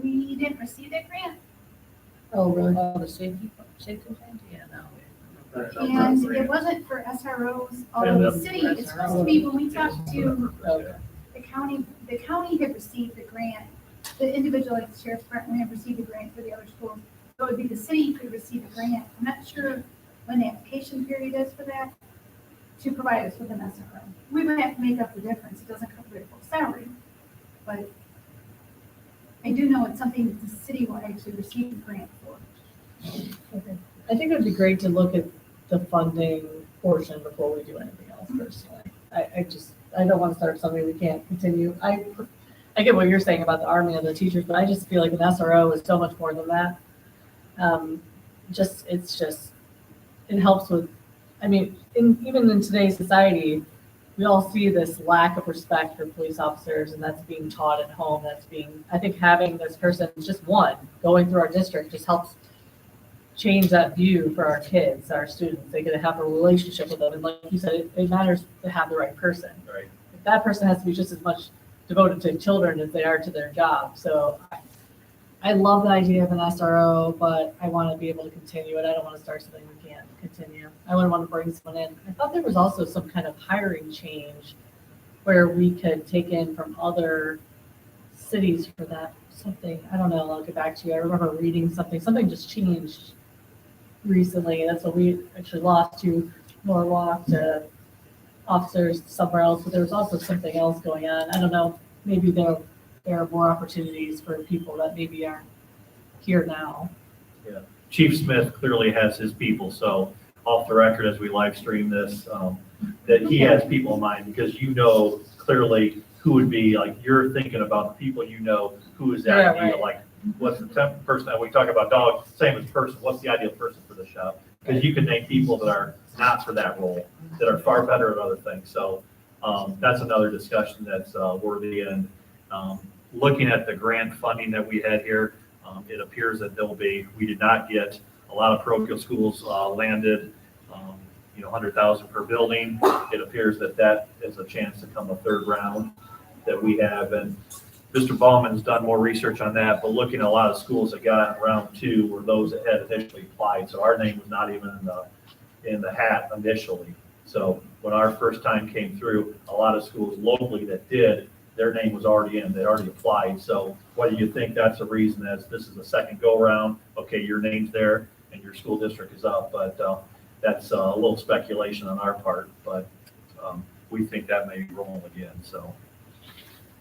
We didn't receive that grant, Oh, really? Oh, the safety grant? Yeah, no. and it wasn't for SROs, although the city, it's supposed to be, when we talked to Okay. the county had received the grant. The individual at the sheriff's department had received a grant for the other schools. So it would be the city could receive a grant. I'm not sure when the application period is for that, to provide us with an SRO. We would have to make up the difference. It doesn't cover their full salary, but I do know it's something that the city will actually receive a grant for. Okay. I think it'd be great to look at the funding portion before we do anything else personally. I don't want to start something we can't continue. I get what you're saying about the army and the teachers, but I just feel like an SRO is so much more than that. It helps with, I mean, even in today's society, we all see this lack of respect for police officers, and that's being taught at home. I think having this person, just one, going through our district just helps change that view for our kids, our students. They get to have a relationship with them. And like you said, it matters to have the right person. Right. If that person has to be just as much devoted to children as they are to their job. So I love the idea of an SRO, but I want to be able to continue it. I don't want to start something we can't continue. I wouldn't want to bring someone in. I thought there was also some kind of hiring change where we could take in from other cities for that, something. I don't know, I'll get back to you. I remember reading something just changed recently. That's what we actually lost to Norwalk, to officers somewhere else, but there was also something else going on. I don't know, maybe there are more opportunities for people that maybe aren't here now. Yeah. Chief Smith clearly has his people, so off the record as we live stream this, that he has people in mind, because you know clearly who would be, like, you're thinking about the people you know, who is that Yeah, ideal, right. like, what's the type of person, that we talk about dog, same as person, what's the ideal person for the shop? Because you can name people that are not for that role, that are far better at other things, so that's another discussion that's worthy. And looking at the grant funding that we had here, it appears that we did not get a lot of parochial schools landed, 100,000 per building. It appears that is a chance to come a third round that we have. And Mr. Ballman's done more research on that, but looking at a lot of schools that got in round 2 were those that had initially applied. So our name was not even in the hat initially. So when our first time came through, a lot of schools locally that did, their name was already in, they already applied. So whether you think that's a reason, as this is the second go round, okay, your name's there and your school district is up, but that's a little speculation on our part, but we think that may be rolling again. So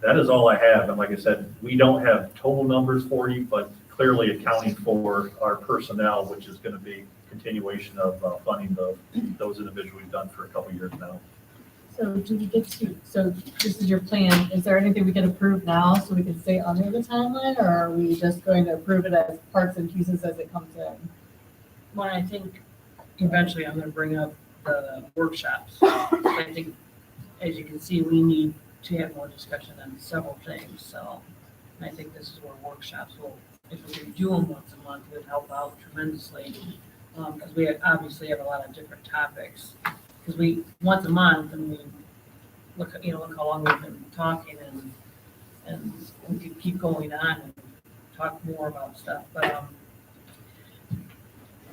that is all I have. And like I said, we don't have total numbers for you, but clearly accounting for our personnel, which is going to be continuation of funding those individuals we've done for a couple of years now. So so this is your plan. Is there anything we can approve now so we can stay under the timeline, or are we just going to approve it as parts and pieces as it comes in? Well, I think eventually I'm gonna bring up the workshops. I think, as you can see, we need to have more discussion on several things, so I think this is where workshops will, if we can do them once a month, would help out tremendously. Because we obviously have a lot of different topics. Because once a month, and we look how long we've been talking, and we could keep going on and talk more about stuff. But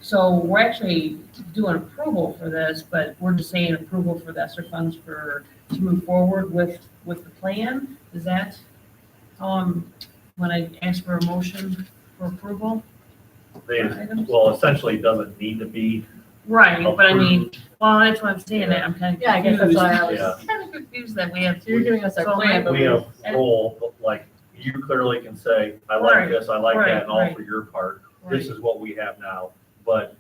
so we're actually doing approval for this, but we're just saying approval for the ESSER funds to move forward with the plan. Is that when I ask for a motion for approval? Well, essentially, it doesn't need to be. Right, but I mean, well, that's what I'm saying. I'm kind of Yeah, I guess that's why I was. kind of confused that we have. So you're giving us our plan, but We have role, but like, you clearly can say, I like Right, this, I like that, and all right, for your part. right. This is what we have now, but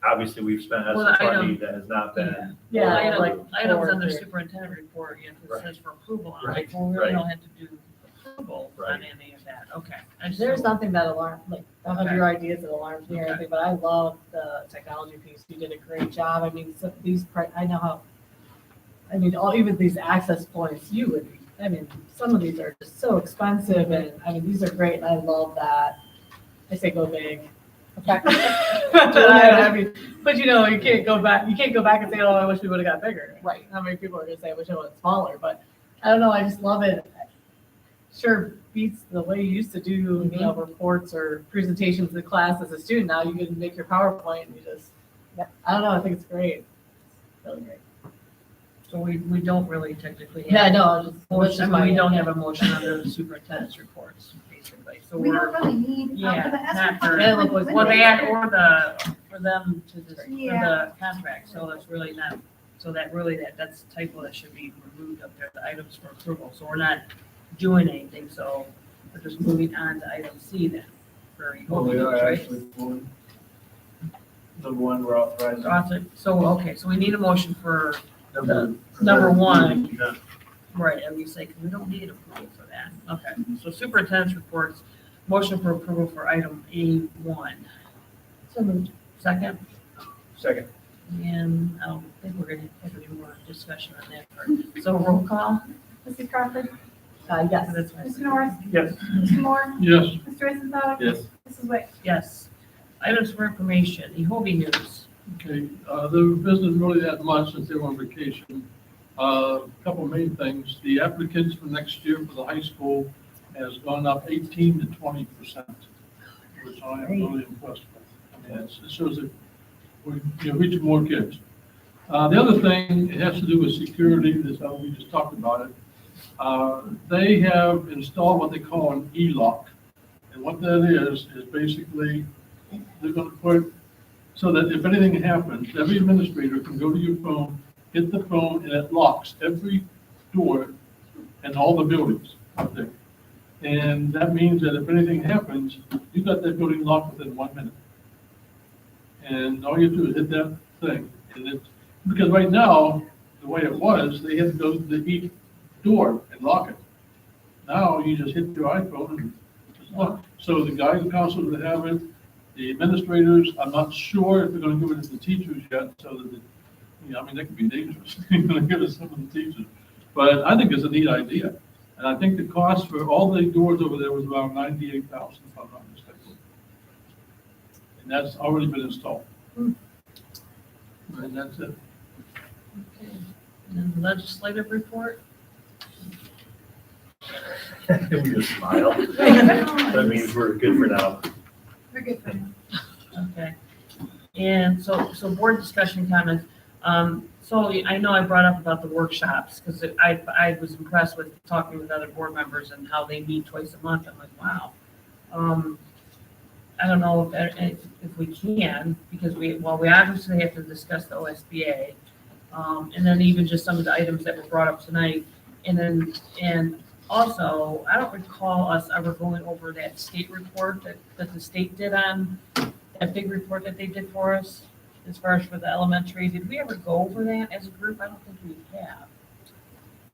obviously, we've spent Well, ESSER the funding item- that has not been. Yeah, Items like on the 4. superintendent report, it Right. says for approval. I'm Right, like, well, we really right. don't have to do approval on Right. any of that. Okay. I just There's don't- nothing that alarms, like, of Okay. your ideas that alarms me or Okay. anything, but I love the technology piece. You did a great job. I mean, so I know how, even these access points, some of these are just so expensive, and, these are great, and I love that. I say go big. I mean, but you know, you can't go back and say, oh, I wish we would have got bigger. Right. How many people are gonna say, I wish I was smaller, but I don't know, I just love it. Sure beats the way you used to do, you know, reports or presentations in class as a student. Now you can make your PowerPoint and you just, I don't know, I think it's great. Really great. So we don't really technically have. Yeah, I know, Motion, we don't have a motion under the superintendent's reports, basically, so We we're. don't really need, Yeah, for the not ESSER for, funds. well, that or for them to, for Yeah. the contract, so that's really not, so that's a typo that should be removed up there, the items for approval, so we're not doing anything, so we're just moving on to item C then, for Well, we Ecobic, are right? actually pulling the one we're authorizing. So we need a motion for Number number one. Right, and we say, 'cause we don't need approval for that. Okay, so superintendent's reports, motion for approval for item A1. So moved. Second, Second. and I don't think we're gonna have any more discussion on that part. So roll call? Mrs. Crawford, Yes. That's fine. Mr. Norris, Yes. Mr. Moore, Yes. Mr. Wissensdottir. Yes. Mrs. Wick. Yes. Items for information, Ehobi News. Okay, there isn't really that much since they were on vacation. Couple main things, the applicants for next year for the high school has gone up 18 to 20%, which I am really impressed with. I mean, it shows that we're reaching more kids. The other thing, it has to do with security, this, we just talked about it. They have installed what they call an e-lock. And what that is basically, they're gonna put, so that if anything happens, every administrator can go to your phone, hit the phone, and it locks every door in all the buildings out there. And that means that if anything happens, you got that building locked within 1 minute. And all you have to do is hit that thing. And it's, because right now, the way it was, they had to go to each door and lock it. Now you just hit your iPhone and just lock. So the guidance counselors that have it, the administrators, I'm not sure if they're gonna give it to the teachers yet, so that, I mean, that could be dangerous. You're gonna give it to some of the teachers. But I think it's a neat idea. And I think the cost for all the doors over there was around $98,000, if I'm not mistaken. And that's already been installed. And that's it. Okay. And then the legislative report? We just smile. That means we're good for now. We're good for now. Okay. And so board discussion comments. So I know I brought up about the workshops, because I was impressed with talking with other board members and how they meet twice a month. I'm like, wow. I don't know if we can, because we obviously have to discuss the OSBA. And then even just some of the items that were brought up tonight. And also, I don't recall us ever going over that state report that the state did on, that big report that they did for us, as far as for the elementary. Did we ever go over that as a group? I don't think we have.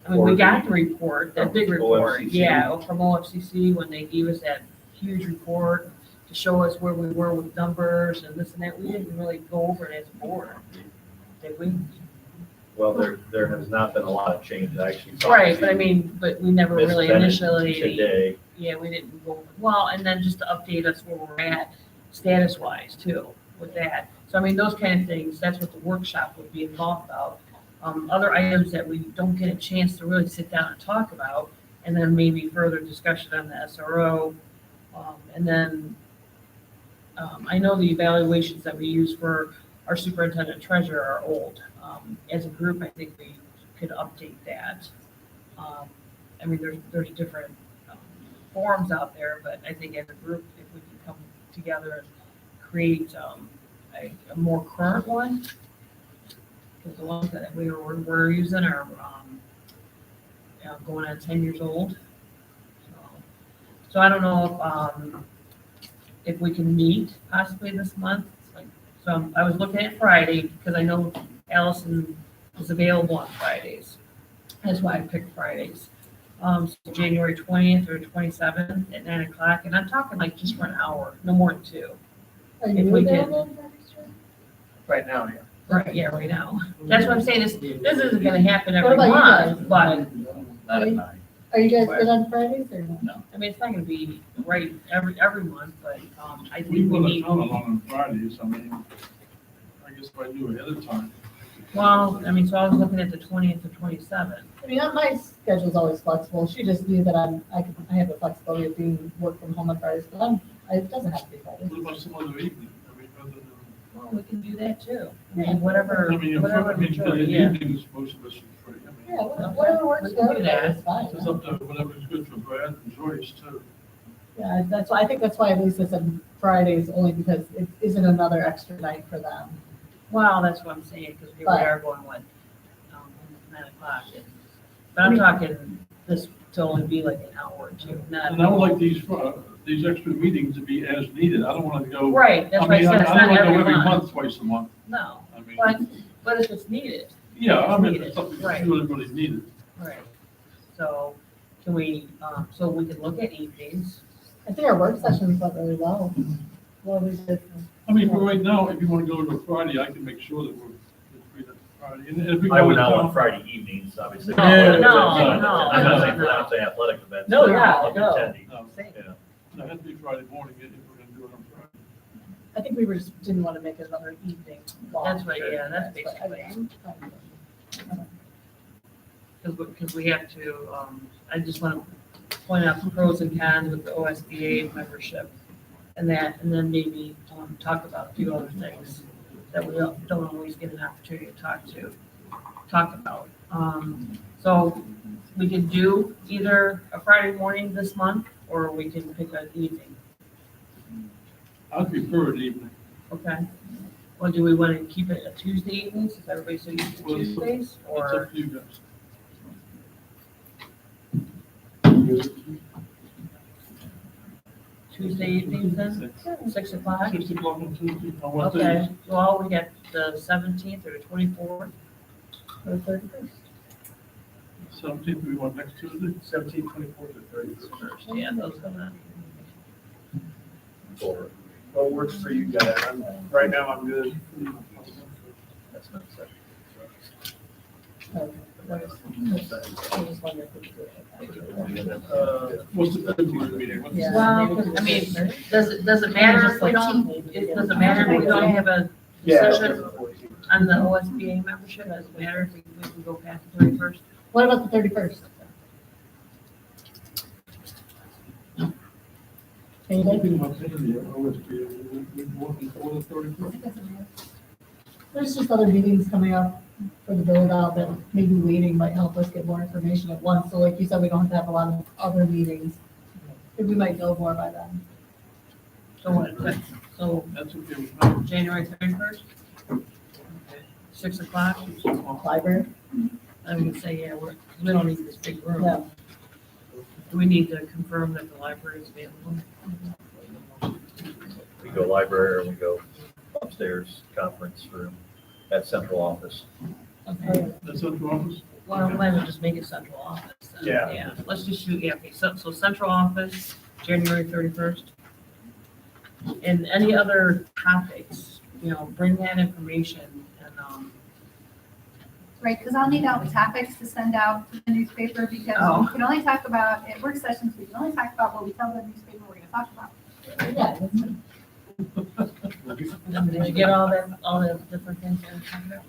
I mean, we got the report, that big report, OFCC. yeah, from OFCC, when they gave us that huge report to show us where we were with numbers and this and that. We didn't really go over it as a board, did we? Well, there has not been a lot of change, actually. Right, but I mean, but we never Ms. really Bennett initially, Today, yeah, we didn't go, well, and then just to update us where we're at status wise too with that. So I mean, those kind of things, that's what the workshop would be involved about. Other items that we don't get a chance to really sit down and talk about, and then maybe further discussion on the SRO. And then I know the evaluations that we use for our superintendent treasurer are old. As a group, I think we could update that. I mean, there's different forums out there, but I think as a group, if we can come together and create a more current one, because the ones that we're using are going on 10 years old. So I don't know if we can meet possibly this month. So I was looking at Friday because I know Allison is available on Fridays. That's why I picked Fridays. So January 20th or 27th at 9 o'clock, and I'm talking like just for an hour, no more than 2. Are If you we can. available for extra? Right now, yeah. Right, yeah, right now. That's what I'm saying, this isn't gonna happen What every about you month, but Not at 9. Are you guys good on Fridays or no? No, I mean, it's not gonna be right every month, but, I think We we put a need, ton along on Fridays, I mean, I guess if I knew ahead of time. well, I mean, so I was looking at the 20th to 27th. I mean, my schedule's always flexible. She just knew that I have the flexibility of being work from home on Fridays, but it doesn't have to be Fridays. What about some other evening? I mean, other than, Well, we can do that too. I Yeah. mean, whatever, I mean, whatever in the majority, yeah. evenings, most of us are free. I mean, Yeah, whatever works We can for do everybody, that. it's fine. it's up to whatever's good for Brad and Joyce too. Yeah, I think that's why at least it's on Fridays, only because it isn't another extra night for them. Well, that's what I'm saying, because we But- are going, 9:00. But I'm talking this to only be like an hour or two, not. And I would like these extra meetings to be as needed. I don't want to go. Right, that's I why I mean, said it's I not don't want to go every every month. month, twice a month. No, I mean, but if it's needed. yeah, I mean, Needed, it's something right. that's really, really needed. Right. So can we, so we can look at evenings. I think our work sessions went really well. Well, we did. I mean, for right now, if you want to go to a Friday, I can make sure that we're free that Friday. And if we I go would to not town- want Friday evenings, obviously. No, Yeah, no, I'm no, not saying no. for not saying athletic events. No, but yeah, I'll be no. attending, No, Same. yeah. no, it has to be Friday morning if we're going to do it on Friday. I think we just didn't want to make it another evening. long. That's what, yeah, that's But, I mean, basically. Because we have to, I just want to point out the pros and cons with the OSBA membership and that, and then maybe talk about a few other things that we don't always get an opportunity to talk about. So we can do either a Friday morning this month, or we can pick an evening, I'd prefer an evening. okay? Well, do we want to keep it a Tuesday evenings, is everybody so used to Well, it's- Tuesdays, It's or? up to you guys. Tuesday evenings then, 6 o'clock? 6 o'clock on Tuesday, on what day? Okay, well, we got the 17th or the 24th, or the 31st. 17th, we want next Tuesday? 17th, 24th, or 31st. Yeah, those are the, Or- What works for you guys? Right now, I'm good. that's what I said. I just wondered if we could do it. What's the February meeting? What's the- Yeah. Well, I mean, does it matter if we don't, does it matter if we don't have a decision on the OSBA membership? Does it matter if we can go past the 31st? What about the 31st? Can you What do? about the OSBA? We want before the 31st? There's just other meetings coming up for the build out that maybe waiting might help us get more information at once. So like you said, we don't have to have a lot of other meetings. Maybe we might know more by then. So what, so That's okay with me. January 31st? 6 o'clock? Library? I would say, yeah, we don't need this big room. Yeah. Do we need to confirm that the library is available? We go library, or we go upstairs, conference room, at central office. Okay. That's up to office? Well, might as well just make it central office. then. Yeah. Yeah, let's just shoot, yeah, okay, so central office, January 31st. And any other topics, bring that information and, Right, because I'll need out topics to send out to the newspaper because Oh. we can only talk about, at work sessions, we can only talk about what we tell the newspaper we're gonna talk about. Yeah. did you get all the different things that we're talking about?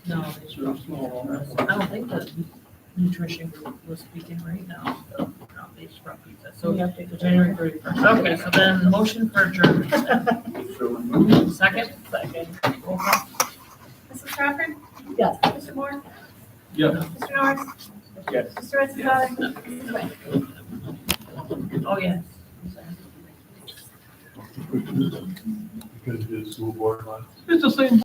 No, they Sure, small. I don't think the nutrition group was speaking right now, so, no, they just brought pizza, so January 31st. Okay, so then motion for adjournment. Second? Second. Roll call. Mrs. Crawford? Yes. Mr. Moore? Yeah. Mr. Norris? Yes. Mr. Esposito? Mrs. Wade? Oh, yes. Because the school board. It's the same